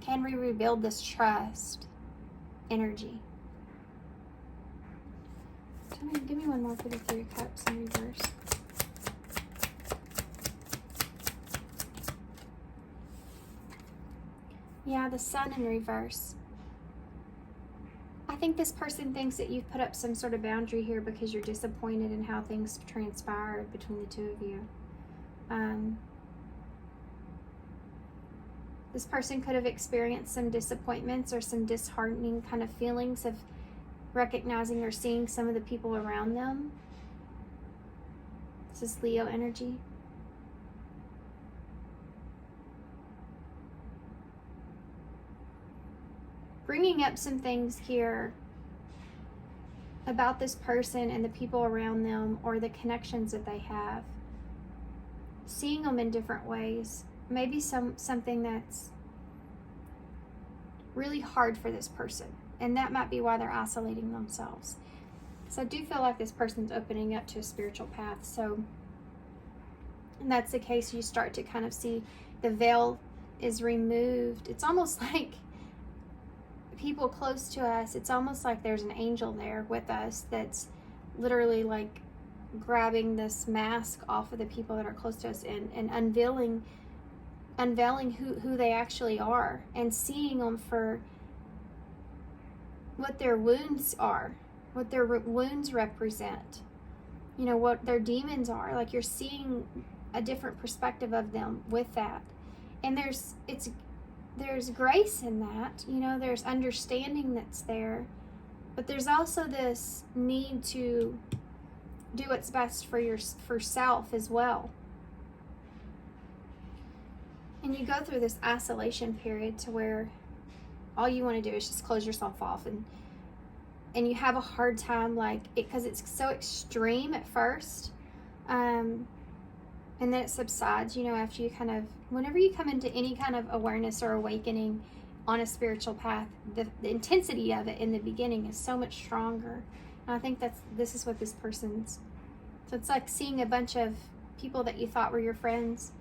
can we rebuild this trust energy? Give me one more for the Three of Cups in reverse. Yeah, the Sun in reverse. I think this person thinks that you've put up some sort of boundary here because you're disappointed in how things transpired between the two of you. This person could have experienced some disappointments or some disheartening kind of feelings of recognizing or seeing some of the people around them. This is Leo energy. Bringing up some things here about this person and the people around them, or the connections that they have. Seeing them in different ways. Maybe something that's really hard for this person. And that might be why they're isolating themselves. So I do feel like this person's opening up to a spiritual path. So, and that's the case, you start to kind of see the veil is removed. It's almost like people close to us, it's almost like there's an angel there with us that's literally like grabbing this mask off of the people that are close to us, and unveiling who they actually are, and seeing them for what their wounds are, what their wounds represent, you know, what their demons are. Like, you're seeing a different perspective of them with that. And there's grace in that, you know, there's understanding that's there, but there's also this need to do what's best for self as well. And you go through this isolation period to where all you want to do is just close yourself off, and you have a hard time, like, because it's so extreme at first, and then it subsides, you know, after you kind of, whenever you come into any kind of awareness or awakening on a spiritual path, the intensity of it in the beginning is so much stronger. And I think this is what this person's, so it's like seeing a bunch of people that you thought were your friends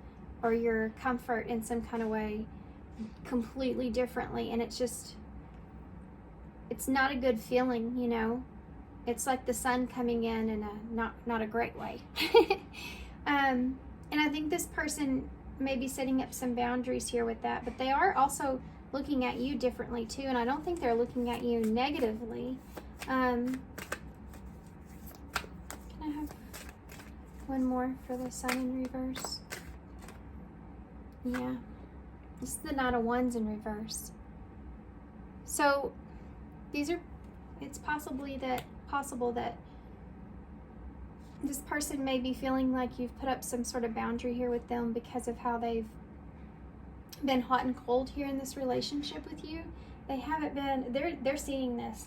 or your comfort in some kind of way completely differently, and it's not a good feeling, you know. It's like the sun coming in a not a great way. And I think this person may be setting up some boundaries here with that, but they are also looking at you differently too, and I don't think they're looking at you negatively. Can I have one more for the sun in reverse? Yeah. This is the Knight of Wands in reverse. So it's possible that this person may be feeling like you've put up some sort of boundary here with them because of how they've been hot and cold here in this relationship with you. They haven't been, they're seeing this.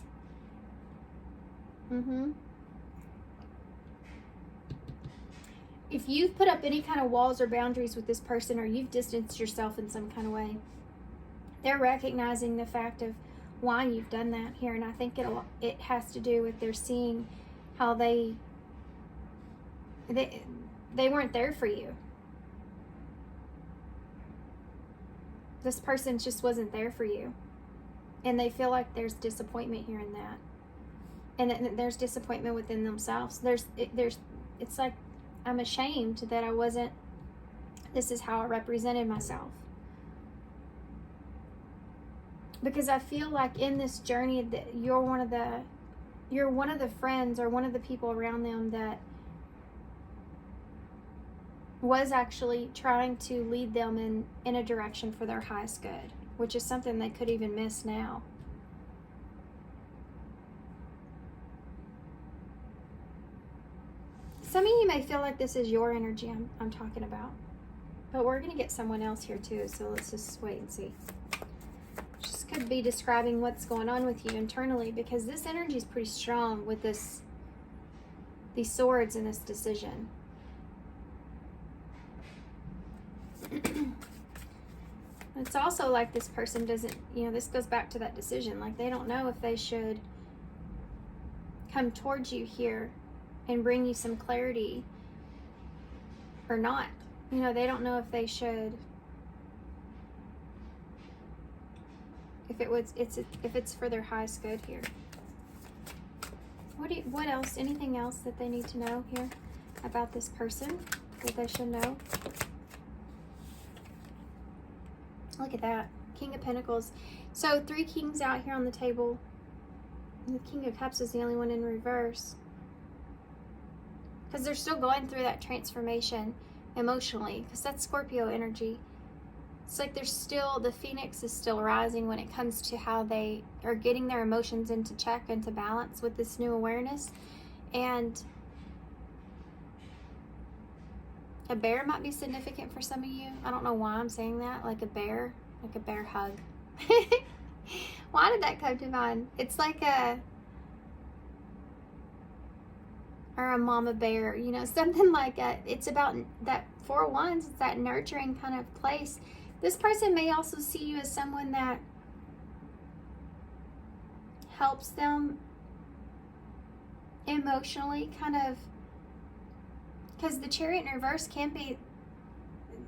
If you've put up any kind of walls or boundaries with this person, or you've distanced yourself in some kind of way, they're recognizing the fact of why you've done that here. And I think it has to do with they're seeing how they weren't there for you. This person just wasn't there for you. And they feel like there's disappointment here in that. And there's disappointment within themselves. It's like, I'm ashamed that this is how I represented myself. Because I feel like in this journey that you're one of the friends or one of the people around them that was actually trying to lead them in a direction for their highest good, which is something they could even miss now. Some of you may feel like this is your energy I'm talking about, but we're going to get someone else here too, so let's just wait and see. Just could be describing what's going on with you internally, because this energy is pretty strong with these swords and this decision. It's also like this person doesn't, you know, this goes back to that decision. Like, they don't know if they should come towards you here and bring you some clarity or not. You know, they don't know if they should, if it's for their highest good here. What else? Anything else that they need to know here about this person that they should know? Look at that. King of Pentacles. So 3 kings out here on the table. And the King of Cups is the only one in reverse. Because they're still going through that transformation emotionally. Because that's Scorpio energy. It's like the phoenix is still rising when it comes to how they are getting their emotions into check, into balance with this new awareness. And a bear might be significant for some of you. I don't know why I'm saying that. Like a bear hug. Why did that come to mind? It's like a mama bear, you know, something like it's about that 4 of Wands. It's that nurturing kind of place. This person may also see you as someone that helps them emotionally, kind of, because the Chariot in reverse can be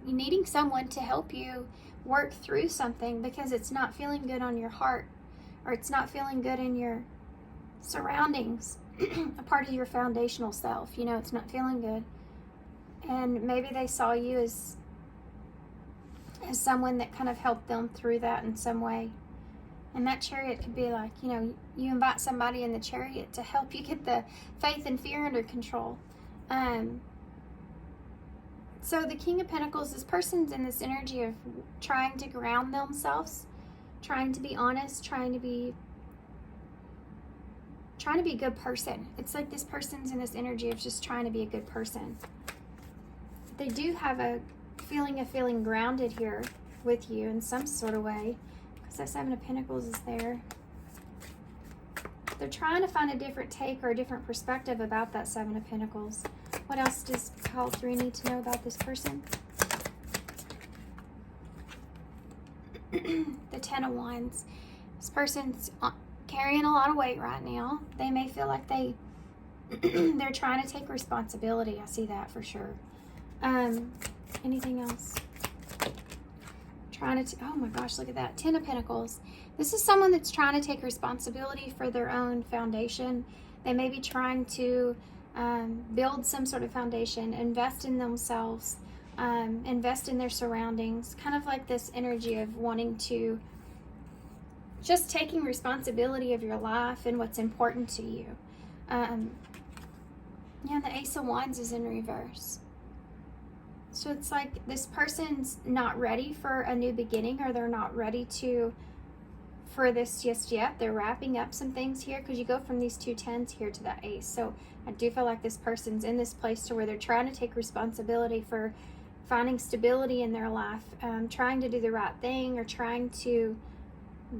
needing someone to help you work through something because it's not feeling good on your heart, or it's not feeling good in your surroundings, a part of your foundational self, you know, it's not feeling good. And maybe they saw you as someone that kind of helped them through that in some way. And that chariot could be like, you know, you invite somebody in the chariot to help you get the faith and fear under control. So the King of Pentacles, this person's in this energy of trying to ground themselves, trying to be honest, trying to be a good person. It's like this person's in this energy of just trying to be a good person. They do have a feeling of feeling grounded here with you in some sort of way, because that Seven of Pentacles is there. They're trying to find a different take or a different perspective about that Seven of Pentacles. What else does pile 3 need to know about this person? The Ten of Wands. This person's carrying a lot of weight right now. They may feel like they're trying to take responsibility. I see that for sure. Anything else? Trying to, oh my gosh, look at that. 10 of Pentacles. This is someone that's trying to take responsibility for their own foundation. They may be trying to build some sort of foundation, invest in themselves, invest in their surroundings. Kind of like this energy of wanting to just taking responsibility of your life and what's important to you. Yeah, the Ace of Wands is in reverse. So it's like this person's not ready for a new beginning, or they're not ready for this just yet. They're wrapping up some things here, because you go from these 2 10s here to the Ace. So I do feel like this person's in this place to where they're trying to take responsibility for finding stability in their life, trying to do the right thing, or trying to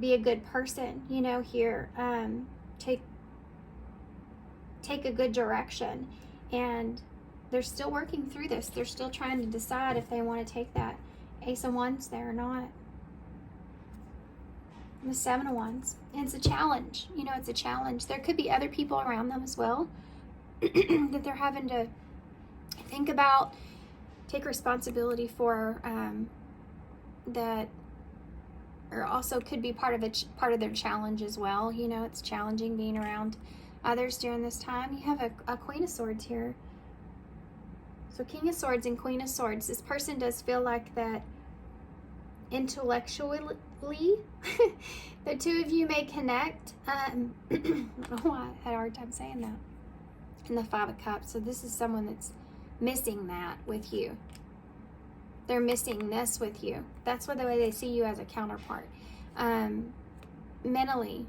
be a good person, you know, here, take a good direction. And they're still working through this. They're still trying to decide if they want to take that Ace of Wands there or not. And the Seven of Wands. And it's a challenge. You know, it's a challenge. There could be other people around them as well that they're having to think about, take responsibility for, that, or also could be part of their challenge as well. You know, it's challenging being around others during this time. You have a Queen of Swords here. So King of Swords and Queen of Swords. This person does feel like that intellectually, the two of you may connect. I don't know why I had a hard time saying that. And the Five of Cups. So this is someone that's missing that with you. They're missing this with you. That's what the way they see you as a counterpart. Mentally.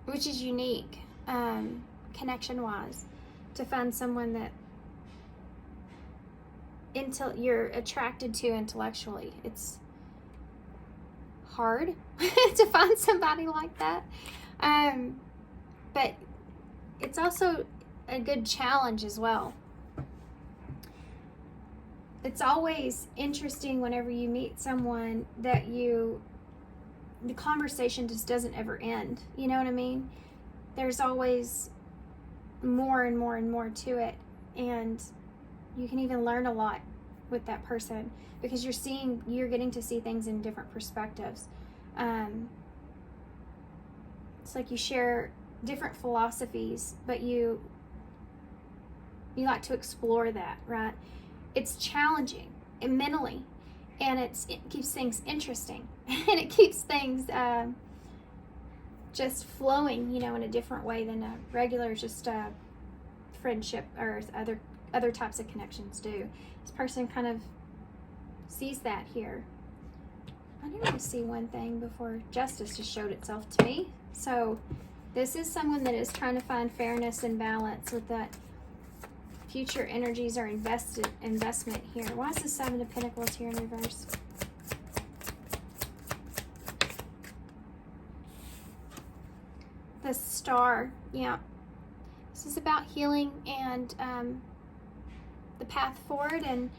Which is unique, connection-wise. To find someone that you're attracted to intellectually. It's hard to find somebody like that. But it's also a good challenge as well. It's always interesting whenever you meet someone that the conversation just doesn't ever end. You know what I mean? There's always more and more and more to it, and you can even learn a lot with that person, because you're getting to see things in different perspectives. It's like you share different philosophies, but you like to explore that, right? It's challenging and mentally, and it keeps things interesting and it keeps things just flowing, you know, in a different way than a regular just friendship or other types of connections do. This person kind of sees that here. I need to see one thing before justice just showed itself to me. So this is someone that is trying to find fairness and balance with that future energies or investment here. Why is the Seven of Pentacles here in reverse? The Star, yeah. This is about healing and the path forward and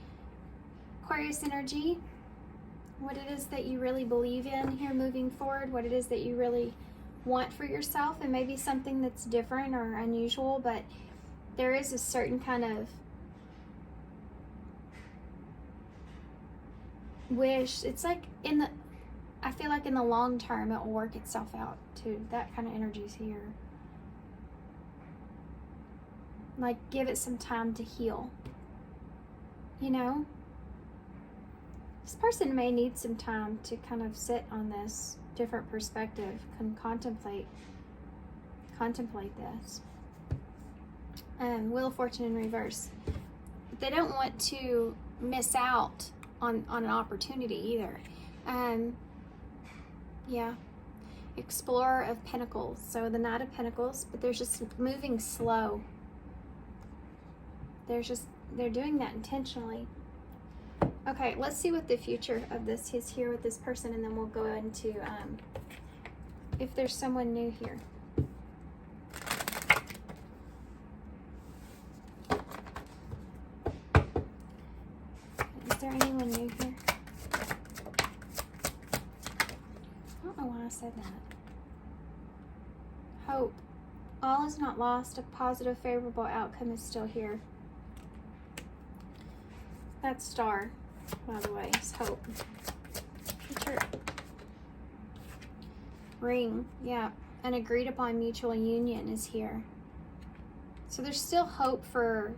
Aquarius energy. What it is that you really believe in here moving forward, what it is that you really want for yourself, and maybe something that's different or unusual, but there is a certain kind of wish. It's like I feel like in the long term it will work itself out too. That kind of energy is here. Like, give it some time to heal, you know? This person may need some time to kind of sit on this different perspective and contemplate this. Wheel of Fortune in reverse. They don't want to miss out on an opportunity either. Yeah. Explorer of Pentacles. So the Knight of Pentacles, but they're just moving slow. They're doing that intentionally. Okay, let's see what the future of this is here with this person, and then we'll go into if there's someone new here. Is there anyone new here? I don't know why I said that. Hope. All is not lost. A positive, favorable outcome is still here. That star, by the way, is hope. Future. Ring. Yeah. An agreed upon mutual union is here. So there's still hope for,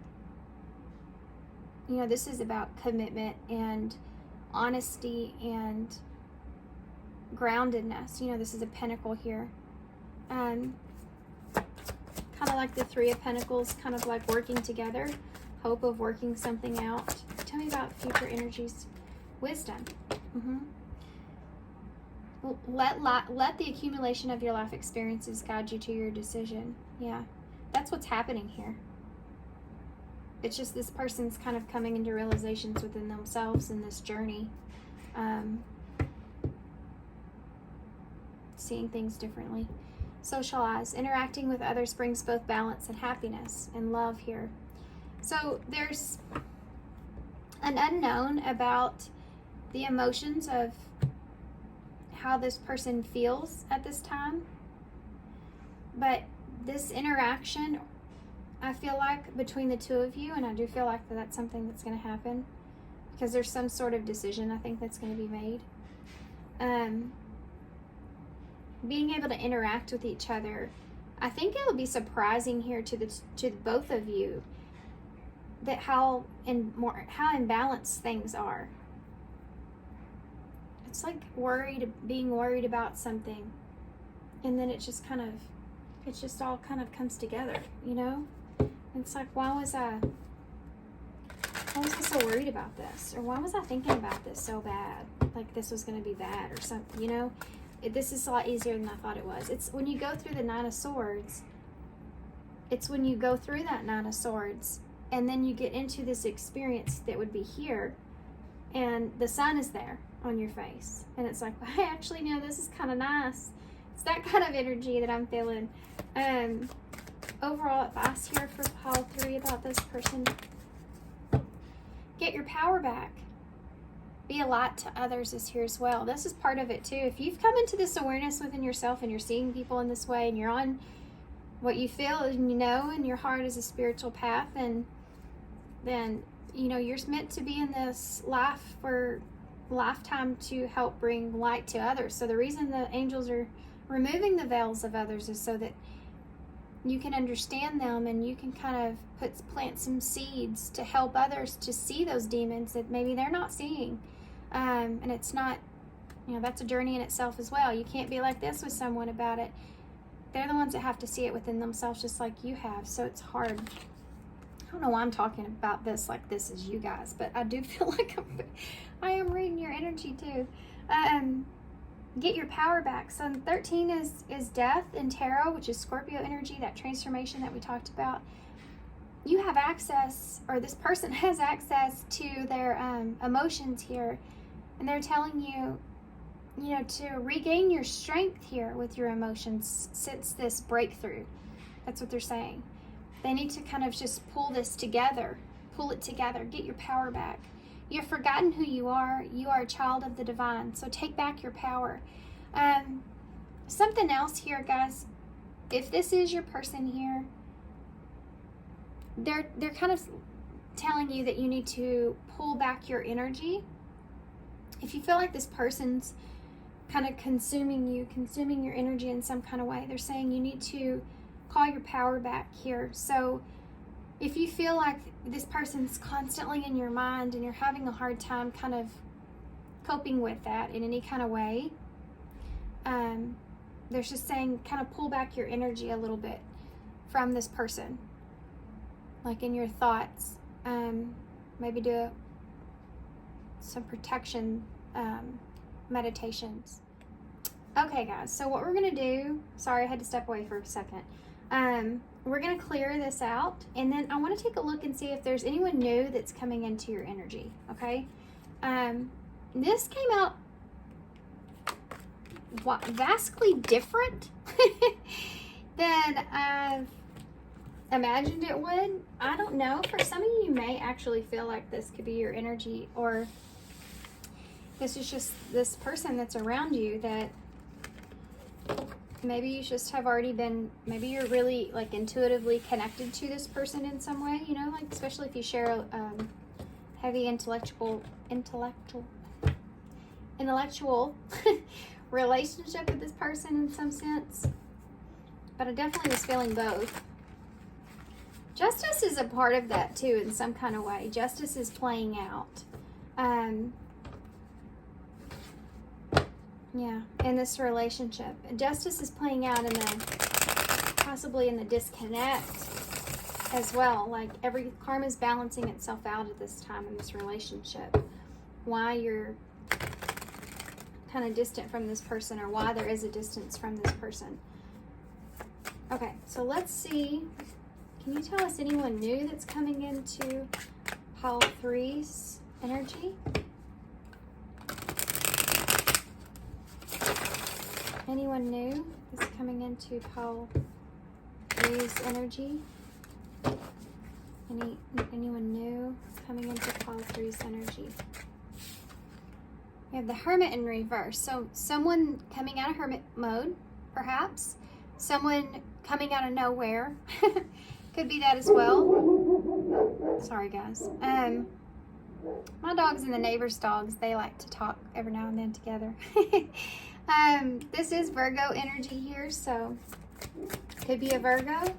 you know, this is about commitment and honesty and groundedness. You know, this is a pentacle here. Kind of like the Three of Pentacles, kind of like working together. Hope of working something out. Tell me about future energies. Wisdom. Let the accumulation of your life experiences guide you to your decision. Yeah, that's what's happening here. It's just this person's kind of coming into realizations within themselves in this journey. Seeing things differently. Socialize. Interacting with others brings both balance and happiness and love here. So there's an unknown about the emotions of how this person feels at this time. But this interaction, I feel like, between the two of you, and I do feel like that's something that's going to happen, because there's some sort of decision I think that's going to be made. Being able to interact with each other, I think it'll be surprising here to both of you that how imbalanced things are. It's like being worried about something, and then it just all kind of comes together, you know? It's like, why was I so worried about this? Or why was I thinking about this so bad? Like this was going to be bad or something, you know? This is a lot easier than I thought it was. It's when you go through the Nine of Swords, and then you get into this experience that would be here, and the sun is there on your face. And it's like, I actually know this is kind of nice. It's that kind of energy that I'm feeling. Overall advice here for pile 3 about this person. Get your power back. Be a light to others is here as well. This is part of it too. If you've come into this awareness within yourself and you're seeing people in this way, and you're on what you feel and you know in your heart is a spiritual path, and then you know you're meant to be in this life for lifetime to help bring light to others. So the reason the angels are removing the veils of others is so that you can understand them, and you can kind of plant some seeds to help others to see those demons that maybe they're not seeing. And it's not, you know, that's a journey in itself as well. You can't be like this with someone about it. They're the ones that have to see it within themselves just like you have. So it's hard. I don't know why I'm talking about this like this is you guys, but I do feel like I am reading your energy too. Get your power back. So 13 is death in tarot, which is Scorpio energy, that transformation that we talked about. You have access, or this person has access to their emotions here, and they're telling you, you know, to regain your strength here with your emotions since this breakthrough. That's what they're saying. They need to kind of just pull it together, get your power back. You've forgotten who you are. You are a child of the divine. So take back your power. Something else here, guys. If this is your person here, they're kind of telling you that you need to pull back your energy. If you feel like this person's kind of consuming your energy in some kind of way, they're saying you need to call your power back here. So if you feel like this person's constantly in your mind and you're having a hard time kind of coping with that in any kind of way. There's just saying kind of pull back your energy a little bit from this person, like in your thoughts. Maybe do some protection meditations. Okay, guys, so what we're going to do, sorry, I had to step away for a second. We're going to clear this out, and then I want to take a look and see if there's anyone new that's coming into your energy, okay? This came out vastly different than I've imagined it would. I don't know. For some of you, you may actually feel like this could be your energy, or this is just this person that's around you that maybe you just have already been, maybe you're really like intuitively connected to this person in some way, you know, like especially if you share a heavy intellectual relationship with this person in some sense. But I definitely was feeling both. Justice is a part of that too in some kind of way. Justice is playing out. Yeah, in this relationship. Justice is playing out in the, possibly in the disconnect as well. Like every karma is balancing itself out at this time in this relationship. Why you're kind of distant from this person, or why there is a distance from this person. Okay, so let's see. Can you tell us anyone new that's coming into pile 3's energy? Anyone new is coming into pile 3's energy? Anyone new coming into pile 3's energy? We have the Hermit in reverse. So someone coming out of Hermit mode, perhaps. Someone coming out of nowhere. Could be that as well. Sorry, guys. My dogs and the neighbor's dogs, they like to talk every now and then together. This is Virgo energy here, so could be a Virgo.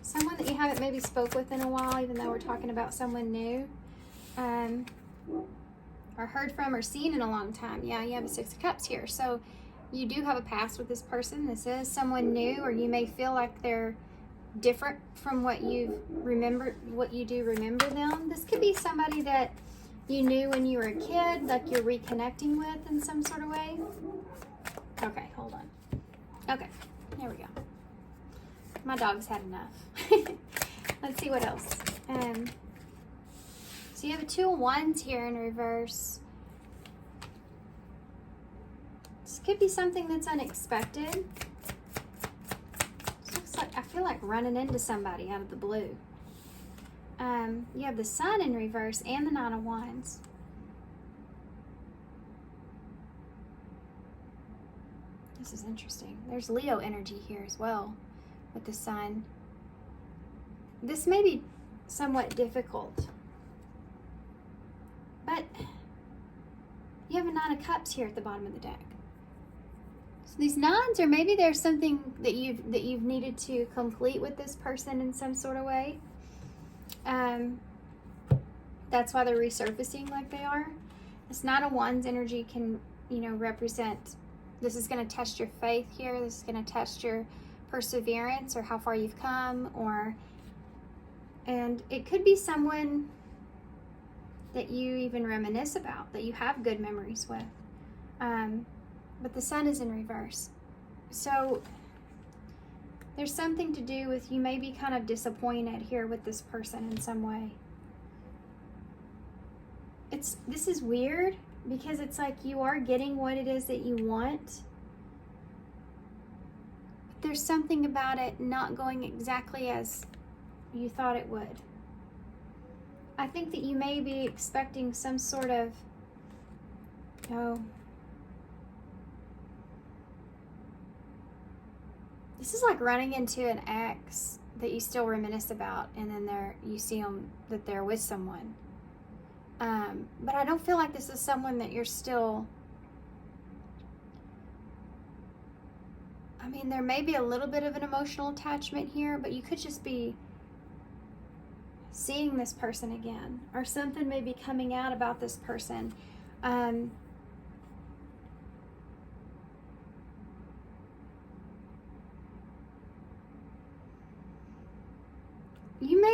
Someone that you haven't maybe spoke with in a while, even though we're talking about someone new. Or heard from or seen in a long time. Yeah, you have a 6 of Cups here. So you do have a past with this person. This is someone new, or you may feel like they're different from what you remember, what you do remember them. This could be somebody that you knew when you were a kid, like you're reconnecting with in some sort of way. Okay, hold on. Okay, there we go. My dog's had enough. Let's see what else. So you have a 2 of Wands here in reverse. This could be something that's unexpected. This looks like, I feel like running into somebody out of the blue. You have the Sun in reverse and the 9 of Wands. This is interesting. There's Leo energy here as well with the Sun. This may be somewhat difficult, but you have a 9 of Cups here at the bottom of the deck. So these 9s, or maybe there's something that you've needed to complete with this person in some sort of way. That's why they're resurfacing like they are. This 9 of Wands energy can, you know, represent, this is going to test your faith here. This is going to test your perseverance, or how far you've come, and it could be someone that you even reminisce about, that you have good memories with. But the Sun is in reverse. So there's something to do with, you may be kind of disappointed here with this person in some way. This is weird, because it's like you are getting what it is that you want, but there's something about it not going exactly as you thought it would. I think that you may be expecting some sort of, this is like running into an ex that you still reminisce about, and then you see them, that they're with someone. But I don't feel like this is someone that you're still, I mean, there may be a little bit of an emotional attachment here, but you could just be seeing this person again, or something may be coming out about this person.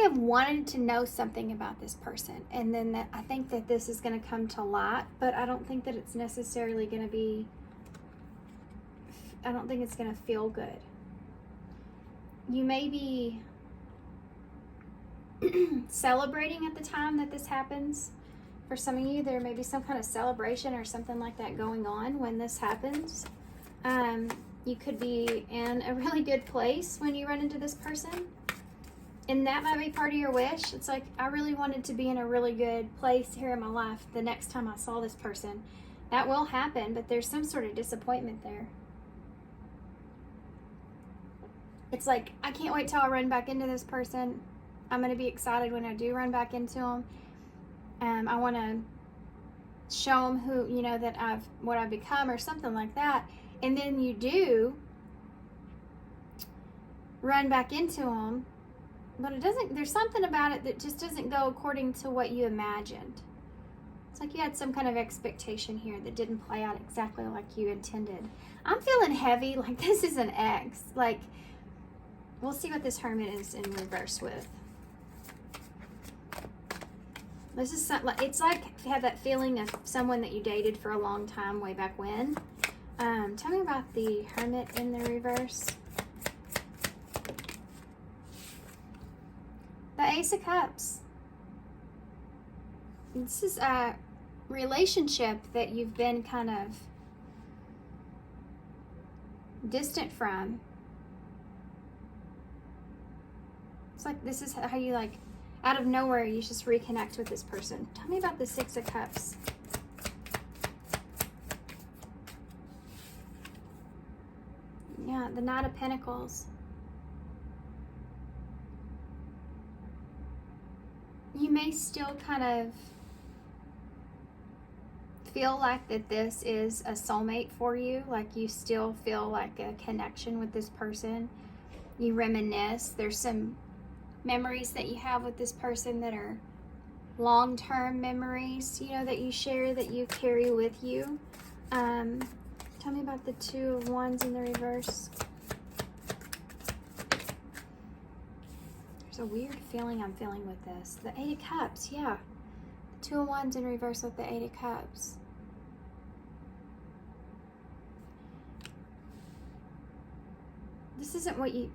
have wanted to know something about this person, and then I think that this is going to come to light, but I don't think that it's necessarily going to be, I don't think it's going to feel good. You may be celebrating at the time that this happens. For some of you, there may be some kind of celebration or something like that going on when this happens. You could be in a really good place when you run into this person. And that might be part of your wish. It's like, I really wanted to be in a really good place here in my life the next time I saw this person. That will happen, but there's some sort of disappointment there. It's like, I can't wait till I run back into this person. I'm going to be excited when I do run back into them. I want to show them who, you know, that what I've become or something like that. And then you do run back into them, but it doesn't, there's something about it that just doesn't go according to what you imagined. It's like you had some kind of expectation here that didn't play out exactly like you intended. I'm feeling heavy, like this is an X. Like, we'll see what this Hermit is in reverse with. This is something, it's like you have that feeling of someone that you dated for a long time way back when. Tell me about the Hermit in the reverse. The Ace of Cups. This is a relationship that you've been kind of distant from. It's like this is how you, like, out of nowhere, you just reconnect with this person. Tell me about the Six of Cups. Yeah, the Knight of Pentacles. You may still kind of feel like that this is a soulmate for you. Like you still feel like a connection with this person. You reminisce. There's some memories that you have with this person that are long-term memories, you know, that you share, that you carry with you. Tell me about the Two of Wands in the reverse. There's a weird feeling I'm feeling with this. The Eight of Cups, yeah. The Two of Wands in reverse with the Eight of Cups. This isn't what you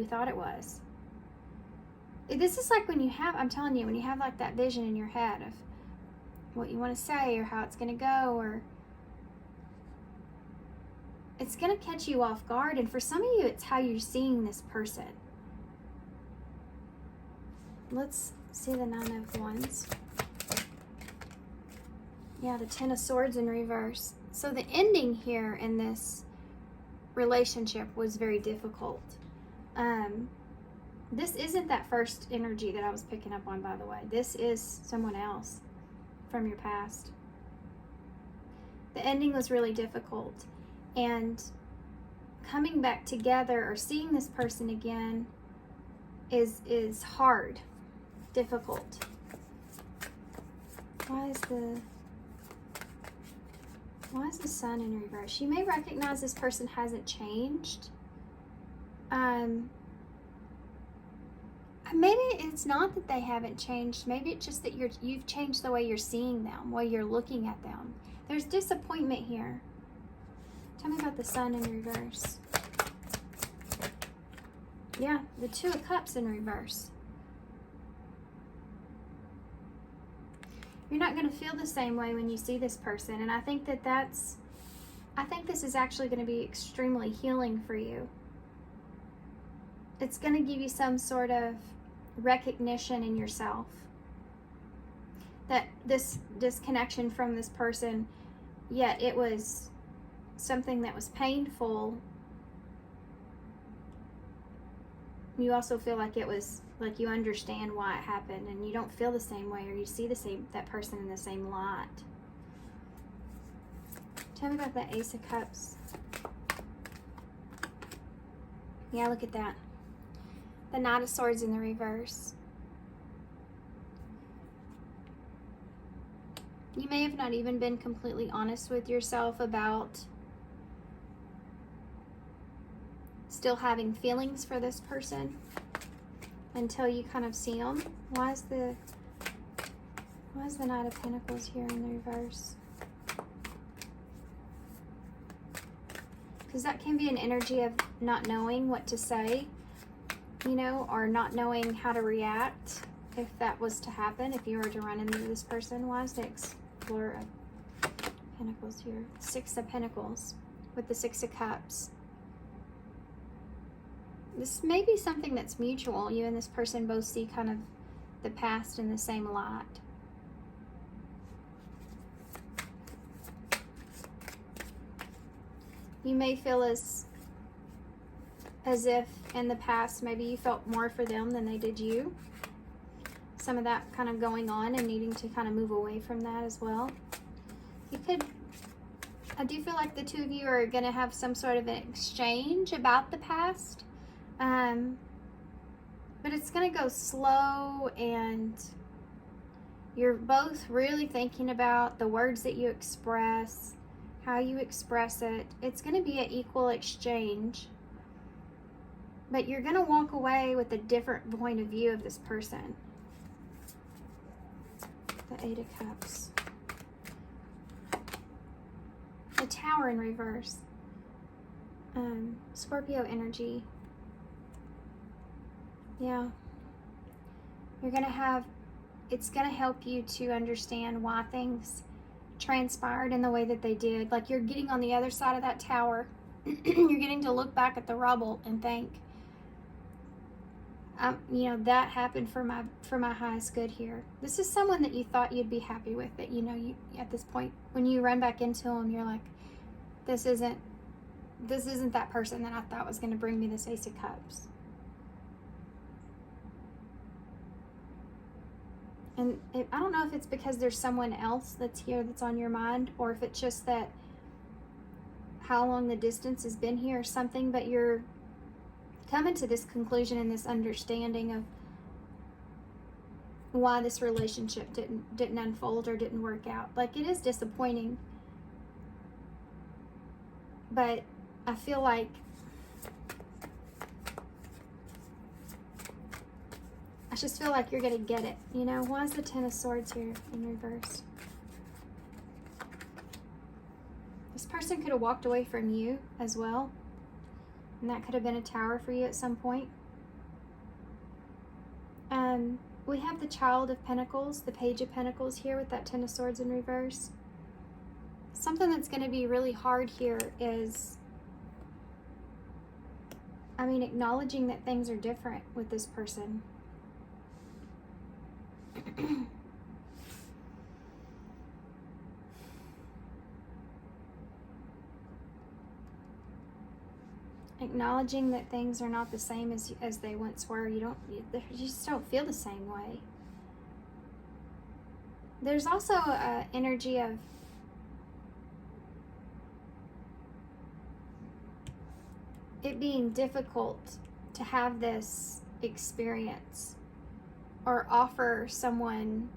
thought it was. This is like when you have, I'm telling you, when you have like that vision in your head of what you want to say or how it's going to go, or it's going to catch you off guard. And for some of you, it's how you're seeing this person. Let's see the Nine of Wands. Yeah, the Ten of Swords in reverse. So the ending here in this relationship was very difficult. This isn't that first energy that I was picking up on, by the way. This is someone else from your past. The ending was really difficult, and coming back together or seeing this person again is hard, difficult. Why is the Sun in reverse? You may recognize this person hasn't changed. Maybe it's not that they haven't changed. Maybe it's just that you've changed the way you're seeing them, the way you're looking at them. There's disappointment here. Tell me about the Sun in reverse. Yeah, the Two of Cups in reverse. You're not going to feel the same way when you see this person, and I think this is actually going to be extremely healing for you. It's going to give you some sort of recognition in yourself that this disconnection from this person, yet it was something that was painful. You also feel like it was, like you understand why it happened, and you don't feel the same way, or you see that person in the same light. Tell me about the Ace of Cups. Yeah, look at that. The Knight of Swords in the reverse. You may have not even been completely honest with yourself about still having feelings for this person. until you kind of see them. Why is the Knight of Pentacles here in the reverse? Because that can be an energy of not knowing what to say, you know, or not knowing how to react if that was to happen, if you were to run into this person. Why is the Explorer of Pentacles here? Six of Pentacles with the Six of Cups. This may be something that's mutual. You and this person both see kind of the past in the same light. You may feel as if in the past maybe you felt more for them than they did you. Some of that kind of going on and needing to kind of move away from that as well. You could, I do feel like the two of you are going to have some sort of an exchange about the past. But it's going to go slow, and you're both really thinking about the words that you express, how you express it. It's going to be an equal exchange, but you're going to walk away with a different point of view of this person. The Eight of Cups. The Tower in reverse. Scorpio energy. Yeah. You're going to have, it's going to help you to understand why things transpired in the way that they did. Like, you're getting on the other side of that tower. You're getting to look back at the rubble and think, you know, that happened for my highest good here. This is someone that you thought you'd be happy with, that, you know, you at this point, when you run back into them, you're like, this isn't that person that I thought was going to bring me this Ace of Cups. And I don't know if it's because there's someone else that's here that's on your mind, or if it's just that how long the distance has been here or something, but you're coming to this conclusion and this understanding of why this relationship didn't unfold or didn't work out. Like, it is disappointing, but I feel like I just feel like you're going to get it, you know? Why is the Ten of Swords here in reverse? This person could have walked away from you as well. And that could have been a tower for you at some point. We have the Child of Pentacles, the Page of Pentacles here with that Ten of Swords in reverse. Something that's going to be really hard here is, I mean, acknowledging that things are different with this person. Acknowledging that things are not the same as they once were. You just don't feel the same way. There's also an energy of it being difficult to have this experience or offer someone,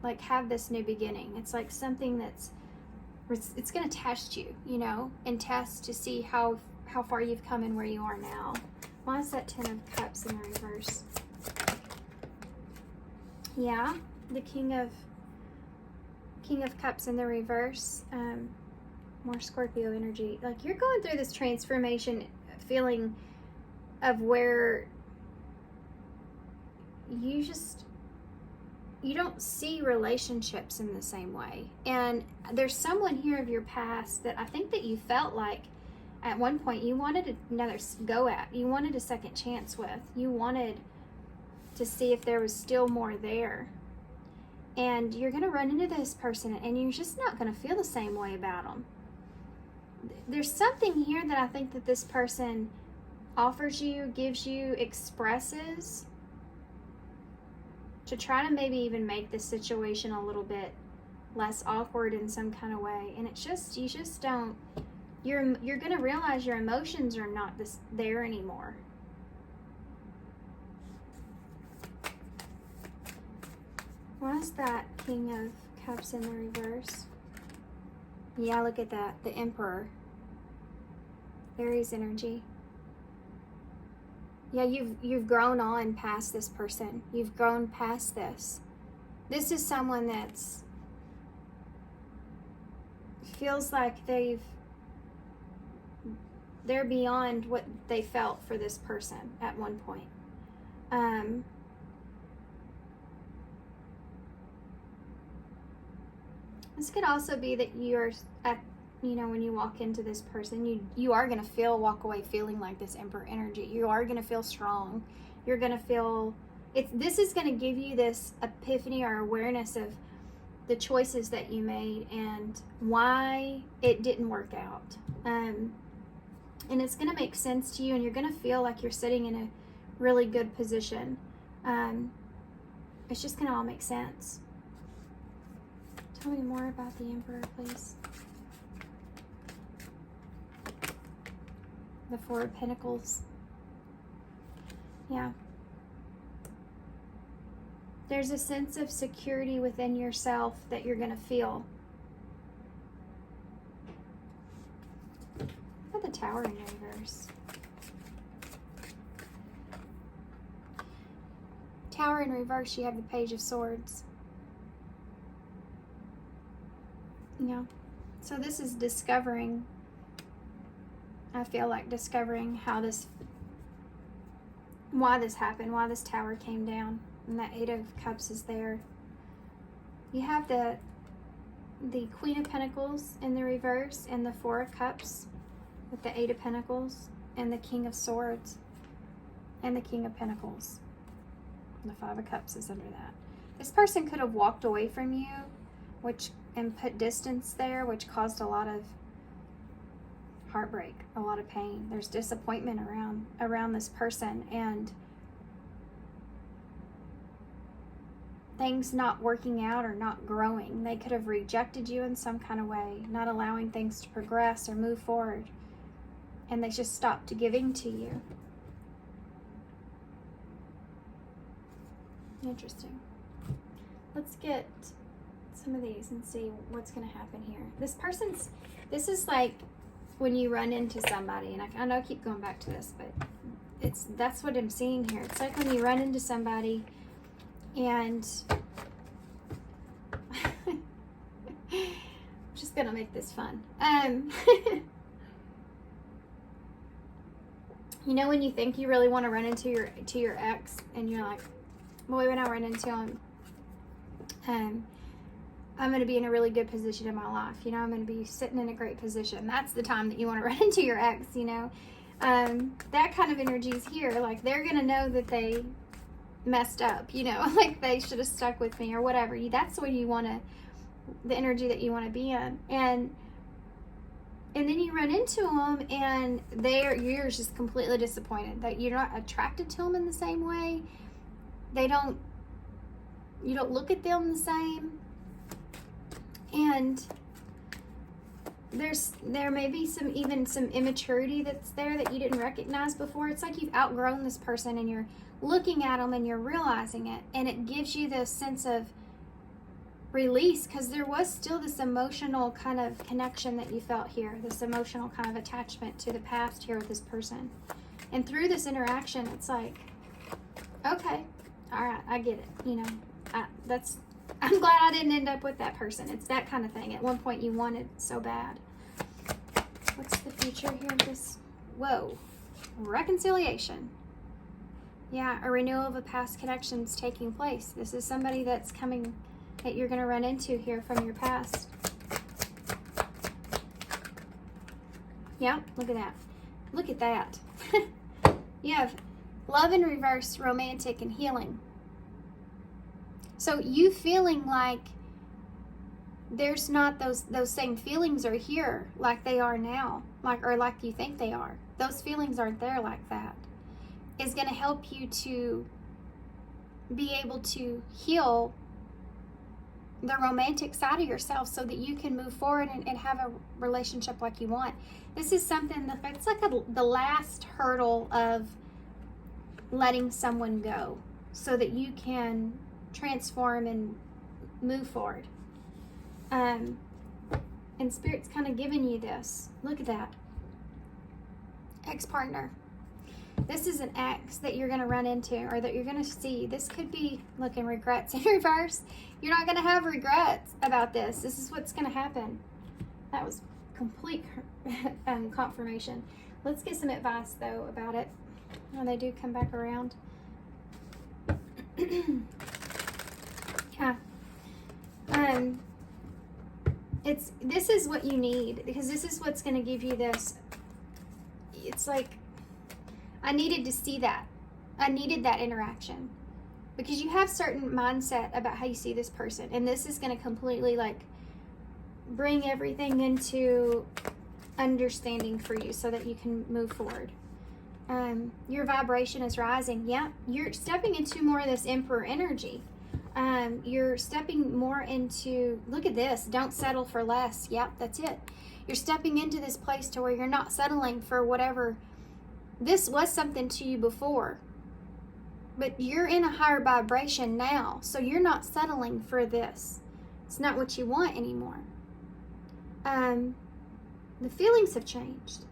like, have this new beginning. It's like something it's going to test you, you know, and test to see how far you've come and where you are now. Why is that Ten of Cups in the reverse? Yeah, the King of Cups in the reverse. More Scorpio energy. Like, you're going through this transformation feeling of where you don't see relationships in the same way. And there's someone here of your past that I think that you felt like at one point you wanted another go at. You wanted a second chance with. You wanted to see if there was still more there. And you're going to run into this person and you're just not going to feel the same way about them. There's something here that I think that this person offers you, gives you, expresses to try to maybe even make this situation a little bit less awkward in some kind of way. And it's just, you just don't, you're going to realize your emotions are not there anymore. Why is that King of Cups in the reverse? Yeah, look at that. The Emperor. Aries energy. Yeah, you've grown on past this person. You've grown past this. This is someone that's feels like they're beyond what they felt for this person at one point. This could also be that you're at, when you walk into this person, you are going to walk away feeling like this Emperor energy. You are going to feel strong. You're going to feel, this is going to give you this epiphany or awareness of the choices that you made and why it didn't work out. And it's going to make sense to you, and you're going to feel like you're sitting in a really good position. It's just going to all make sense. Tell me more about the Emperor, please. The Four of Pentacles. Yeah. There's a sense of security within yourself that you're going to feel. Look at the Tower in reverse. Tower in reverse, you have the Page of Swords. Yeah. So this is discovering, I feel like discovering why this happened, why this tower came down. And that Eight of Cups is there. You have the Queen of Pentacles in the reverse and the Four of Cups with the Eight of Pentacles and the King of Swords and the King of Pentacles. The Five of Cups is under that. This person could have walked away from you, and put distance there, which caused a lot of heartbreak, a lot of pain. There's disappointment around this person, and things not working out or not growing. They could have rejected you in some kind of way, not allowing things to progress or move forward, and they just stopped giving to you. Interesting. Let's get some of these and see what's going to happen here. This is like when you run into somebody, and I know I keep going back to this, but that's what I'm seeing here. It's like when you run into somebody and I'm just gonna make this fun. When you think you really want to run into your ex, and you're like, boy, when I run into him, I'm going to be in a really good position in my life. I'm going to be sitting in a great position. That's the time that you want to run into your ex, That kind of energy is here. Like, they're going to know that they messed up, like they should have stuck with me or whatever. That's when you want the energy that you want to be in. And then you run into them, and you're just completely disappointed that you're not attracted to them in the same way. You don't look at them the same. And there may be some immaturity that's there that you didn't recognize before. It's like you've outgrown this person, and you're looking at them and you're realizing it, and it gives you this sense of release, because there was still this emotional kind of connection that you felt here, this emotional kind of attachment to the past here with this person. And through this interaction, it's like, okay, all right, I get it. I'm glad I didn't end up with that person. It's that kind of thing. At one point you wanted so bad. What's the future here of this? Whoa. Reconciliation. Yeah, a renewal of a past connection's taking place. This is somebody that's coming, that you're going to run into here from your past. Yeah, look at that. Look at that. You have love in reverse, romantic, and healing. So you feeling like there's not those same feelings are here like they are now, or like you think they are. Those feelings aren't there like that. Is going to help you to be able to heal the romantic side of yourself so that you can move forward and have a relationship like you want. This is something that it's like the last hurdle of letting someone go so that you can transform and move forward. And Spirit's kind of giving you this. Look at that. Ex-partner. This is an ex that you're going to run into or that you're going to see. This could be, looking regrets in reverse. You're not going to have regrets about this. This is what's going to happen. That was complete confirmation. Let's get some advice, though, about it when they do come back around. Yeah. This is what you need, because this is what's going to give you this. It's like, I needed to see that. I needed that interaction, because you have certain mindset about how you see this person, and this is going to completely like bring everything into understanding for you so that you can move forward. Your vibration is rising. Yeah, you're stepping into more of this Emperor energy. You're stepping more into, look at this, don't settle for less. Yep, that's it. You're stepping into this place to where you're not settling for whatever. This was something to you before, but you're in a higher vibration now, so you're not settling for this. It's not what you want anymore. The feelings have changed.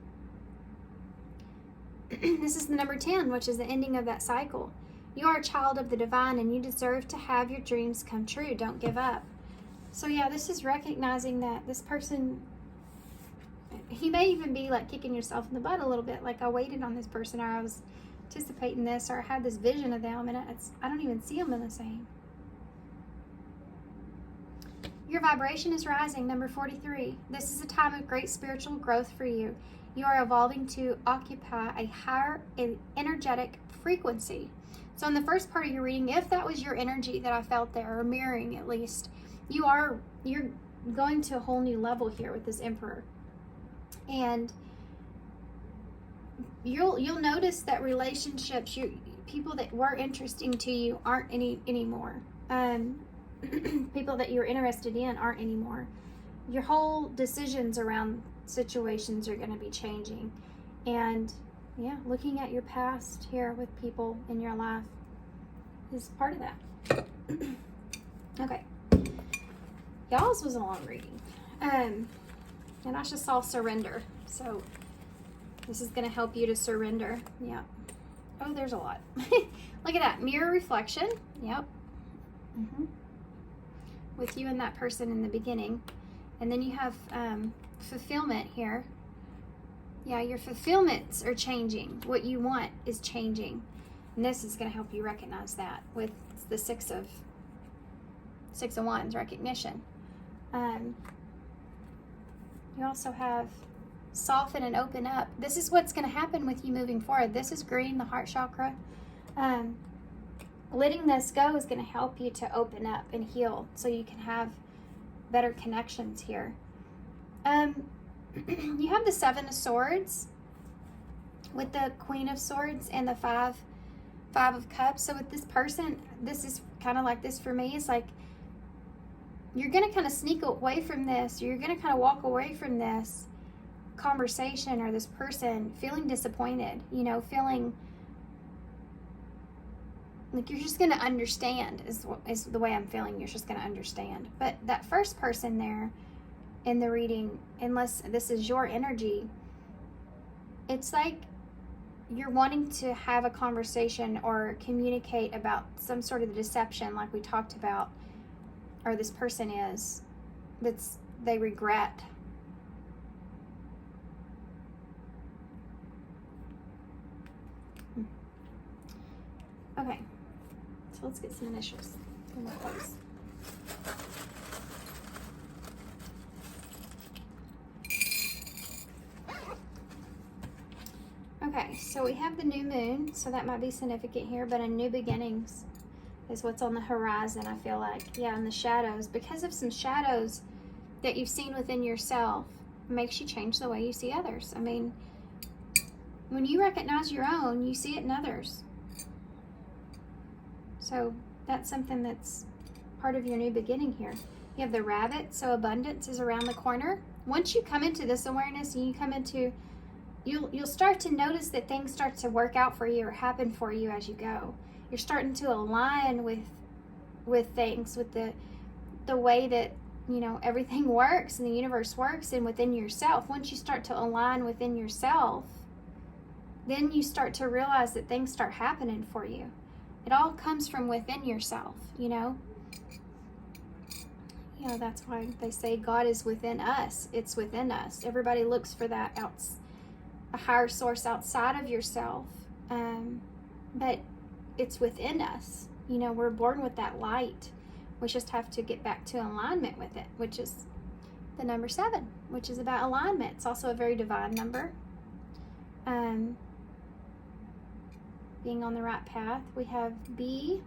This is the number 10, which is the ending of that cycle. You are a child of the divine, and you deserve to have your dreams come true. Don't give up. So yeah, this is recognizing that this person, he may even be like kicking yourself in the butt a little bit, like I waited on this person, or I was anticipating this, or I had this vision of them, and I don't even see them in the same. Your vibration is rising, number 43. This is a time of great spiritual growth for you. You are evolving to occupy a higher energetic frequency. So in the first part of your reading, if that was your energy that I felt there, or mirroring at least, you're going to a whole new level here with this Emperor. And you'll notice that relationships, people that were interesting to you aren't anymore. People that you're interested in aren't anymore. Your whole decisions around situations are going to be changing. And yeah, looking at your past here with people in your life is part of that. Okay. Y'all's was a long reading. And I just saw surrender. So this is going to help you to surrender. Yeah. Oh, there's a lot. Look at that. Mirror reflection. Yep. With you and that person in the beginning. And then you have fulfillment here. Yeah, your fulfillments are changing. What you want is changing. And this is going to help you recognize that with the Six of Wands, recognition. You also have soften and open up. This is what's going to happen with you moving forward. This is green, the heart chakra. Letting this go is going to help you to open up and heal so you can have better connections here. You have the Seven of Swords with the Queen of Swords and the Five of Cups. So with this person, this is kind of like this for me. It's like you're going to kind of sneak away from this. You're going to kind of walk away from this conversation or this person feeling disappointed, feeling like you're just going to understand is the way I'm feeling. You're just going to understand. But that first person there in the reading, unless this is your energy, it's like you're wanting to have a conversation or communicate about some sort of deception like we talked about, or this person is, they regret. Okay, so let's get some initials. Okay, so we have the new moon, so that might be significant here, but a new beginnings is what's on the horizon, I feel like. Yeah, in the shadows. Because of some shadows that you've seen within yourself, makes you change the way you see others. I mean, when you recognize your own, you see it in others. So that's something that's part of your new beginning here. You have the rabbit, so abundance is around the corner. Once you come into this awareness and you come into, you'll start to notice that things start to work out for you or happen for you as you go. You're starting to align with things, with the way that, everything works and the universe works and within yourself. Once you start to align within yourself, then you start to realize that things start happening for you. It all comes from within yourself, you know. You know, that's why they say God is within us. It's within us. Everybody looks for that a higher source outside of yourself, but it's within us. You know, we're born with that light. We just have to get back to alignment with it, which is the number 7, which is about alignment. It's also a very divine number. Being on the right path. We have B,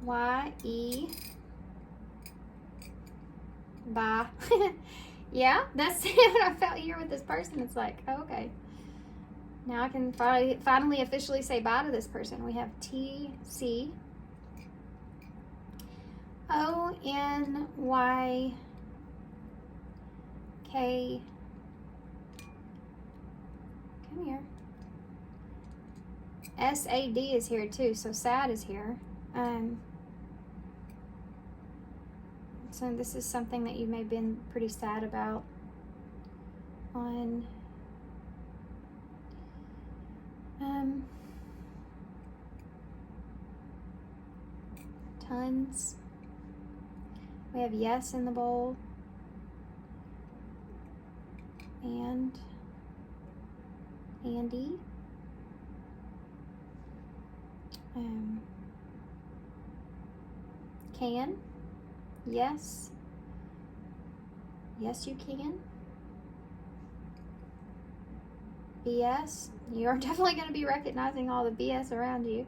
Y, E, bye. Yeah, that's what I felt here with this person. It's like, oh, okay. Now I can finally officially say bye to this person. We have T, C, O, N, Y, K. Come here. SAD is here too, so sad is here. So this is something that you may have been pretty sad about. On tons. We have yes in the bowl. And Andy. Can. Yes. Yes, you can. BS. You're definitely going to be recognizing all the BS around you.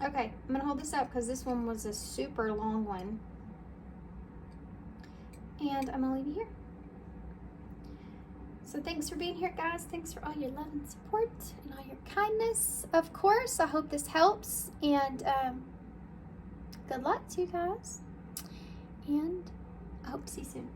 Okay, I'm going to hold this up because this one was a super long one. And I'm going to leave you here. So thanks for being here, guys. Thanks for all your love and support and all your kindness. Of course, I hope this helps. And good luck to you guys. And I hope to see you soon.